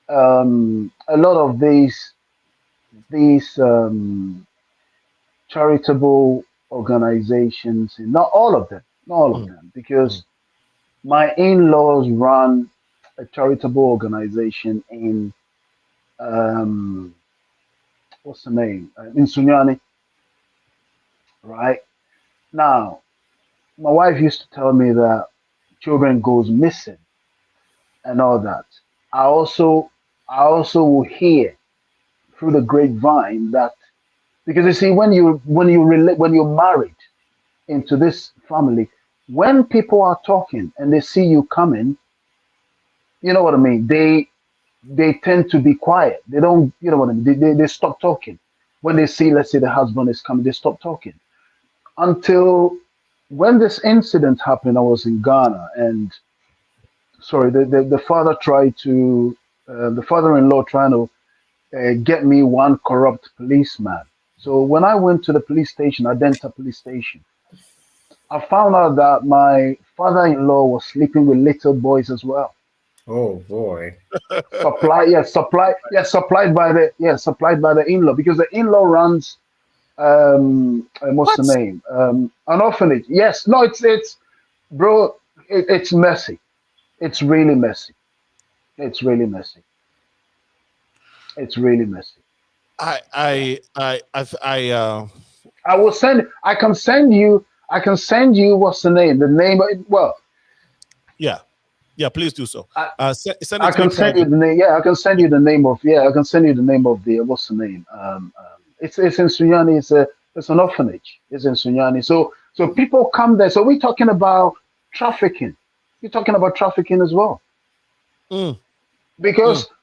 a lot of these charitable organizations, not all of them, not all of them, because my in-laws run a charitable organization in what's the name, in Sunyani, right? Now, my wife used to tell me that children goes missing and all that. I also will hear through the grapevine that, because you see, when you're married into this family, when people are talking and they see you coming, you know what I mean, they tend to be quiet. They don't, you know what I mean, they stop talking. When they see, let's say, the husband is coming, they stop talking. Until when this incident happened, I was in Ghana, and sorry, the father tried to, the father-in-law trying to get me one corrupt policeman. So when I went to the police station, Adenta police station, I found out that my father-in-law was sleeping with little boys as well. Oh boy. Supplied by the in-law, because the in-law runs what's the name? An orphanage. Yes, no, it's bro, it's messy. It's really messy. It's really messy. It's really messy. I I will send. I can send you. What's the name? The name. Well, yeah, please do so. Send it I to me can send you private. the name. Yeah, I can send you the name of. Yeah, I can send you the name of the. What's the name? It's in Sunyani. It's an orphanage. It's in Sunyani. So people come there. So we're talking about trafficking. You're talking about trafficking as well. Mm, mm,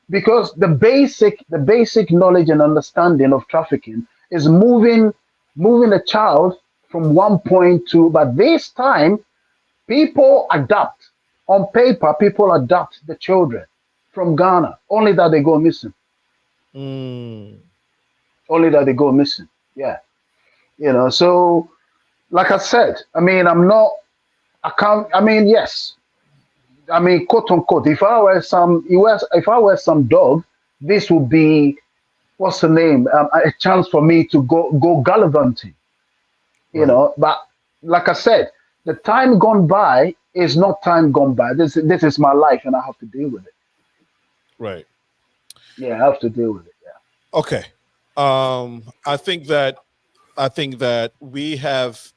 Because the basic knowledge and understanding of trafficking is moving a child from one point to. But this time, people adapt. On paper, people adopt the children from Ghana. Only that they go missing. mm. Only that they go missing. Yeah. So like I said, I mean, I can't, I mean, yes. I mean, quote unquote, if I were some dog, this would be, what's the name? A chance for me to go gallivanting, Right. But like I said, the time gone by is not time gone by. This is my life, and I have to deal with it. Right. Yeah, I have to deal with it. Yeah. Okay. I think that we have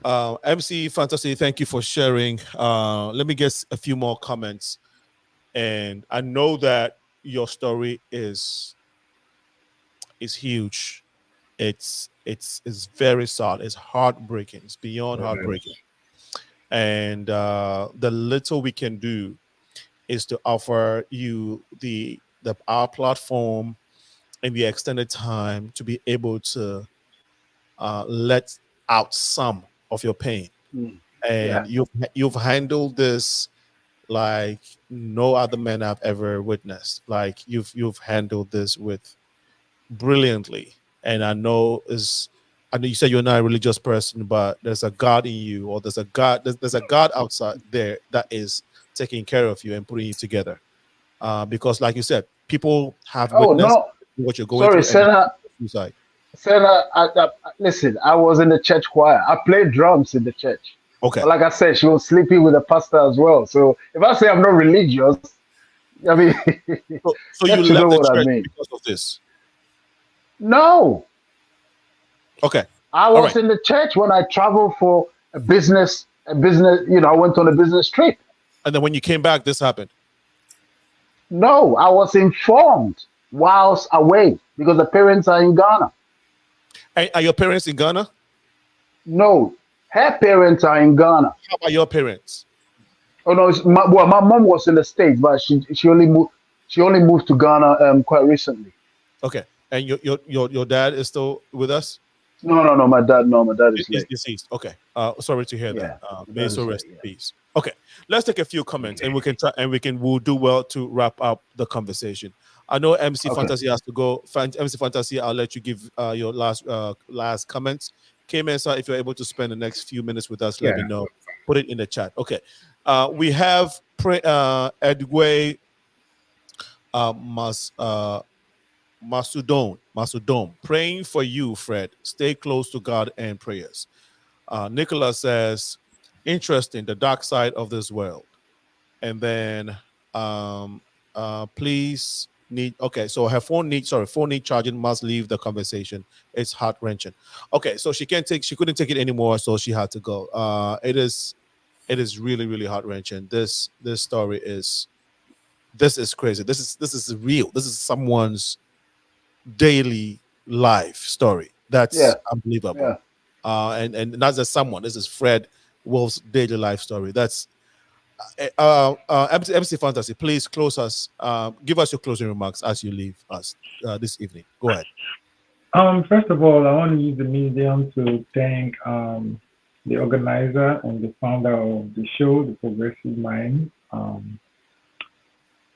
MC Fantasy. Thank you for sharing. Let me get a few more comments, and I know that your story is huge. It's very sad. It's heartbreaking. It's beyond heartbreaking. And the little we can do is to offer you the our platform and the extended time to be able to let out some of your pain. Yeah. And you've handled this like no other man I've ever witnessed. Like you've handled this with brilliantly. And I know you said you're not a religious person, but there's a God in you, or there's a God outside there that is taking care of you and putting you together. Because like you said, people have Oh witnessed no, what you're going sorry, through and Senna. suicide. Senna, listen. I was in the church choir. I played drums in the church. Okay. But like I said, she was sleeping with the pastor as well. So if I say I'm not religious, I mean, So you get to know left the what I church mean. because of this. No, Okay. I All was right. in the church when I traveled for a business. I went on a business trip. And then when you came back, this happened. No, I was informed whilst away because the parents are in Ghana. Are your parents in Ghana? No, her parents are in Ghana. How about your parents? Oh no, my mom was in the States, but she only moved to Ghana quite recently. Okay. And your dad is still with us? No. My dad is Is late. deceased. Okay. Sorry to hear that. Yeah, my May dad so is rest late. in Yeah. peace. Okay. Let's take a few comments and we can try and we'll do well to wrap up the conversation. I know MC Okay. Fantasy has to go. MC Fantasy, I'll let you give your last comments. K Mensa, if you're able to spend the next few minutes with us, let me Yeah. know. Put it in the chat. Okay. We have Edway Mas Masudon, praying for you, Fred. Stay close to God and prayers. Nicholas says, interesting, the dark side of this world. And then please need okay, so her phone need charging, must leave the conversation. It's heart wrenching. Okay, so she couldn't take it anymore, so she had to go. It is really, really heart wrenching. This story is crazy. This is real. This is someone's daily life story. That's Yeah. unbelievable. Yeah. And not just someone. This is Fred Wolf's daily life story. That's MC Fantasy. Please close us. Give us your closing remarks as you leave us this evening. Go ahead. First of all, I want to use the medium to thank the organizer and the founder of the show, The Progressive Mind.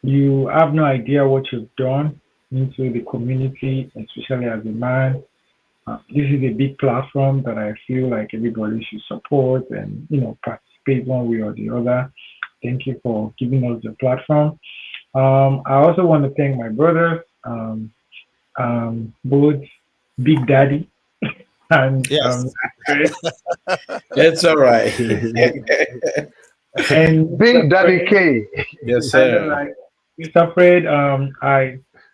You have no idea what you've done into the community, especially as a man. This is a big platform that I feel like everybody should support and participate one way or the other. Thank you for giving us the platform. I also want to thank my brothers, both Big Daddy and Yes. Fred, It's all right. and Big Mr. Daddy Fred. K. Yes, I know, sir. like Mr. Fred.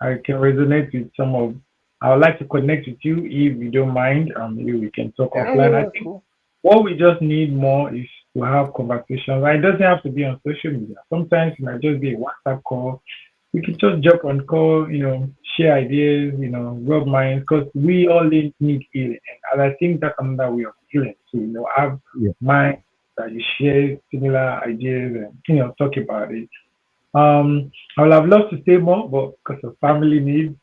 I can resonate with some of. I would like to connect with you if you don't mind. Maybe we can talk Yeah, offline. I yeah, think cool. what we just need more is to have conversations. It doesn't have to be on social media. Sometimes it might just be a WhatsApp call. We can just jump on call, share ideas, rub minds, because we all need healing. And I think that's another way of healing. So, have Yeah. minds that you share similar ideas and, talk about it. I would have loved to say more, but because of family needs,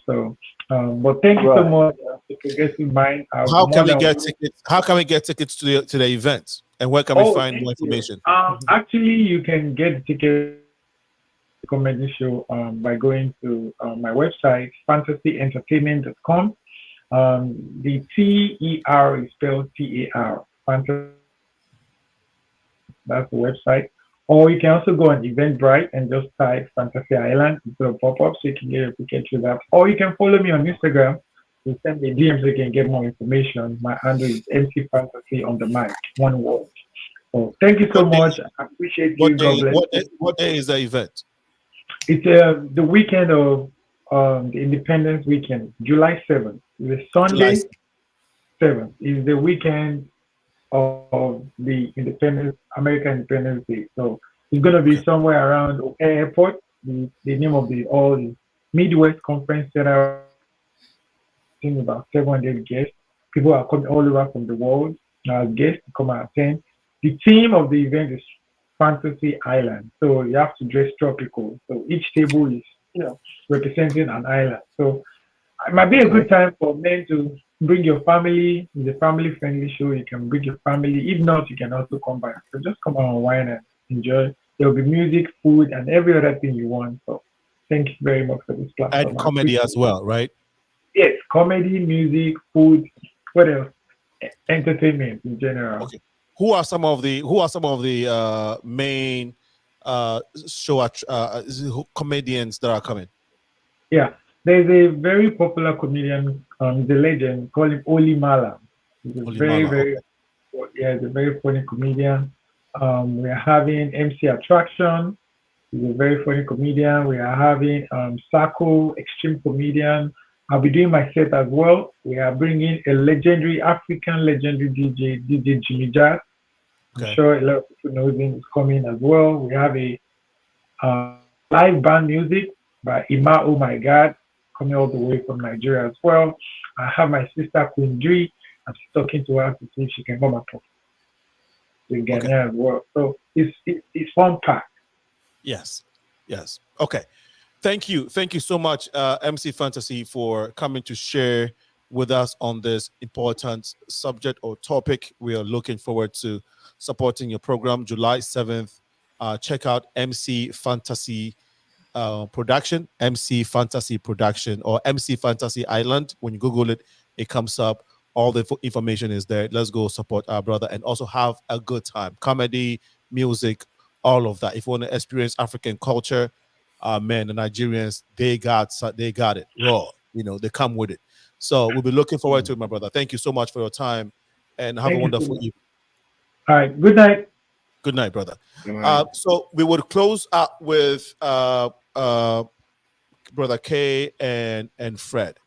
so, but thank you so Right. much for Progressive Mind. I'm How can more we than get tickets? How can we get tickets to the event? And where can we Oh, find thank more you. information? Actually, you can get tickets to the comedy show by going to my website, fantasyentertainment.com. The TER is spelled TAR. Fantasy, that's the website. Or you can also go on Eventbrite and just type Fantasy Island. It will pop up so you can get your ticket through that. Or you can follow me on Instagram. You send me a DM so you can get more information. My handle is MC Fantasy on the mic. One word. So thank you so What day? much. I appreciate you. God bless you. What day is the event? It's the weekend of the Independence Weekend, July 7th. The July. Sunday 7th is the weekend of the Independence, American Independence Day. So it's going to be Okay. somewhere around O'Hare Airport. The name of the all is Midwest Conference Center. I think about 700 guests. People are coming all over from the world as guests to come and attend. The theme of the event is Fantasy Island. So you have to dress tropical. So each table is, representing an island. So it might be a Okay. good time for men to bring your family. It's a family friendly show. You can bring your family. If not, you can also come by. So just come on, wine and enjoy. There will be music, food, and every other thing you want. So thank you very much for this And platform. I comedy appreciate as it. well, right? Yes, comedy, music, food, what else? Entertainment in general. Okay. Who are some of the main comedians that are coming? Yeah, there's a very popular comedian, the legend, call him Oli Mala. He's a very, Olimala. very, Okay. yeah, he's a very funny comedian. We are having MC Attraction. He's a very funny comedian. We are having Sako, extreme comedian. I'll be doing my set as well. We are bringing a legendary African legendary DJ Jimmy Jazz. I'm Okay. sure a lot of people know him is coming as well. We have a live band music by Ima Oh My God coming all the way from Nigeria as well. I have my sister Queen Dre. I'm still talking to her to see if she can come and talk to Okay. Ghana as well. So it's fun packed. Yes. Yes. Okay. Thank you so much, MC Fantasy, for coming to share with us on this important subject or topic. We are looking forward to supporting your program July 7th. Check out MC Fantasy production, MC Fantasy production, or MC Fantasy Island. When you Google it, it comes up. All the information is there. Let's go support our brother and also have a good time. Comedy, music, all of that. If you want to experience African culture, man, the Nigerians, they got it raw. You know, they come with it. So we'll be looking forward to it, my brother. Thank you so much for your time and have a Thank you so wonderful much. evening. All right. Good night. Good night, brother. Right. So we would close out with Brother K and Fred.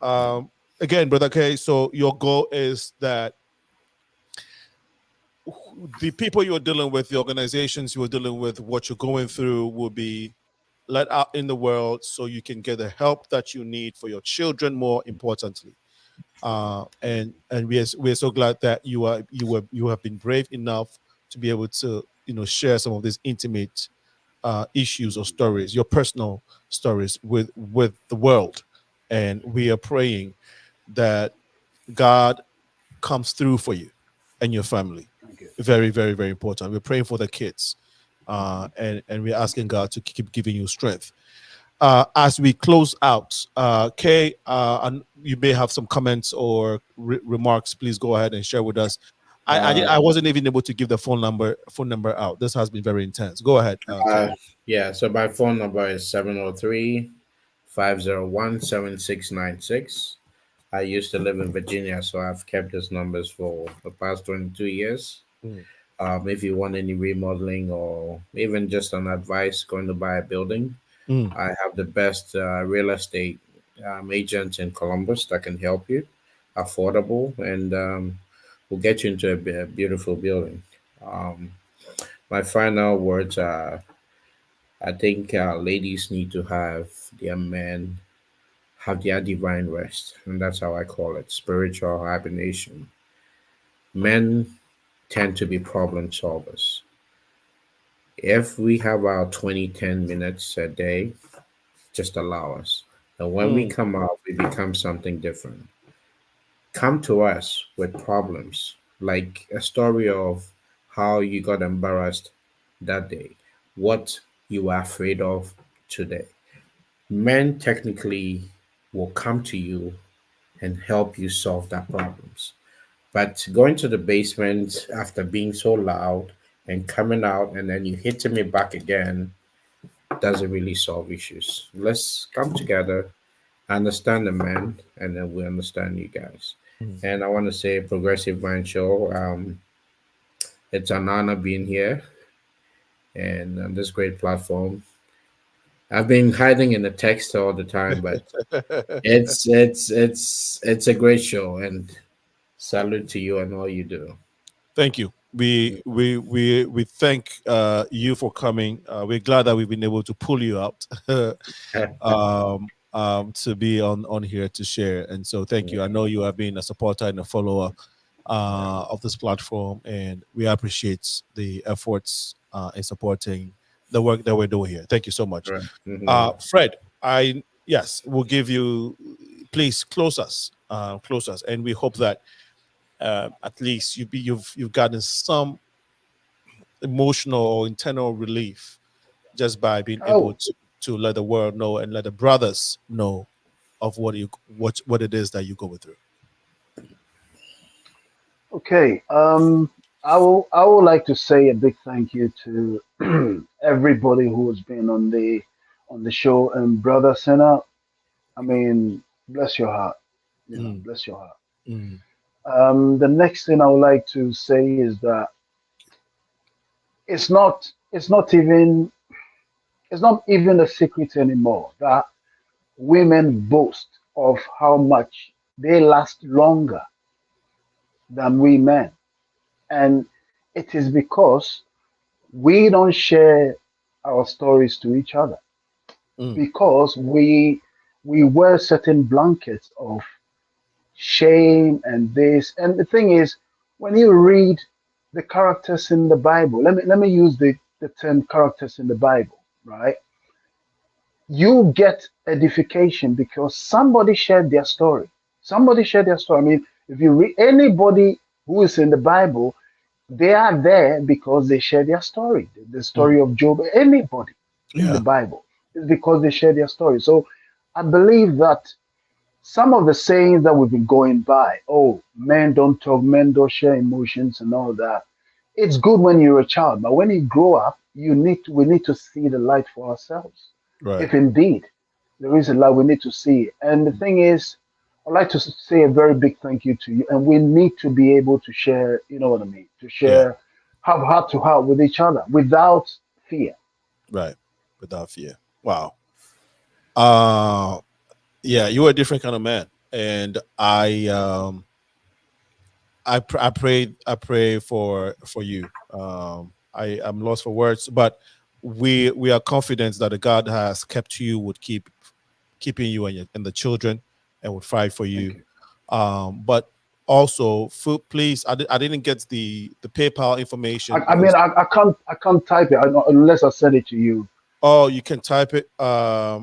Again, Brother K, so your goal is that the people you're dealing with, the organizations you're dealing with, what you're going through will be let out in the world so you can get the help that you need for your children, more importantly. And we're so glad that you have been brave enough to be able to share some of these intimate issues or stories, your personal stories with the world. And we are praying that God comes through for you and your family. Thank you. Very, very, very important. We're praying for the kids, and we're asking God to keep giving you strength. As we close out, Kay, and you may have some comments or remarks. Please go ahead and share with us. I wasn't even able to give the phone number out. This has been very intense. Go ahead, Kay. Yeah, so my phone number is 703-501-7696. I used to live in Virginia, so I've kept these numbers for the past 22 years. Mm. If you want any remodeling or even just an advice going to buy a building, I have the best real estate agent in Columbus that can help you, affordable, and will get you into a beautiful building. Um, my final words are I think ladies need to have their men have their divine rest, and that's how I call it spiritual hibernation. Men tend to be problem solvers. If we have our 20-10 minutes a day, just allow us. And when we Mm. come out, we become something different. Come to us with problems, like a story of how you got embarrassed that day, what you were afraid of today. Men technically will come to you and help you solve that problems. But going to the basement after being so loud and coming out and then you hitting me back again doesn't really solve issues. Let's come together, understand the men, and then we understand you guys. Mm. And I want to say, Progressive Mind Show, it's an honor being here and on this great platform. I've been hiding in the text all the time, but it's a great show, and salute to you and all you do. Thank you. We thank you for coming. We're glad that we've been able to pull you out to be on here to share. And so thank you. I know you have been a supporter and a follower of this platform, and we appreciate the efforts in supporting the work that we're doing here. Thank you so much. Right. Mhm. Fred, we'll give you, please close us, and we hope that at least you've gotten some emotional or internal relief just by being able Oh, to let the world know and let the brothers know of what it is that you're going through. okay. I would like to say a big thank you to everybody who has been on the show. And brother Senna, I mean, bless your heart. Mm, Bless your heart. mm, The next thing I would like to say is that it's not even a secret anymore that women boast of how much they last longer than we men. And it is because we don't share our stories to each other, mm, because we wear certain blankets of shame and this. And the thing is, when you read the characters in the Bible, let me use the term characters in the Bible, right? You get edification because somebody shared their story. Somebody share their story. I mean, if you read anybody who is in the Bible, they are there because they share their story. The Mm. story of Job, anybody in the Yeah. Bible is because they share their story. So I believe that some of the sayings that we've been going by, oh, men don't talk, men don't share emotions and all that. It's good when you're a child, but when you grow up, we need to see the light for ourselves. Right. If indeed there is a light, we need to see it. And the thing is, I'd like to say a very big thank you to you. And we need to be able to share, you know what I mean, to Yeah. share, have heart to heart with each other without fear. Right. Without fear. Wow. Uh yeah, you're a different kind of man. And I pray for you. I'm lost for words, but we are confident that the God has kept you, would keeping you and, and the children, and would fight for Thank you. you. But also, please, I didn't get the PayPal information I mean, because I can't type it unless I send it to you. oh, you can type it. Yeah,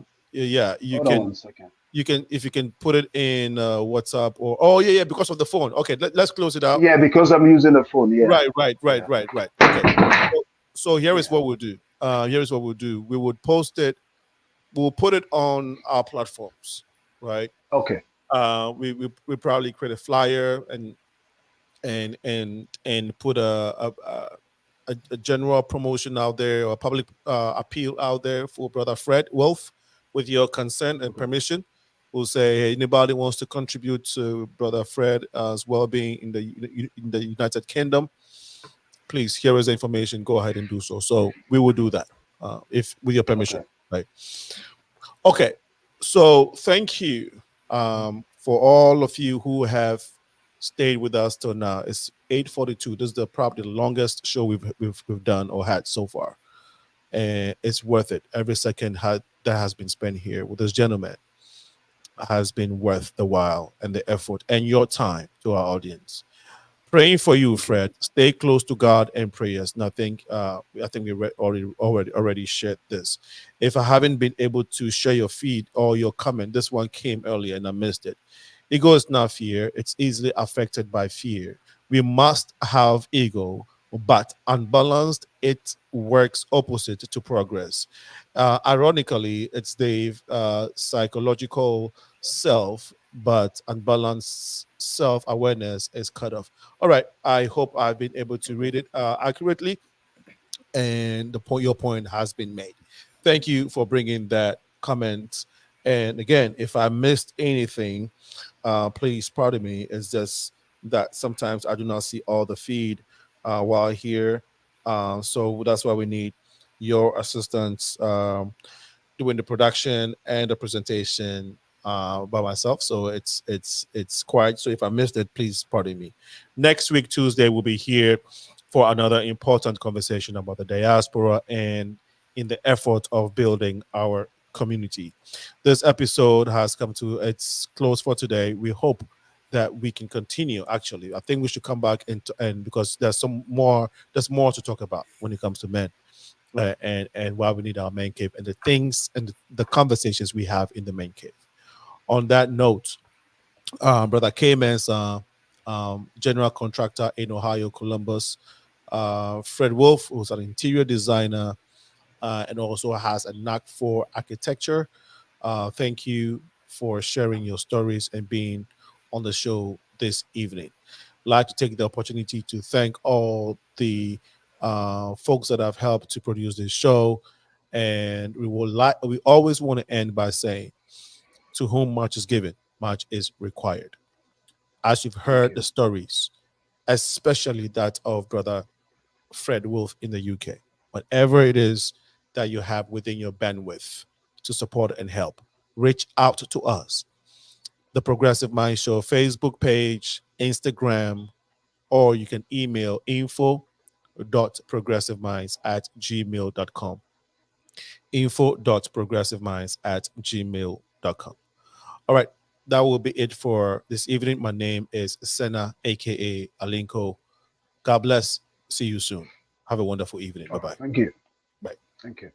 Hold on one second. you can, if you can put it in WhatsApp, or oh yeah, yeah, because of the phone. Okay, let's close it out. Yeah, because I'm using the phone. Yeah, yeah, Right. Okay. So, here is yeah. what we'll do. Here is what we'll do. We would post it. We'll put it on our platforms, right? Okay, We probably create a flyer and put a general promotion out there, or a public appeal out there for Brother Fred Wolf, with your consent and permission. We'll say, hey, anybody wants to contribute to Brother Fred's well-being in the United Kingdom, please, here is the information. Go ahead and do so. So we will do that, if with your permission, okay. right? Okay. So thank you for all of you who have stayed with us till now. It's 8:42. This is probably the longest show we've done or had so far, and it's worth it. Every second that has been spent here with this gentleman has been worth the while and the effort and your time to our audience. Praying for you, Fred. Stay close to God and prayers. And I think we already shared this. If I haven't been able to share your feed or your comment, this one came earlier and I missed it. Ego is not fear. It's easily affected by fear. We must have ego, but unbalanced, it works opposite to progress. Ironically, it's the psychological self, but unbalanced self awareness is cut off. All right. I hope I've been able to read it accurately, and your point has been made. Thank you for bringing that comment. And again, if I missed anything, please pardon me. It's just that sometimes I do not see all the feed while here, so that's why we need your assistance. Doing the production and the presentation by myself, so it's quiet. So if I missed it, please pardon me. Next week Tuesday we'll be here for another important conversation about the diaspora and in the effort of building our community. This episode has come to its close for today. We hope that we can continue. Actually, I think we should come back and because there's more to talk about when it comes to men, and why we need our man cave and the things and the conversations we have in the man cave. On that note, Brother Kamen's general contractor in Ohio, Columbus, Fred Wolf, who's an interior designer and also has a knack for architecture. Thank you for sharing your stories and being on the show this evening. Like to take the opportunity to thank all the folks that have helped to produce this show, and we always want to end by saying, to whom much is given, much is required. As you've Thank heard you. the stories, especially that of Brother Fred Wolf in the UK, whatever it is that you have within your bandwidth to support and help, reach out to us. The Progressive Mind Show Facebook page, Instagram, or you can email info.progressiveminds@gmail.com. Info.progressiveminds@gmail.com. All right, that will be it for this evening. My name is Senna, aka Alinko. God bless. See you soon. Have a wonderful evening. Bye Oh, bye. thank you. Bye. Thank you.